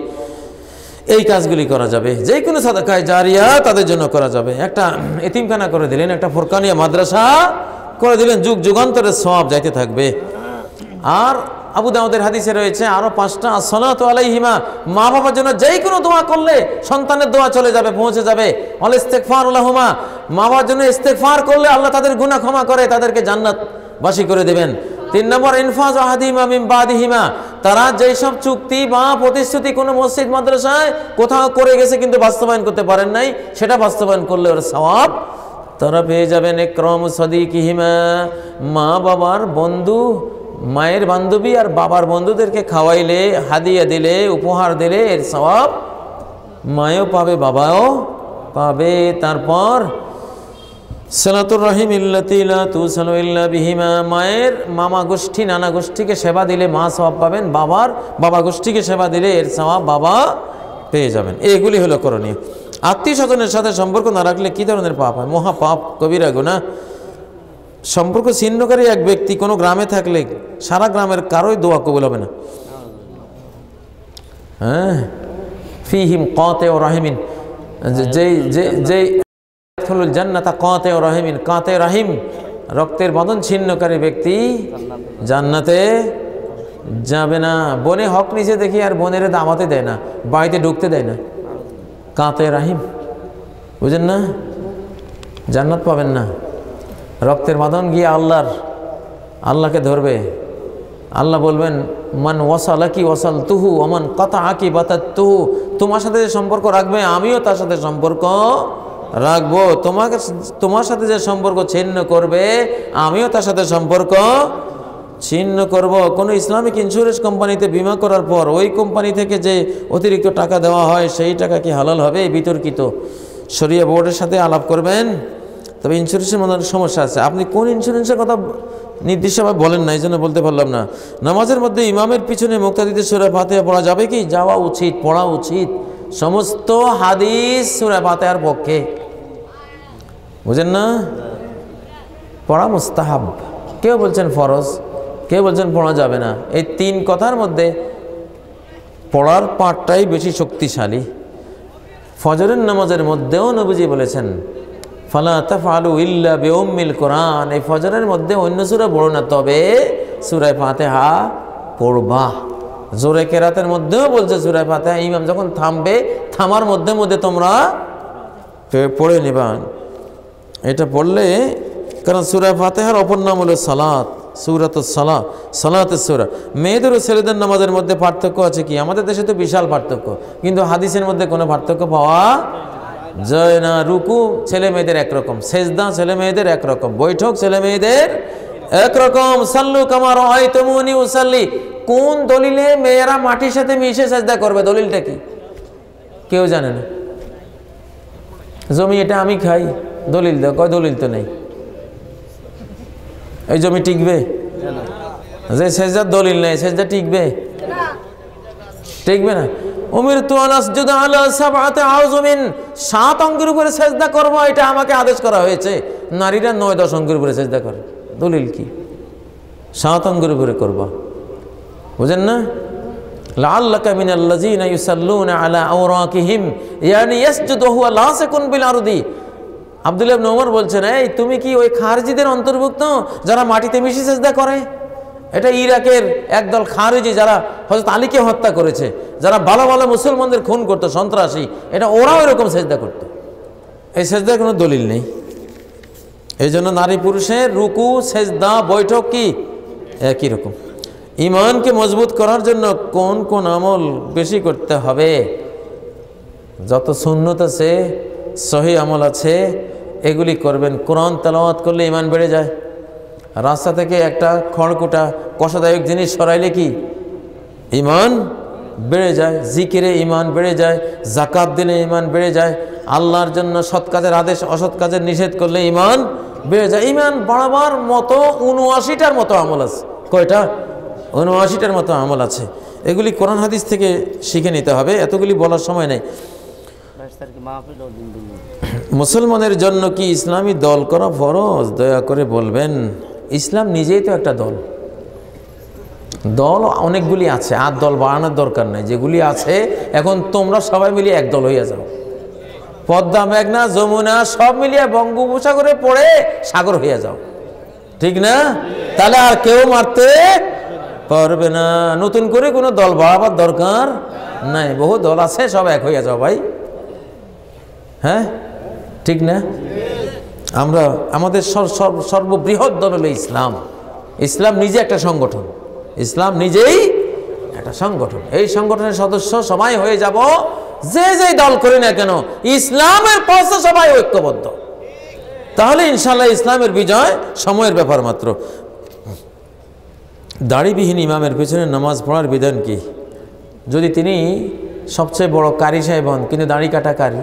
এই কাজগুলি করা যাবে, যে কোনো সাদাকায়ে জারিয়া তাদের জন্য করা যাবে। একটা এতিমখানা করে দিলেন, একটা ফুরকানিয়া মাদ্রাসা করে দিলেন, যুগ যুগান্তরের সওয়াব যাইতে থাকবে। আর আবু দাউদের হাদিসে রয়েছে আরো 5টা, আসসালাতু আলাইহিমা, মা বাবার জন্য যেই কোনো দোয়া করলে সন্তানের দোয়া চলে যাবে, পৌঁছে যাবে। ওয়াল ইস্তিগফারু লাহুমা, মা বাবার জন্য ইস্তিগফার করলে আল্লাহ তাদের গুনাহ ক্ষমা করে, তাদেরকে জান্নাতবাসী করে দেবেন। 3 নম্বর, ইনফাজ আহাদিমা মিন বাদিহিমা, তারা যেই সব চুক্তি বা প্রতিশ্রুতি কোনো মসজিদ মাদ্রাসায় কোথাও করে গেছে কিন্তু বাস্তবায়ন করতে পারেন নাই, সেটা বাস্তবায়ন করলে ওর সওয়াব তারা পেয়ে যাবেন। ইকরামু সাদিকিহিমা, মা বাবার বন্ধু, মায়ের বান্ধবী আর বাবার বন্ধুদেরকে খাওয়াইলে, হাদিয়া দিলে, উপহার দিলে এর সওয়াব মায়ও পাবে বাবাও পাবে। তারপর সালাতুর রহিম ইল্লাতি লা তুসালু ইল্লা বিহিমা, মায়ের মামা গোষ্ঠী নানা গোষ্ঠীকে সেবা দিলে মা সওয়াব পাবেন, বাবা গোষ্ঠীকে সেবা দিলে এর সওয়াব বাবা পেয়ে যাবেন। এগুলি হলো করণীয়। আত্মীয় স্বজনের সাথে সম্পর্ক না রাখলে কি ধরনের পাপ হয়? মহা পাপ, কবিরা গুনাহ। সম্পর্ক ছিন্নকারী এক ব্যক্তি কোনো গ্রামে থাকলে সারা গ্রামের কারোই দোয়া কবুল হবে না। হ্যাঁ, ফিহিম কাতিউ রাহিমিন, যেই জান্নাতা কাতিউ রাহিমিন, কাতিউ রাহিম রক্তের বন্ধন ছিন্নকারী ব্যক্তি জান্নাতে যাবে না। বোনে হক নিচে দেখি আর বোনের দামাতে দেয় না, বাড়িতে ঢুকতে দেয় না, কাতিউ রাহিম, বুঝেন না? জান্নাত পাবেন না। রক্তের বাঁধন গিয়ে আল্লাহকে ধরবে। আল্লাহ বলবেন, মান ওয়াসালাকি ওয়াসালতুহু ওমান কাতাআকি বাতাতুহু, তোমার সাথে যে সম্পর্ক রাখবে আমিও তার সাথে সম্পর্ক রাখবো, তোমার সাথে যে সম্পর্ক ছিন্ন করবে আমিও তার সাথে সম্পর্ক ছিন্ন করব। কোনো ইসলামিক ইন্স্যুরেন্স কোম্পানিতে বীমা করার পর ওই কোম্পানি থেকে যে অতিরিক্ত টাকা দেওয়া হয় সেই টাকা কি হালাল হবে? বিতর্কিত। শরিয়া বোর্ডের সাথে আলাপ করবেন। তবে ইন্স্যুরেন্সের মধ্যে সমস্যা আছে। আপনি কোন ইন্স্যুরেন্সের কথা নির্দিষ্টভাবে বলেন না, এই জন্য বলতে পারলাম না। নামাজের মধ্যে ইমামের পিছনে মুক্তাদিদের সূরা ফাতিহা পড়া যাবে কি? যাওয়া উচিত, পড়া উচিত। সমস্ত হাদিস সূরা ফাতিহার পক্ষে, বুঝেন না? পড়া মুস্তাহাব, কেউ বলছেন ফরজ, কেউ বলছেন পড়া যাবে না। এই 3 কথার মধ্যে পড়ার পাঠটাই বেশি শক্তিশালী। ফজরের নামাজের মধ্যেও নবীজি বলেছেন, ফালা তাফআলু ইল্লা বিউম্মিল কোরআন, এই ফজরের মধ্যে অন্য সূরা পড়ো না, তবে সূরা ফাতিহা পড়বা। জোরে কেরাতের মধ্যেও বলছে সূরা ফাতিহা, ইমাম যখন থামবে থামার মধ্যে মধ্যে তোমরা পড়ে নেবান। এটা পড়লে, কারণ সূরা ফাতিহার অপর নাম হলো সালাত, সূরাতুস সালাত, সালাতের সূরা। মেয়েদের ও ছেলেদের নামাজের মধ্যে পার্থক্য আছে কি? আমাদের দেশে তো বিশাল পার্থক্য, কিন্তু হাদিসের মধ্যে কোনো পার্থক্য পাওয়া যায় না। রুকু ছেলে মেয়েদের একরকম, সেজদা ছেলে মেয়েদের একরকম, বৈঠক ছেলে মেয়েদের একরকম। সাল্লু কামা রাআইতুমুনি উসাল্লি। কোন দলিলে মেয়েরা মাটির সাথে মিশে সেজদা করবে? দলিলটা কি? কেউ জানে না। জমি এটা আমি খাই, দলিল দাও। কয় দলিল তো নেই। এই জমি টিকবে? যে সেজদার দলিল নেই, সেজদা টিকবে? টিকবে না। উমিরতু আন আসজুদা আলা সাবআতি আযমিন, 7 অঙ্গের উপরে সেজদা করব, এটা আমাকে আদেশ করা হয়েছে। নারীরা 9-10 অঙ্গের উপরে সেজদা করে। দলিল কি? 7 অঙ্গের উপরে করবা, বুঝেন না? লাআল্লাকা মিনাল্লাযিনা ইউসাল্লুনা আলা আওরাকিহিম ইয়ানি ইয়াসজুদু হুয়া লাসিকুন বিল আরদি। আব্দুল্লাহ ইবনে ওমর বলছেন, এই তুমি কি ওই খারজিদের অন্তর্ভুক্ত যারা মাটিতে মিশে সেজদা করে? এটা ইরাকের একদল খারেজি যারা হযরত আলীকে হত্যা করেছে, যারা ভালো ভালো মুসলমানদের খুন করতো, সন্ত্রাসী, এটা ওরাও এরকম সেজদা করতো। এই সেজদার কোনো দলিল নেই। এই জন্য নারী পুরুষের রুকু, সেজদা, বৈঠক কি একই রকম। ঈমানকে মজবুত করার জন্য কোন কোন আমল বেশি করতে হবে? যত সুন্নত আছে, সহি আমল আছে, এগুলি করবেন। কোরআন তেলাওয়াত করলে ঈমান বেড়ে যায়। রাস্তা থেকে একটা খড়কুটা কষাদায়ক জিনিস সরাইলে কি ঈমান বেড়ে যায়। জিকিরে ঈমান বেড়ে যায়, যাকাত দিলে ঈমান বেড়ে যায়, আল্লাহর জন্য সৎ কাজের আদেশ, অসৎ কাজের নিষেধ করলে ঈমান বেড়ে যায়। ঈমান বাড়াবার মতো 79টার মতো আমল আছে। কয়টা? 79টার মতো আমল আছে। এগুলি কোরআন হাদিস থেকে শিখে নিতে হবে, এতগুলি বলার সময় নেই। মুসলমানের জন্য কি ইসলামী দল করা ফরজ? দয়া করে বলবেন। ইসলাম নিজেই তো একটা দল। দল অনেকগুলি আছে, আর দল বাড়ানোর দরকার নেই। যেগুলি আছে এখন তোমরা সবাই মিলিয়ে এক দল হইয়া যাও। পদ্মা, মেঘনা, যমুনা সব মিলিয়ে বঙ্গোপসাগরে পড়ে সাগর হইয়া যাও, ঠিক না? তাহলে আর কেউ মারতে পারবে না। নতুন করে কোনো দল বাড়াবার দরকার নাই। বহু দল আছে, সব এক হইয়া যাও ভাই। হ্যাঁ, ঠিক না? আমরা আমাদের সর্ববৃহৎ দল হলো ইসলাম। ইসলাম নিজে একটা সংগঠন, ইসলাম নিজেই একটা সংগঠন। এই সংগঠনের সদস্য সবাই হয়ে যাব, যে যে দল করি না কেন ইসলামের পাশে সবাই ঐক্যবদ্ধ। তাহলে ইনশাআল্লাহ ইসলামের বিজয় সময়ের ব্যাপার মাত্র। দাড়িবিহীন ইমামের পেছনে নামাজ পড়ার বিধান কি? যদি তিনি সবচেয়ে বড় কারি সাহেব হন, কিন্তু দাড়ি কাটা কারি,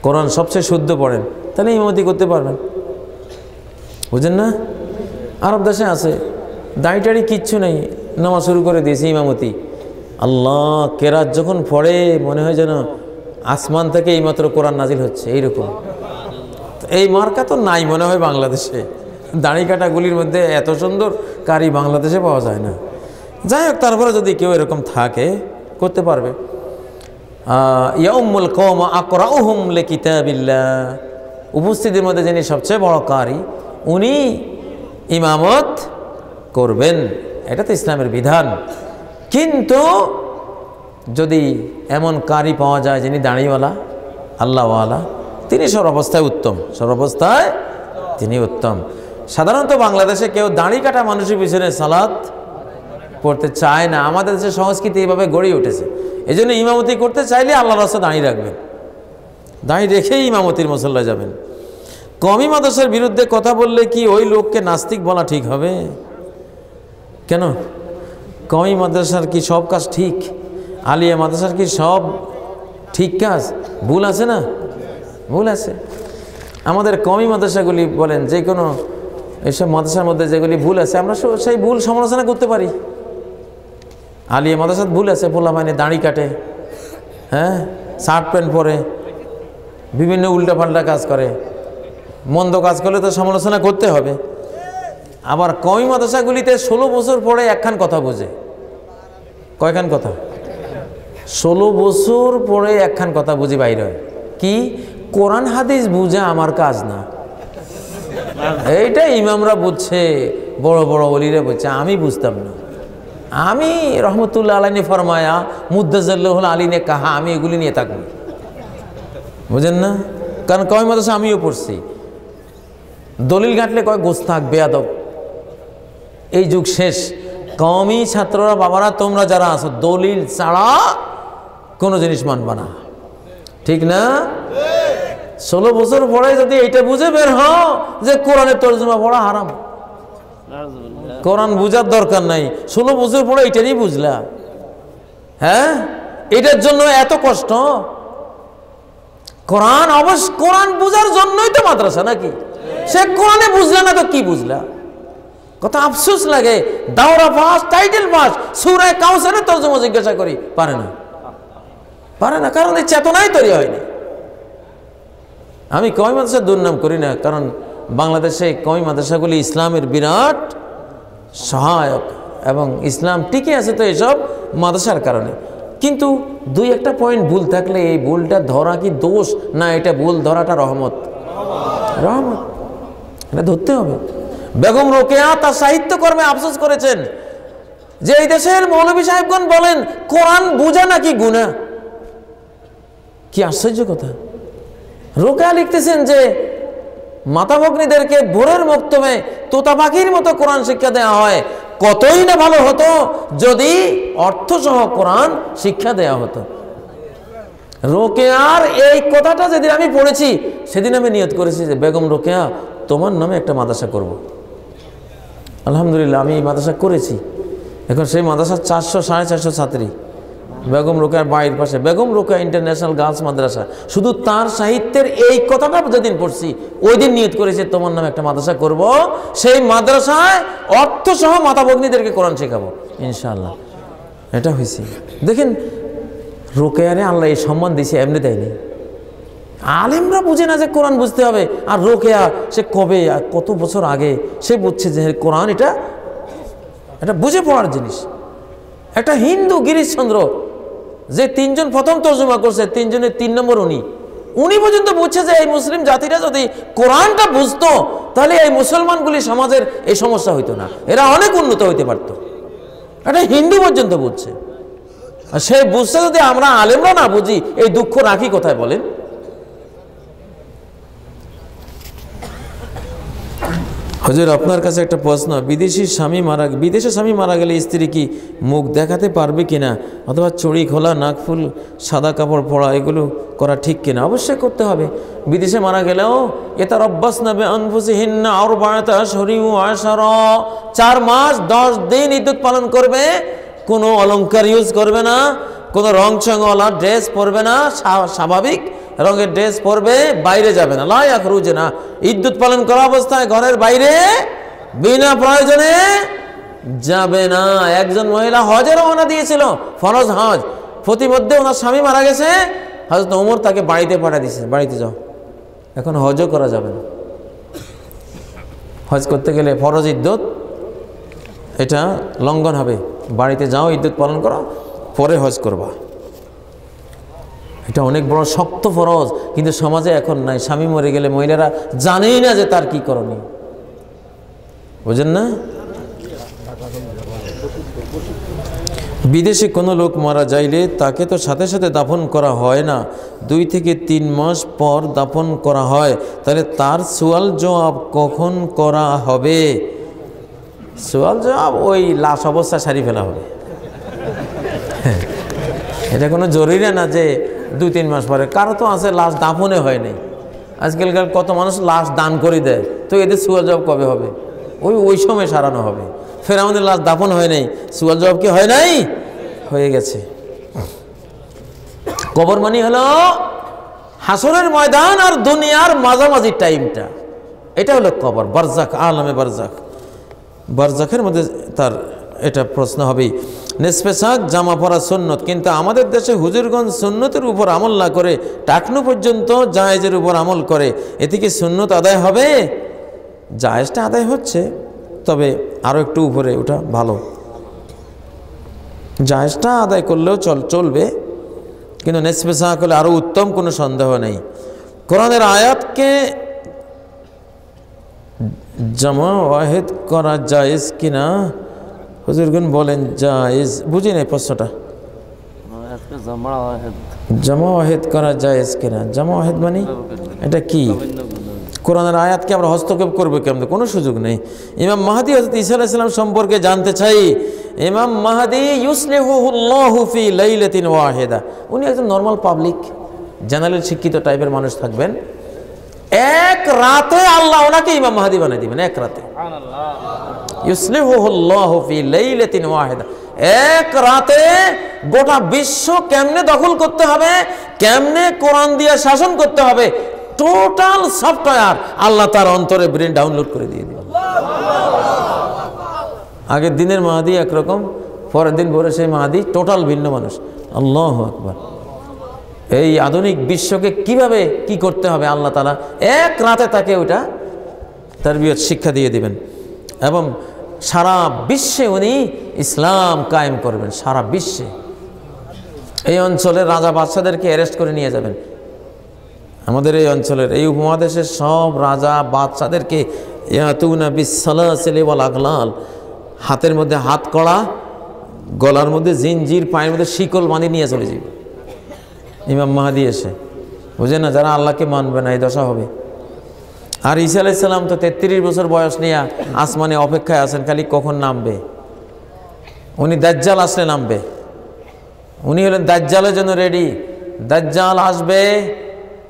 কোরআন সবচেয়ে শুদ্ধ পড়েন, তাহলে ইমামতি করতে পারবেন। বুঝেন না? আরব দেশে আছে, দাড়ি টাড়ি কিচ্ছু নেই, নামাজ শুরু করে দিয়েছে ইমামতি। আল্লাহ, কেরাত যখন পড়ে মনে হয় যেন আসমান থেকে এইমাত্র কোরআন নাজিল হচ্ছে, এইরকম। এই মার্কা তো নাই মনে হয় বাংলাদেশে। দাড়ি কাটাগুলির মধ্যে এত সুন্দর কারি বাংলাদেশে পাওয়া যায় না। যাই হোক, তারপরে যদি কেউ এরকম থাকে করতে পারবে। ইয়াউমুল কওম আকরাউহুম লিকিতাবিল্লাহ, উপস্থিতির মধ্যে যিনি সবচেয়ে বড় কারি উনি ইমামত করবেন। এটা তো ইসলামের বিধান। কিন্তু যদি এমন কারি পাওয়া যায় যিনি দাড়িওয়ালা, আল্লাহওয়ালা, তিনি সর্বাবস্থায় উত্তম, সর্বাবস্থায় তিনি উত্তম। সাধারণত বাংলাদেশে কেউ দাড়ি কাটা মানুষের পিছনে সালাত পড়তে চায় না। আমাদের দেশে সংস্কৃতি এইভাবে গড়ে উঠেছে। এই জন্য ইমামতি করতে চাইলে আল্লাহর রাস্তায় দাঁড়িয়ে রাখবেন, দাঁড়িয়ে রেখেই ইমামতির মুসল্লায় যাবেন। কওমি মাদ্রাসার বিরুদ্ধে কথা বললে কি ওই লোককে নাস্তিক বলা ঠিক হবে? কেন? কওমি মাদ্রাসার কি সব কাজ ঠিক? আলিয়া মাদ্রাসার কি সব ঠিক কাজ? ভুল আছে না? ভুল আছে। আমাদের কওমি মাদ্রাসাগুলি বলেন, যে কোনো এসব মাদ্রাসার মধ্যে যেগুলি ভুল আছে আমরা সেই ভুল সমালোচনা করতে পারি। আলিয়া মাদ্রাসার ভুল আছে, পোলা মানে দাড়ি কাটে, হ্যাঁ, শার্ট প্যান্ট পরে, বিভিন্ন উল্টাপাল্টা কাজ করে, মন্দ কাজ করলে তো সমালোচনা করতে হবে। আবার কওমি মাদ্রাসাগুলিতে 16 বছর পরে একখান কথা বোঝে। কয়খান কথা? 16 বছর পরে একখান কথা বুঝি বাইর হয়। কি? কোরআন হাদিস বুঝা আমার কাজ না। এইটা ইমামরা বুঝছে, বড় বড় ওলিরা বুঝছে, আমি বুঝতাম না। আমি রহমতুল্লাহ আলাইহি ফরমায়া মুদ্দাজ্জাল্লাহুল আলী নে কাহা, আমি এগুলি নিয়ে থাকবো। বুঝেন না? কারণ কওমি মাদ্রাসা আমিও পড়ছি, দলিল ঘাটলে কয় গোস্তাক বেয়াদব। এই যুগ শেষ। কওমি ছাত্ররা বাবারা তোমরা যারা আছো দলিল ছাড়া কোনো জিনিস মানবা না, ঠিক না? 16 বছর পরে যদি এইটা বুঝে বের হও যে কোরআনের তর্জমা পড়া হারাম, কোরআন বুঝার দরকার নাই, 16 বছর পরে এইটারই বুঝলা, হ্যাঁ? এটার জন্য এত কষ্ট? কোরআন অবশ্য কোরআন বুঝার জন্যই তো মাদ্রাসা নাকি? সে কোরআনে বুঝলা না তো কি বুঝলা? কত আফসোস লাগে। দাওরা পাস, টাইটেল পাস, সূরা কাউসারের তর্জমা জিজ্ঞাসা করি, পারে না, পারে না, কারণ এই চেতনাই তৈরি হয়নি। আমি কওমি মাদ্রাসার দুর্নাম করি না, কারণ বাংলাদেশে কওমি মাদ্রাসাগুলি ইসলামের বিরাট সহায়ক এবং ইসলাম টিকে আছে তো এসব মাদ্রাসার কারণে। কিন্তু দুই একটা পয়েন্ট ভুল থাকলে এই ভুলটা ধরা কি দোষ না এটা ভুল ধরাটা রহমত? রহমত, এটা ধরতে হবে। বেগম রোকেয়া তার সাহিত্যকর্মে আফসোস করেছেন যে এই দেশের মৌলভী সাহেবগণ বলেন কোরআন বুঝা নাকি গুনাহ। কি আশ্চর্য কথা! রোকেয়া লিখতেছেন যে মাতা ভগ্নীদেরকে ভোরের মক্তবে তোতা পাখির মতো কোরআন শিক্ষা দেওয়া হয়, কতই না ভালো হতো যদি অর্থসহ কোরআন শিক্ষা দেওয়া হতো। রোকেয়ার এই কথাটা যেদিন আমি পড়েছি সেদিন আমি নিয়ত করেছি যে বেগম রোকেয়া তোমার নামে একটা মাদ্রাসা করব। আলহামদুলিল্লাহ আমি এই মাদ্রাসা করেছি। এখন সেই মাদ্রাসার 400-450 ছাত্রী, বেগম রোকেয়ার বাড়ির পাশে বেগম রোকেয়া ইন্টারন্যাশনাল গার্লস মাদ্রাসা। শুধু তার সাহিত্যের এই কথাটা যেদিন পড়ছি ওই দিন নিয়ত করেছি তোমার নামে একটা মাদ্রাসা করব, সেই মাদ্রাসায় অর্থসহ মাতা ভগ্নীদেরকে কোরআন শেখাবো ইনশাআল্লাহ। এটা হয়েছে। দেখেন রোকেয়ারে আল্লাহ এই সম্মান দিয়েছে, এমনি দেয়নি। আলেমরা বুঝে না যে কোরআন বুঝতে হবে, আর রোকেয়া সে কবে কত বছর আগে সে বুঝছে যে কোরআন এটা বুঝে পড়ার জিনিস। একটা হিন্দু গিরিশচন্দ্র যে 3 জন প্রথম তর্জমা করছে, 3 জনের 3 নম্বর উনি পর্যন্ত বুঝছে যে এই মুসলিম জাতিটা যদি কোরআনটা বুঝতো তাহলে এই মুসলমানগুলি সমাজের এই সমস্যা হইতো না, এরা অনেক উন্নত হইতে পারতো। একটা হিন্দু পর্যন্ত বুঝছে, আর সে বুঝছে যদি আমরা আলেমরা না বুঝি এই দুঃখ রাখি কোথায় বলেন? হুজুর আপনার কাছে একটা প্রশ্ন, বিদেশে স্বামী মারা গেলে স্ত্রী কি মুখ দেখাতে পারবে কিনা, অথবা চুড়ি খোলা, নাকফুল, সাদা কাপড় পরা এগুলো করা ঠিক কিনা? অবশ্যই করতে হবে। বিদেশে মারা গেলেও এটার অভ্যাস নেবে আনফুসিহিন্না আরবাআতা আশহুরিন ওয়া আশরা, 4 মাস 10 দিন ইদ্যত পালন করবে, কোনো অলংকার ইউজ করবে না, কোনো রং চঙওয়ালা ড্রেস পরবে না, স্বাভাবিক রঙের ড্রেস পরবে, বাইরে যাবে না, লা ইয়াখরুজনা, ইদ্যত পালন করা অবস্থায় ঘরের বাইরে বিনা প্রয়োজনে যাবে না। একজন মহিলা হজে রওনা দিয়েছিল, ফরজ হজ, প্রতিমধ্যে ওনার স্বামী মারা গেছে, হযরত ওমর তাকে বাড়িতে পাঠিয়ে দিয়েছে, বাড়িতে যাও, এখন হজও করা যাবে না। হজ করতে গেলে ফরজ ইদ্যত এটা লঙ্ঘন হবে, বাড়িতে যাও, ইদ্যত পালন করো, পরে হজ করবা। এটা অনেক বড় শক্ত ফরজ, কিন্তু সমাজে এখন নাই। স্বামী মরে গেলে মহিলারা জানেই না যে তার কি করণীয়, বুঝেন না? বিদেশে কোনো লোক মারা যাইলে তাকে তো সাথে সাথে দাফন করা হয় না, 2 থেকে 3 মাস পর দাফন করা হয়, তাহলে তার সওয়াল জবাব কখন করা হবে? সওয়াল জবাব ওই লাশ অবস্থা সারি ফেলা হবে। এটা কোনো জরুরি না যে 2-3 মাস পরে। কারো তো আছে লাশ দাফনে হয় নাই, আজকালকার কত মানুষ লাশ দান করে দেয়, তো এদের সওয়াল জবাব কবে হবে? ওই সময় সারানো হবে। ফের আমাদের লাশ দাফন হয় নাই, সওয়াল জবাব কি হয় নাই? হয়ে গেছে। কবর মানে হলো হাসরের ময়দান আর দুনিয়ার মাঝামাঝি টাইমটা, এটা হলো কবর। বারজাখ, আলামে বারজাখ, বারজাখের মধ্যে তার এটা প্রশ্ন হবেই। নিসফে সাক জামা পরা সুন্নত, কিন্তু আমাদের দেশে হুজুরগঞ্জ সুন্নতের উপর আমল না করে টাকনু পর্যন্ত জায়েজের উপর আমল করে, এতে কি সুন্নত আদায় হবে? জায়েজটা আদায় হচ্ছে, তবে আরও একটু উপরে ওটা ভালো। জায়েজটা আদায় করলেও চলবে, কিন্তু নিসফে সাক হলে আরও উত্তম, কোনো সন্দেহ নেই। কোরআনের আয়াতকে জামা ওয়াহিদ করা জায়েজ কিনা? হুজুরগণ বলেন জায়েজ। বুঝি নাই প্রশ্নটা। জামা ওয়াহিদ করা জায়েজ কিনা? জামা ওয়াহিদ মানে এটা কি? কোরআনের আয়াতকে আমরা হস্তক্ষেপ করবো কেমন? কোনো সুযোগ নেই। ইমাম মাহদী হযরত ঈসা আলাইহিস সালাম সম্পর্কে জানতে চাই। ইমাম মাহদী ইউসলিহুল্লাহু ফি লাইলাতিন ওয়াহিদা, উনি একজন নর্মাল পাবলিক জেনারেল শিক্ষিত টাইপের মানুষ থাকবেন। এক রাতে আল্লাহ ওনাকে ইমাম মাহদী বানিয়ে দিবেন, এক রাতে। ইউসলিহুল্লাহু ফি লাইলাতিন ওয়াহিদা, এক রাতে গোটা বিশ্ব কেমনে দখল করতে হবে, কেমনে কোরআন দিয়ে শাসন করতে হবে, টোটাল সফটওয়্যার আল্লাহ তার অন্তরে ব্রেন ডাউনলোড করে দিয়ে দিবেন। আগের দিনের মাহাদি একরকম, পরের দিন ভোরে সেই মাহাদি টোটাল ভিন্ন মানুষ। আল্লাহু আকবার। এই আধুনিক বিশ্বকে কিভাবে কি করতে হবে আল্লাহ তাআলা এক রাতে তাকে ওইটা তারবিয়ত শিক্ষা দিয়ে দিবেন এবং সারা বিশ্বে উনি ইসলাম কায়েম করবেন। সারা বিশ্বে এই অঞ্চলের রাজা বাদশাদেরকে অ্যারেস্ট করে নিয়ে যাবেন। আমাদের এই অঞ্চলের এই উপমহাদেশের সব রাজা বাদশাদেরকে ইয়াতুনা বিসসালাসিলি ওয়াল আগলাল, হাতের মধ্যে হাত কড়া, গলার মধ্যে জিনজির, পায়ের মধ্যে শিকল বাঁধি নিয়ে চলে যাবে ইমাম মাহদী এসে। বুঝে না, যারা আল্লাহকে মানবে না এই দশা হবে। আর ঈসা আলাইহিস সালাম তো 33 বছর বয়স নিয়ে আসমানে অপেক্ষায় আছেন, খালি কখন নামবে। উনি দাজ্জাল আসলে নামবে, উনি হলেন দাজ্জালের জন্য রেডি। দাজ্জাল আসবে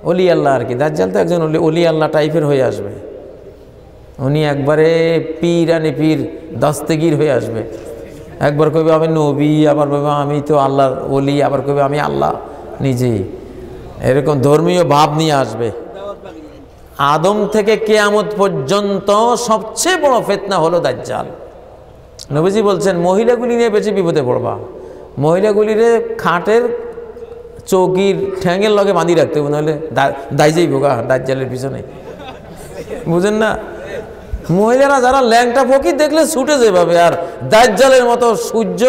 অলি আল্লাহ আর কি, দাজ্জাল তো একজন অলি আল্লাহ টাইপের হয়ে আসবে। উনি একবারে পীর আনি পীর দস্তগীর হয়ে আসবে। একবার কইবে আমি নবী, আবার কইবে আমি তো আল্লাহর অলি, আবার কইবে আমি আল্লাহ নিজেই। এরকম ধর্মীয় ভাব নিয়ে আসবে। আদম থেকে কিয়ামত পর্যন্ত সবচেয়ে বড় ফিতনা হলো দাজ্জাল। নবীজি বলছেন মহিলাগুলি নিয়ে বেশি বিপদে পড়বা। মহিলাগুলিরে খাটের চৌকির ঠ্যাঙের লগে বাঁধি রাখতে হবে, নাহলে দাইজেই ভোগা দাজ্জালের পিছনে। বুঝেন না, মহিলারা যারা ল্যাংটা ফকির দেখলে ছুটে যেভাবে, আর দাজ্জালের মতো সূর্য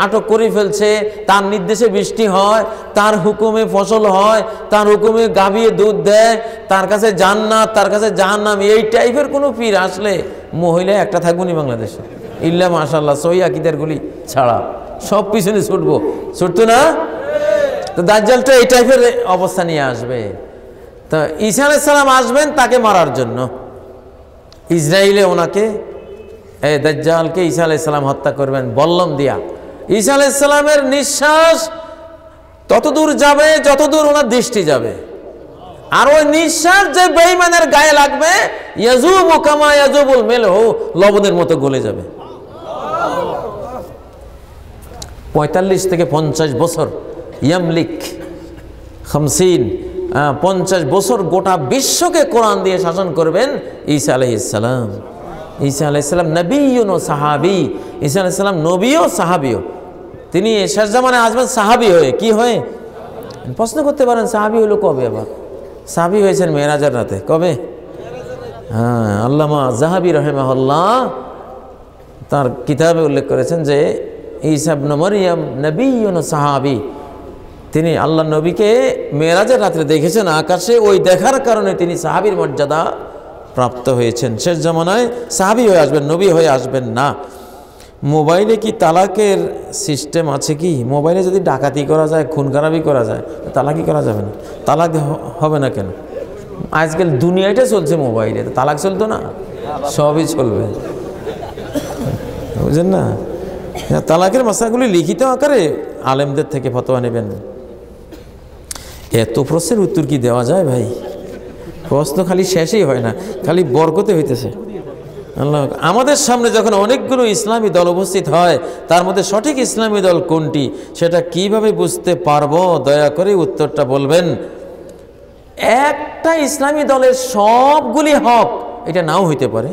আটক করে ফেলছে, তার নির্দেশে বৃষ্টি হয়, তার হুকুমে ফসল হয়, তার হুকুমে গাভিয়ে দুধ দেয়, তার কাছে জান্নাত, তার কাছে জাহান্নাম, এই টাইপের কোনো পীর আসলে মহিলা একটা থাকবনি বাংলাদেশে ইল্লা মাশাআল্লাহ সহি আকীদার গুলি ছাড়া, সব পিছনে ছুটবো, ছুটতো না? তো দাজ্জালটা এই টাইপের অবস্থা নিয়ে আসবে। তো ঈসা আলাইহিস সালাম আসবেন তাকে মারার জন্য। ইসরায়েলে ওনাকে দাজ্জালকে ঈসা আলাইহিস সালাম হত্যা করবেন বল্লম দিয়া। ঈসা আলাইহিস সালামের নিঃশ্বাস ততদূর যাবে যতদূর ওনার দৃষ্টি যাবে, আর ওই নিঃশ্বাস যে বেঈমানের গায়ে লাগবে ইয়াজুবু কামা ইয়াজুবুল মিলহু, লবণের মতো গলে যাবে। 45 থেকে 50 বছর ইয়ামলিক 50 বছর গোটা বিশ্বকে কোরআন দিয়ে শাসন করবেন ঈসা আলাইহিস সালাম। ঈসা আলাইহিস সালাম নবিয়্যুন ও সাহাবী। ঈসা আলাইহিস সালাম নবীও সাহাবীও। তিনি শেষ জামানায় আসবেন সাহাবী হয়ে। কি হয়ে? প্রশ্ন করতে পারেন সাহাবী হলো কবে? আবার সাহাবী হয়েছেন মেরাজের রাতে। কবে? হ্যাঁ, আল্লামা যাহাবী রাহিমাহুল্লাহ তার কিতাবে উল্লেখ করেছেন যে ঈসা ইবনে মারইয়াম নবিয়্যুন ও সাহাবী। তিনি আল্লাহ নবীকে মেরাজের রাত্রে দেখেছেন আকাশে, ওই দেখার কারণে তিনি সাহাবীর মর্যাদা প্রাপ্ত হয়েছেন। শেষ জামানায় সাহাবী হয়ে আসবেন, নবী হয়ে আসবেন না। মোবাইলে কি তালাকের সিস্টেম আছে কি? মোবাইলে যদি ডাকাতি করা যায়, খুন খারাপি করা যায়, তালাকি করা যাবে না? তালাক হবে না কেন? আজকাল দুনিয়াটা চলছে মোবাইলে, তালাক চলতো না? সবই চলবে, বুঝলেন না? তালাকের মাসলাগুলি লিখিত আকারে আলেমদের থেকে ফতোয়া নেবেন। এত প্রশ্নের উত্তর কি দেওয়া যায় ভাই? প্রশ্ন খালি শেষই হয় না, খালি বরকতে হইতেছে। আল্লাহ, আমাদের সামনে যখন অনেকগুলো ইসলামী দল উপস্থিত হয়, তার মধ্যে সঠিক ইসলামী দল কোনটি সেটা কিভাবে বুঝতে পারবো? দয়া করে উত্তরটা বলবেন। একটা ইসলামী দলের সবগুলি হক এটা নাও হইতে পারে,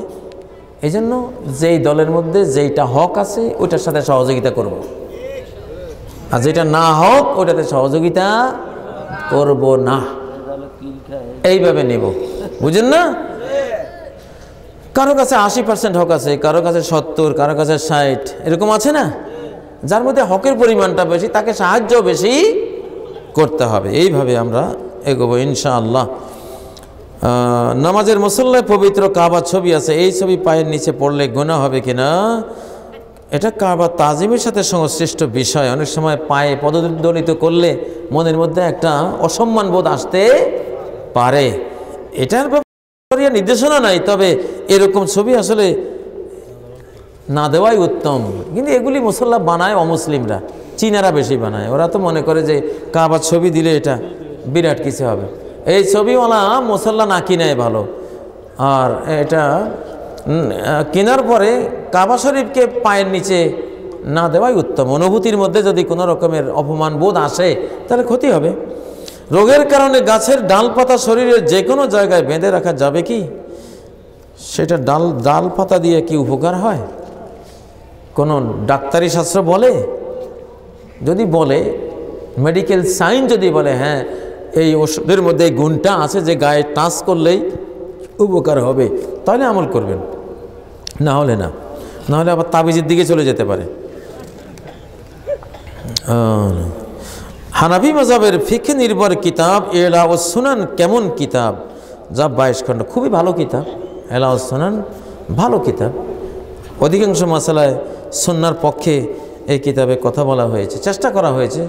এই জন্য যেই দলের মধ্যে যেইটা হক আছে ওইটার সাথে সহযোগিতা করব, আর যেটা না হক ওইটাতে সহযোগিতা করব না, এইভাবে নেব। বুঝেন না? কারো কাছে 80% হক আছে, কারো কাছে 70, কারো কাছে 60, এরকম আছে না? যার মধ্যে হকের পরিমাণটা বেশি তাকে সাহায্য বেশি করতে হবে। এইভাবে আমরা এগোবো ইনশাআল্লাহ। নামাজের মুসল্লায় পবিত্র কাবা ছবি আছে, এই ছবি পায়ের নিচে পড়লে গুনাহ হবে কিনা? এটা কাবা তাজিমের সাথে সংশ্লিষ্ট বিষয়। অনেক সময় পায়ে পদদলিত করলে মনের মধ্যে একটা অসম্মান বোধ আসতে পারে। এটার ব্যাপারে নির্দেশনা নাই, তবে এরকম ছবি আসলে না দেওয়াই উত্তম। কিন্তু এগুলি মুসল্লা বানায় অমুসলিমরা, চীনারা বেশি বানায়। ওরা তো মনে করে যে কাবার ছবি দিলে এটা বিরাট কিছু হবে। এই ছবিওয়ালা মুসল্লা না কিনাই ভালো। আর এটা কেনার পরে কাবা শরীফকে পায়ের নিচে না দেওয়াই উত্তম। অনুভূতির মধ্যে যদি কোনো রকমের অপমান বোধ আসে তাহলে ক্ষতি হবে। রোগের কারণে গাছের ডালপাতা শরীরের যে কোনো জায়গায় বেঁধে রাখা যাবে কি? সেটা ডালপাতা দিয়ে কি উপকার হয়? কোনো ডাক্তারি শাস্ত্র বলে? যদি বলে, মেডিকেল সায়েন্স যদি বলে হ্যাঁ এই ওষুধের মধ্যে এই গুণটা আছে যে গায়ে টাচ করলেই উপকার হবে, তাহলে আমল করবেন। না হলে না, না হলে আবার তাবিজের দিকে চলে যেতে পারে। হানাফি মাযহাবের ফিকহ নির্ভর কিতাব ইলা ওয়াস সুনান কেমন কিতাব? যা 22 খণ্ড, খুবই ভালো কিতাব। ইলা ওয়াস সুনান ভালো কিতাব। অধিকাংশ মাসালায় সুন্নাহর পক্ষে এই কিতাবে কথা বলা হয়েছে, চেষ্টা করা হয়েছে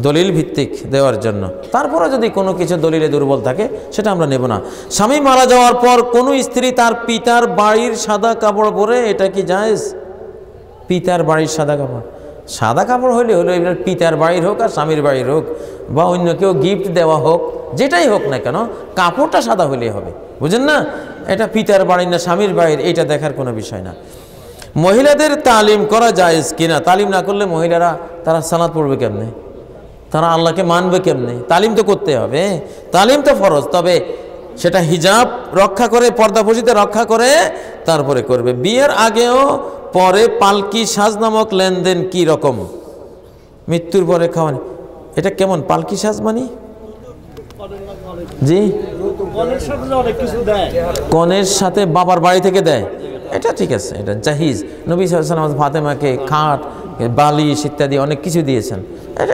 দলিল ভিত্তিক দেওয়ার জন্য। তারপরে যদি কোনো কিছু দলিলে দুর্বল থাকে সেটা আমরা নেব না। স্বামী মারা যাওয়ার পর কোনো স্ত্রী তার পিতার বাড়ির সাদা কাপড় পরে, এটা কি জায়েজ? পিতার বাড়ির সাদা কাপড়, সাদা কাপড় হলে হলো, এবার পিতার বাড়ির হোক আর স্বামীর বাড়ির হোক বা অন্য কেউ গিফট দেওয়া হোক, যেটাই হোক না কেন কাপড়টা সাদা হলেই হবে, বুঝেন না? এটা পিতার বাড়ির না স্বামীর বাড়ির, এটা দেখার কোনো বিষয় না। মহিলাদের তালিম করা জায়েজ কিনা? তালিম না করলে মহিলারা তারা সালাত পড়বে কেমনে? তারা আল্লাহকে মানবে কেমনে? তালিম তো করতে হবে, তালিম তো ফরজ। তবে সেটা হিজাব রক্ষা করে, পর্দাফসিতে রক্ষা করে তারপরে করবে। বিয়ের আগেও পরে পালকি সাজ নামক লেনদেন কি রকম? মৃত্যুর পরে খাওয়ানি, এটা কেমন পালকি সাজ মানি? জি, কনের সাথে বাবার বাড়ি থেকে দেয়, এটা ঠিক আছে, এটা জাহিজ। নবী সাল্লাল্লাহু আলাইহি ওয়াসাল্লাম ফাতেমাকে খাট, বালিশ ইত্যাদি অনেক কিছু দিয়েছেন,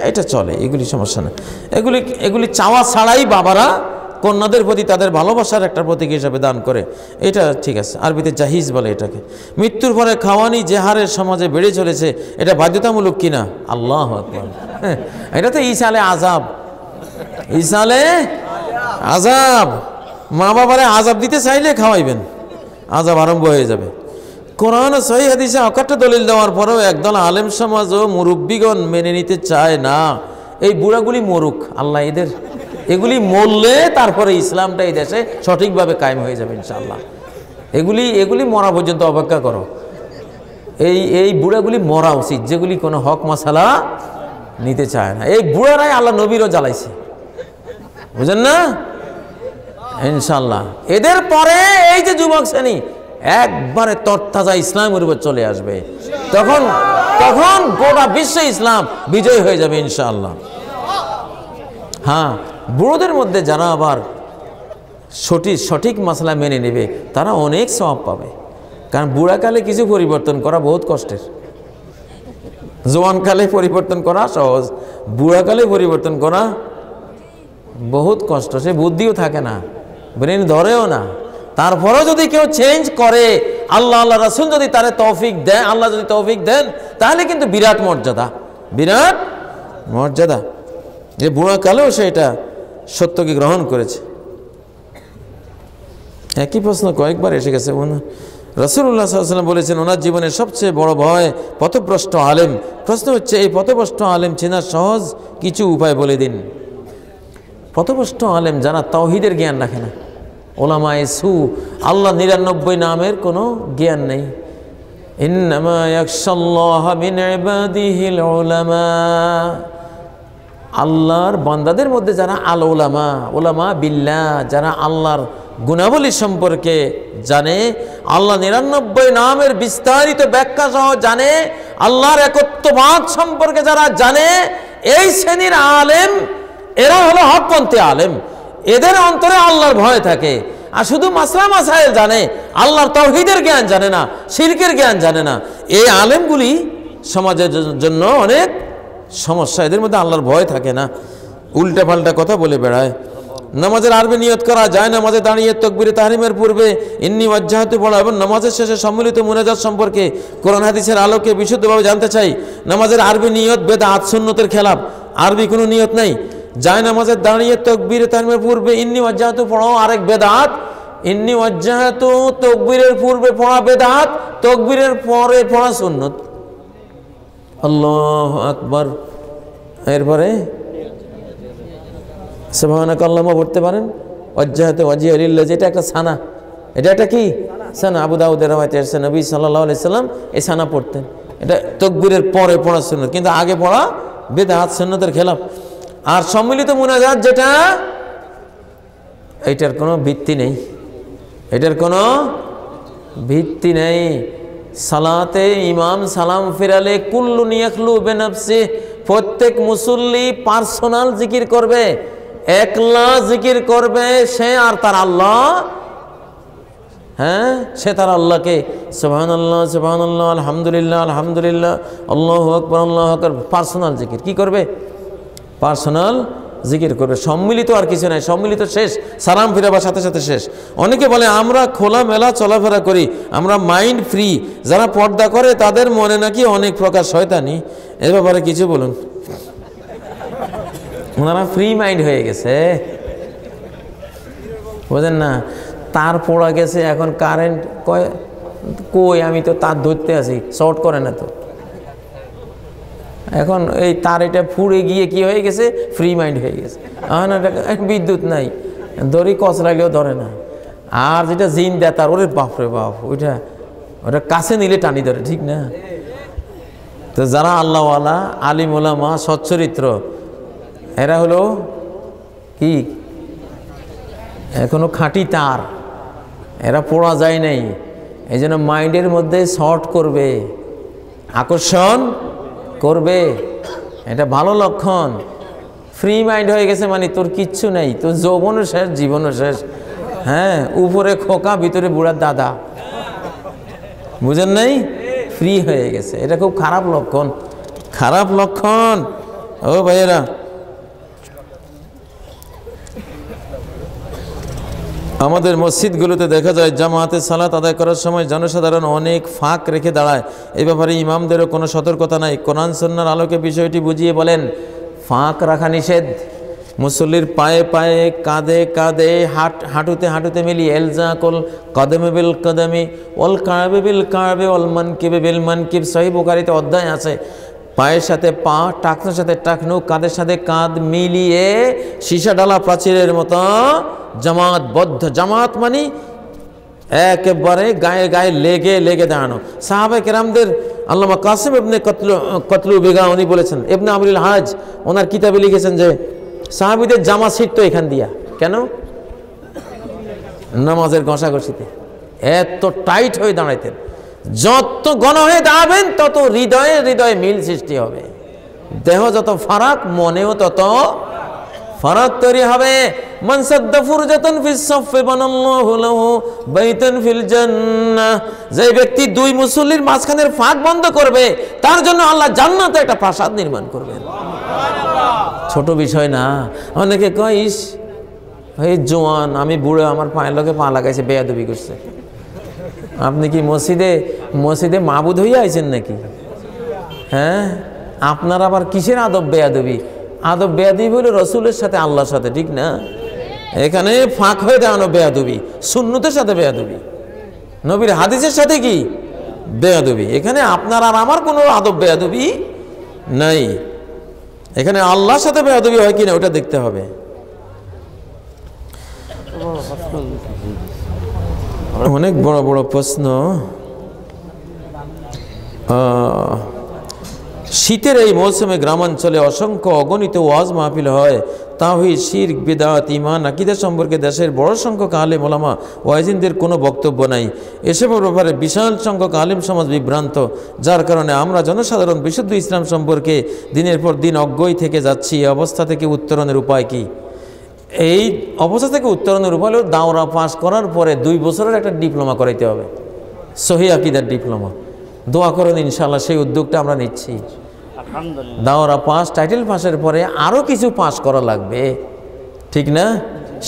এটা চলে, এগুলি সমস্যা না। এগুলি চাওয়া ছাড়াই বাবারা কন্যাদের প্রতি তাদের ভালোবাসার একটা প্রতীক হিসাবে দান করে, এটা ঠিক আছে। আরবিতে জাহিজ বলে এটাকে। মৃত্যুর পরে খাওয়ানি যে হারে সমাজে বেড়ে চলেছে, এটা বাধ্যতামূলক কিনা? আল্লাহু আকবার, এটা তো ইসালে আযাব, ইসালে আযাব। মা বাবারে আযাব দিতে চাইলে খাওয়াইবেন, আযাব আরম্ভ হয়ে যাবে। কোরআন ও সহিহ হাদিসে অকাট্য দলিল দেওয়ার পরেও একদল আলেম সমাজ ও মুরব্বীগণ মেনে নিতে চায় না। এই বুড়াগুলি মরুক, আল্লাহ এগুলি মরলে তারপরে ইসলামটা এই দেশে সঠিকভাবে কায়েম হয়ে যাবে ইনশাআল্লাহ। এগুলি মরা পর্যন্ত অপেক্ষা করো। এই বুড়াগুলি মরা উচিত, যেগুলি কোনো হক মাসালা নিতে চায় না। এই বুড়ারাই আল্লাহ নবীরও জ্বালাইছে, বুঝেন না? ইনশাআল্লাহ এদের পরে এই যে যুবক শ্রেণী একবারে তরতাজা ইসলামের উপর চলে আসবে, তখন গোটা বিশ্বে ইসলাম বিজয় হয়ে যাবে ইনশাআল্লাহ। হ্যাঁ, বুড়োদের মধ্যে যারা আবার সঠিক মাসলা মেনে নেবে তারা অনেক সওয়াব পাবে। কারণ বুড়াকালে কিছু পরিবর্তন করা বহুত কষ্টের। জওয়ানকালে পরিবর্তন করা সহজ, বুড়াকালে পরিবর্তন করা বহুত কষ্ট। সে বুদ্ধিও থাকে না, ব্রেন ধরেও না। তারপরেও যদি কেউ চেঞ্জ করে, আল্লাহ রাসূল যদি তারে তৌফিক দেন, আল্লাহ যদি তৌফিক দেন, তাহলে কিন্তু বিরাট মর্যাদা। যে বুড়াকালেও সে এটা সত্যকে গ্রহণ করেছে। একই প্রশ্ন কয়েকবার এসে গেছে। রাসূলুল্লাহ সাল্লাল্লাহু আলাইহি ওয়াসাল্লাম বলেছেন ওনার জীবনের সবচেয়ে বড় ভয় পথভ্রষ্ট আলেম। প্রশ্ন হচ্ছে এই পথভ্রষ্ট আলেম চেনার সহজ কিছু উপায় বলে দিন। পথভ্রষ্ট আলেম যারা তাওহীদের জ্ঞান রাখে না, উলামায়ে সু, আল্লাহ 99 নামের কোনো জ্ঞান নেই। ইন্নামা ইয়াখশাল্লাহা মিন ইবাদিহিল উলামা, আল্লাহর বান্দাদের মধ্যে যারা আল উলামা বিল্লাহ, যারা আল্লাহর গুণাবলী সম্পর্কে জানে, আল্লাহ 99 নামের বিস্তারিত ব্যাখ্যা সহ জানে, আল্লাহর একত্ববাদ সম্পর্কে যারা জানে, এই শ্রেণীর আলেম এরা হলো হকপন্থী আলেম। এদের অন্তরে আল্লাহর ভয় থাকে। আর শুধু মাসলা মাসাইল জানে, আল্লাহর তাওহীদের জ্ঞান জানে না, শিরকের জ্ঞান জানে না। এই আলেমগুলি সমাজের জন্য অনেক সমস্যা। এদের মধ্যে আল্লাহর ভয় থাকে না, উল্টা পাল্টা কথা বলে বেড়ায়। নামাজের আরবি নিয়ত করা যায়, নামাজে দাঁড়িয়ে তাকবীরে তাহরিমের পূর্বে ইন্নী ওয়াজ্জাহতু পড়া এবং নামাজের শেষে সম্মিলিত মুনাজাত সম্পর্কে কোরআন হাদিসের আলোকে বিশুদ্ধভাবে জানতে চাই। নামাজের আরবি নিয়ত বেদাত, সুন্নতের খেলাফ, আরবি কোনো নিয়ত নাই। যায় নামাজের দাঁড়িয়ে তাকবীরে তাহরিমের পূর্বে ইন্নী ওয়াজ্জাহতু পড়াও আরেক বেদাত, ইন্নী ওয়াজ্জাহতু তাকবীরের পূর্বে পড়া বেদাত, তাকবীরের পরে পড়া সুন্নত। আল্লাহু আকবার। এরপরে সুবহানাকাল্লাহুম্মা পড়তে পারেন, ওয়াজ্জাহতু ওয়াজহিয়া লিল্লাহ, যেটা একটা সানা, এটা একটা কি সানা, আবু দাউদের রাওয়ায়াতে এসেছে নবী সাল্লাল্লাহু আলাইহি সাল্লাম এই সানা পড়তেন। এটা তাকবীরের পরে পড়া সুন্নত, কিন্তু আগে পড়া বেদাত, সুন্নতের খেলাফ। আর সম্মিলিত মুনাজাত যেটা, এটার কোনো ভিত্তি নেই, এটার কোনো ভিত্তি নেই। সালাতে ইমাম সালাম ফিরালে কুল্লুন ইয়াখলু বিনাফসি, প্রত্যেক মুসল্লি পার্সোনাল জিকির করবে, একলা জিকির করবে সে আর তার আল্লাহ। হ্যাঁ, সে তার আল্লাহকে সুবহানাল্লাহ সুবহানাল্লাহ আলহামদুলিল্লাহ আলহামদুলিল্লাহ আল্লাহু আকবার আল্লাহু আকবার, পার্সোনাল জিকির কি করবে? পার্সোনাল জিকির করবে। সম্মিলিত আর কিছু নাই, সম্মিলিত শেষ, সালাম ফিরাবার সাথে সাথে শেষ। অনেকে বলে আমরা খোলামেলা চলাফেরা করি, আমরা মাইন্ড ফ্রি। যারা পর্দা করে তাদের মনে নাকি অনেক প্রকার শয়তানি। এ ব্যাপারে কিছু বলুন। ওনারা ফ্রি মাইন্ড হয়ে গেছে, বোঝেন না? তার পড়া গেছে, এখন কারেন্ট কই, আমি তো তার ধরতে আছি, শর্ট করে না তো। এখন এই তার এটা ফুড়ে গিয়ে কি হয়ে গেছে, ফ্রি মাইন্ড হয়ে গেছে। বিদ্যুৎ নাই, দড়ি কচলাইলেও ধরে না। আর যেটা জিন দেয় তার, ওরে বাপরে বাপ, ওটা কাছে নিলে টানি ধরে, ঠিক না? তো যারা আল্লাহওয়ালা, আলিম ওলামা, সচ্চরিত্র, এরা হলো কি এখনো খাঁটি তার, এরা পড়া যায় নাই। এই জন্য মাইন্ডের মধ্যে শর্ট করবে, আকর্ষণ করবে, এটা ভালো লক্ষণ। ফ্রি মাইন্ড হয়ে গেছে মানে তোর কিচ্ছু নেই, তোর যৌবনও শেষ, জীবনও শেষ। হ্যাঁ, উপরে খোকা, ভিতরে বুড়ার দাদা, বুঝেন নাই? ফ্রি হয়ে গেছে, এটা খুব খারাপ লক্ষণ, খারাপ লক্ষণ। ও ভাইয়েরা, আমাদের মসজিদগুলোতে দেখা যায় জামাতে সালাত আদায় করার সময় জনসাধারণ অনেক ফাঁক রেখে দাঁড়ায়। এই ব্যাপারে ইমামদেরও কোনো সতর্কতা নাই। কোরআন সুন্নাহর আলোকে বিষয়টি বুঝিয়ে বলেন। ফাঁক রাখা নিষেধ। মুসল্লির পায়ে পায়ে, কাঁধে কাঁধে, হাঁটুতে হাঁটুতে মিলিয়ে এলজাকুল কদমে বিল কদমি ওয়াল কাবে বিল কাবে ওয়াল মানকিবে বিল মানকিব, সহিহ বুখারীতে অধ্যায় আছে। পায়ের সাথে পা, টাকনোর সাথে টাকনু, কাঁধের সাথে কাঁধ মিলিয়ে সীসা ডালা প্রাচীরের মতো জামাতবদ্ধ। জামাত মানে একেবারে গায়ে গায়ে লেগে লেগে দাঁড়ানো। সাহাবায়ে কেরামদের আল্লামা কাসিম ইবনে কতলু বেগা উনি বলেছেন, ইবনে আমরুল হাজ ওনার কিতাবে লিখেছেন যে সাহাবীদের জামা ছিটতো এখান দিয়া। কেন? নামাজের ঘষাঘষিতে এত টাইট হয়ে দাঁড়াইতেন। যত ঘন হয়ে দাঁড়াবেন তত হৃদয়ে হৃদয়ে মিল সৃষ্টি হবে, দেহ যত ফারাক, মনেও তত ফারাক তৈরি হবে। মান সাদ্দা ফুরজাতান ফিস সাফফি বানাল্লাহু লাহু বাইতান ফিল জান্নাহ, যে ব্যক্তি দুই মুসল্লির মাঝখানের ফাঁক বন্ধ করবে তার জন্য আল্লাহ জান্নাতে একটা প্রাসাদ নির্মাণ করবেন। ছোট বিষয় না। অনেকে কয় ইস এই জোয়ান, আমি বুড়ো, আমার পায়ের লগে পা লাগাইছে, বেয়াদবি করছে। আপনি কি মসজিদে মাবুদ হইয়া আইছেন নাকি? হ্যাঁ, আপনার আবার কিসের আদব বেয়াদবি? আদব বেয়াদবি হলো রসুলের সাথে, আল্লাহর সাথে, ঠিক না? এখানে ফাঁক হয়ে দাঁড়ানো বেয়াদবি, সুন্নতের সাথে বেয়াদবি, নবীর হাদিসের সাথে কি বেয়াদবি। এখানে আপনার আর আমার কোনো আদব বেয়াদবি নাই, এখানে আল্লাহর সাথে বেয়াদবি হয় কিনা ওটা দেখতে হবে। অনেক বড় বড় প্রশ্ন। শীতের এই মৌসুমে গ্রামাঞ্চলে অসংখ্য অগণিত ওয়াজ মাহফিল হয়। তাওহীদ, শিরক, বিদআত, ঈমান, আকীদা সম্পর্কে দেশের বড় সংখ্যক আলেম ওলামা ওয়াইজিনদের কোনো বক্তব্য নাই। এসবের ব্যাপারে বিশাল সংখ্যক আলেম সমাজ বিভ্রান্ত, যার কারণে আমরা জনসাধারণ বিশুদ্ধ ইসলাম সম্পর্কে দিনের পর দিন অজ্ঞই থেকে যাচ্ছি। এই অবস্থা থেকে উত্তরণের উপায় কি? এই অবস্থা থেকে উত্তরণের উপায় হলো দাওরা পাস করার পরে 2 বছরের একটা ডিপ্লোমা করাইতে হবে, সহিহ আকীদার ডিপ্লোমা। দোয়া করেন, ইনশাআল্লাহ সেই উদ্যোগটা আমরা নিচ্ছি। দাওরা পাস, টাইটেল পাসের পরে আরও কিছু পাস করা লাগবে, ঠিক না?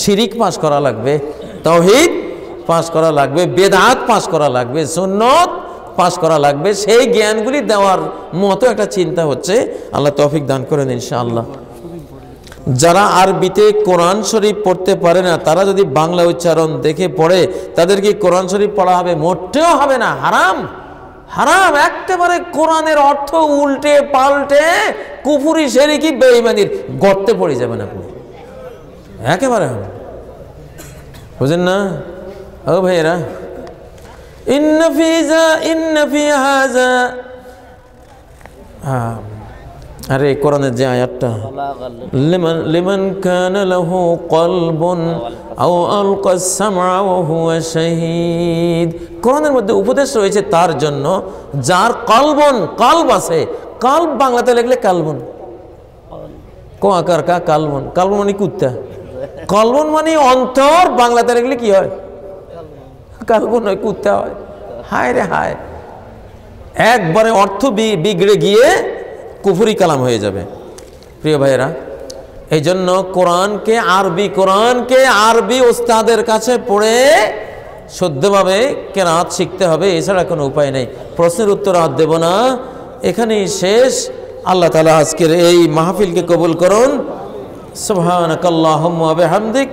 শিরিক পাস করা লাগবে, তাওহীদ পাস করা লাগবে, বেদাত পাস করা লাগবে, সুন্নত পাস করা লাগবে। সেই জ্ঞানগুলি দেওয়ার মতো একটা চিন্তা হচ্ছে। আল্লাহ তৌফিক দান করেন ইনশাআল্লাহ। যারা আরবিতে কোরআন শরীফ পড়তে পারে না তারা যদি বাংলা উচ্চারণ দেখে পড়ে তাদেরকে কোরআন শরীফ পড়া হবে? মোটেও হবে না, হারাম, হারাম। একেবারে কোরআনের অর্থ উল্টে পাল্টে কুফরি শিরকি বেঈমানির গর্তে পড়ে যাবেন আপনি, একেবারে হবে। বুঝেন না ও ভাইয়েরা? ইন্না ফি হাযা, আরে কোরআনের যে আয়াতটা, লিমান কানা লাহু কলবুন আও আলকাস সামআ ওয়া হুয়া শাহীদ, কোরআনের মধ্যে উপদেশ রয়েছে তার জন্য যার কলব আছে। কলব বাংলাতে লিখলে কালবন, কো আকার কা কালবন, কালবন মানে কুত্তা, কলবন মানে অন্তর, বাংলাতে লিখলে কি হয়? কালবন হয়, কুত্তা হয়। হায় রে হায়, একবারে অর্থ বিগড়ে গিয়ে কুফরি কালাম হয়ে যাবে। প্রিয় ভাইয়েরা, এই জন্য কোরআনকে আরবি ওস্তাদের কাছে পড়ে শুদ্ধভাবে কেরাত শিখতে হবে, এছাড়া কোনো উপায় নেই। প্রশ্নের উত্তর আর দেব না, এখানেই শেষ। আল্লাহ তাআলা আজকের এই মাহফিলকে কবুল করুন। সুবহানাকাল্লাহুম্মা ওয়া বিহামদিক,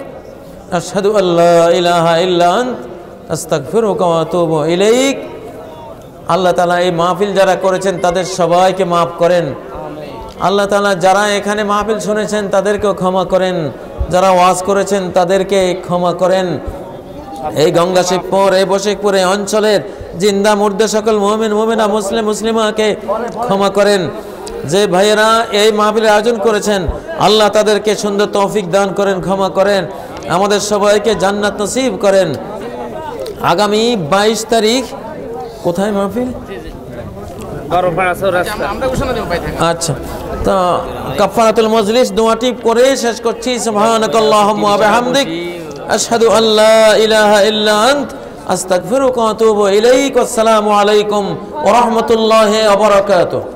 আশহাদু আল্লা ইলাহা ইল্লা আনত, আস্তাগফিরুকা ওয়া আতুবু ইলাইক। আল্লাহ তাআলা এই মাহফিল যারা করেছেন তাদের সবাইকে মাফ করেন। আল্লাহ তাআলা যারা এখানে মাহফিল শুনেছেন তাদেরকেও ক্ষমা করেন, যারা ওয়াজ করেছেন তাদেরকে ক্ষমা করেন। এই গঙ্গা শিবপুর, এই বশিকপুর, এই অঞ্চলের জিন্দা মুর্দে সকল মুমিন মুমিনা মুসলিমাকে ক্ষমা করেন। যে ভাইয়েরা এই মাহফিলের আয়োজন করেছেন আল্লাহ তাদেরকে সুন্দর তৌফিক দান করেন, ক্ষমা করেন, আমাদের সবাইকে জান্নাত নসিব করেন। আগামী 22 তারিখ কোথায় মাহফিল? আচ্ছা, তো কাফারাতুল মজলিস দোয়াটি করে শেষ করছি। সুবহানাকাল্লাহুম্মা ওয়া বিহামদিক, আশহাদু আল্লা ইলাহা ইল্লা আনত, আস্তাগফিরুকা ওয়া আতুবু ইলাইক। আসসালামু আলাইকুম ওয়া রাহমাতুল্লাহি ওয়া বারাকাতুহু।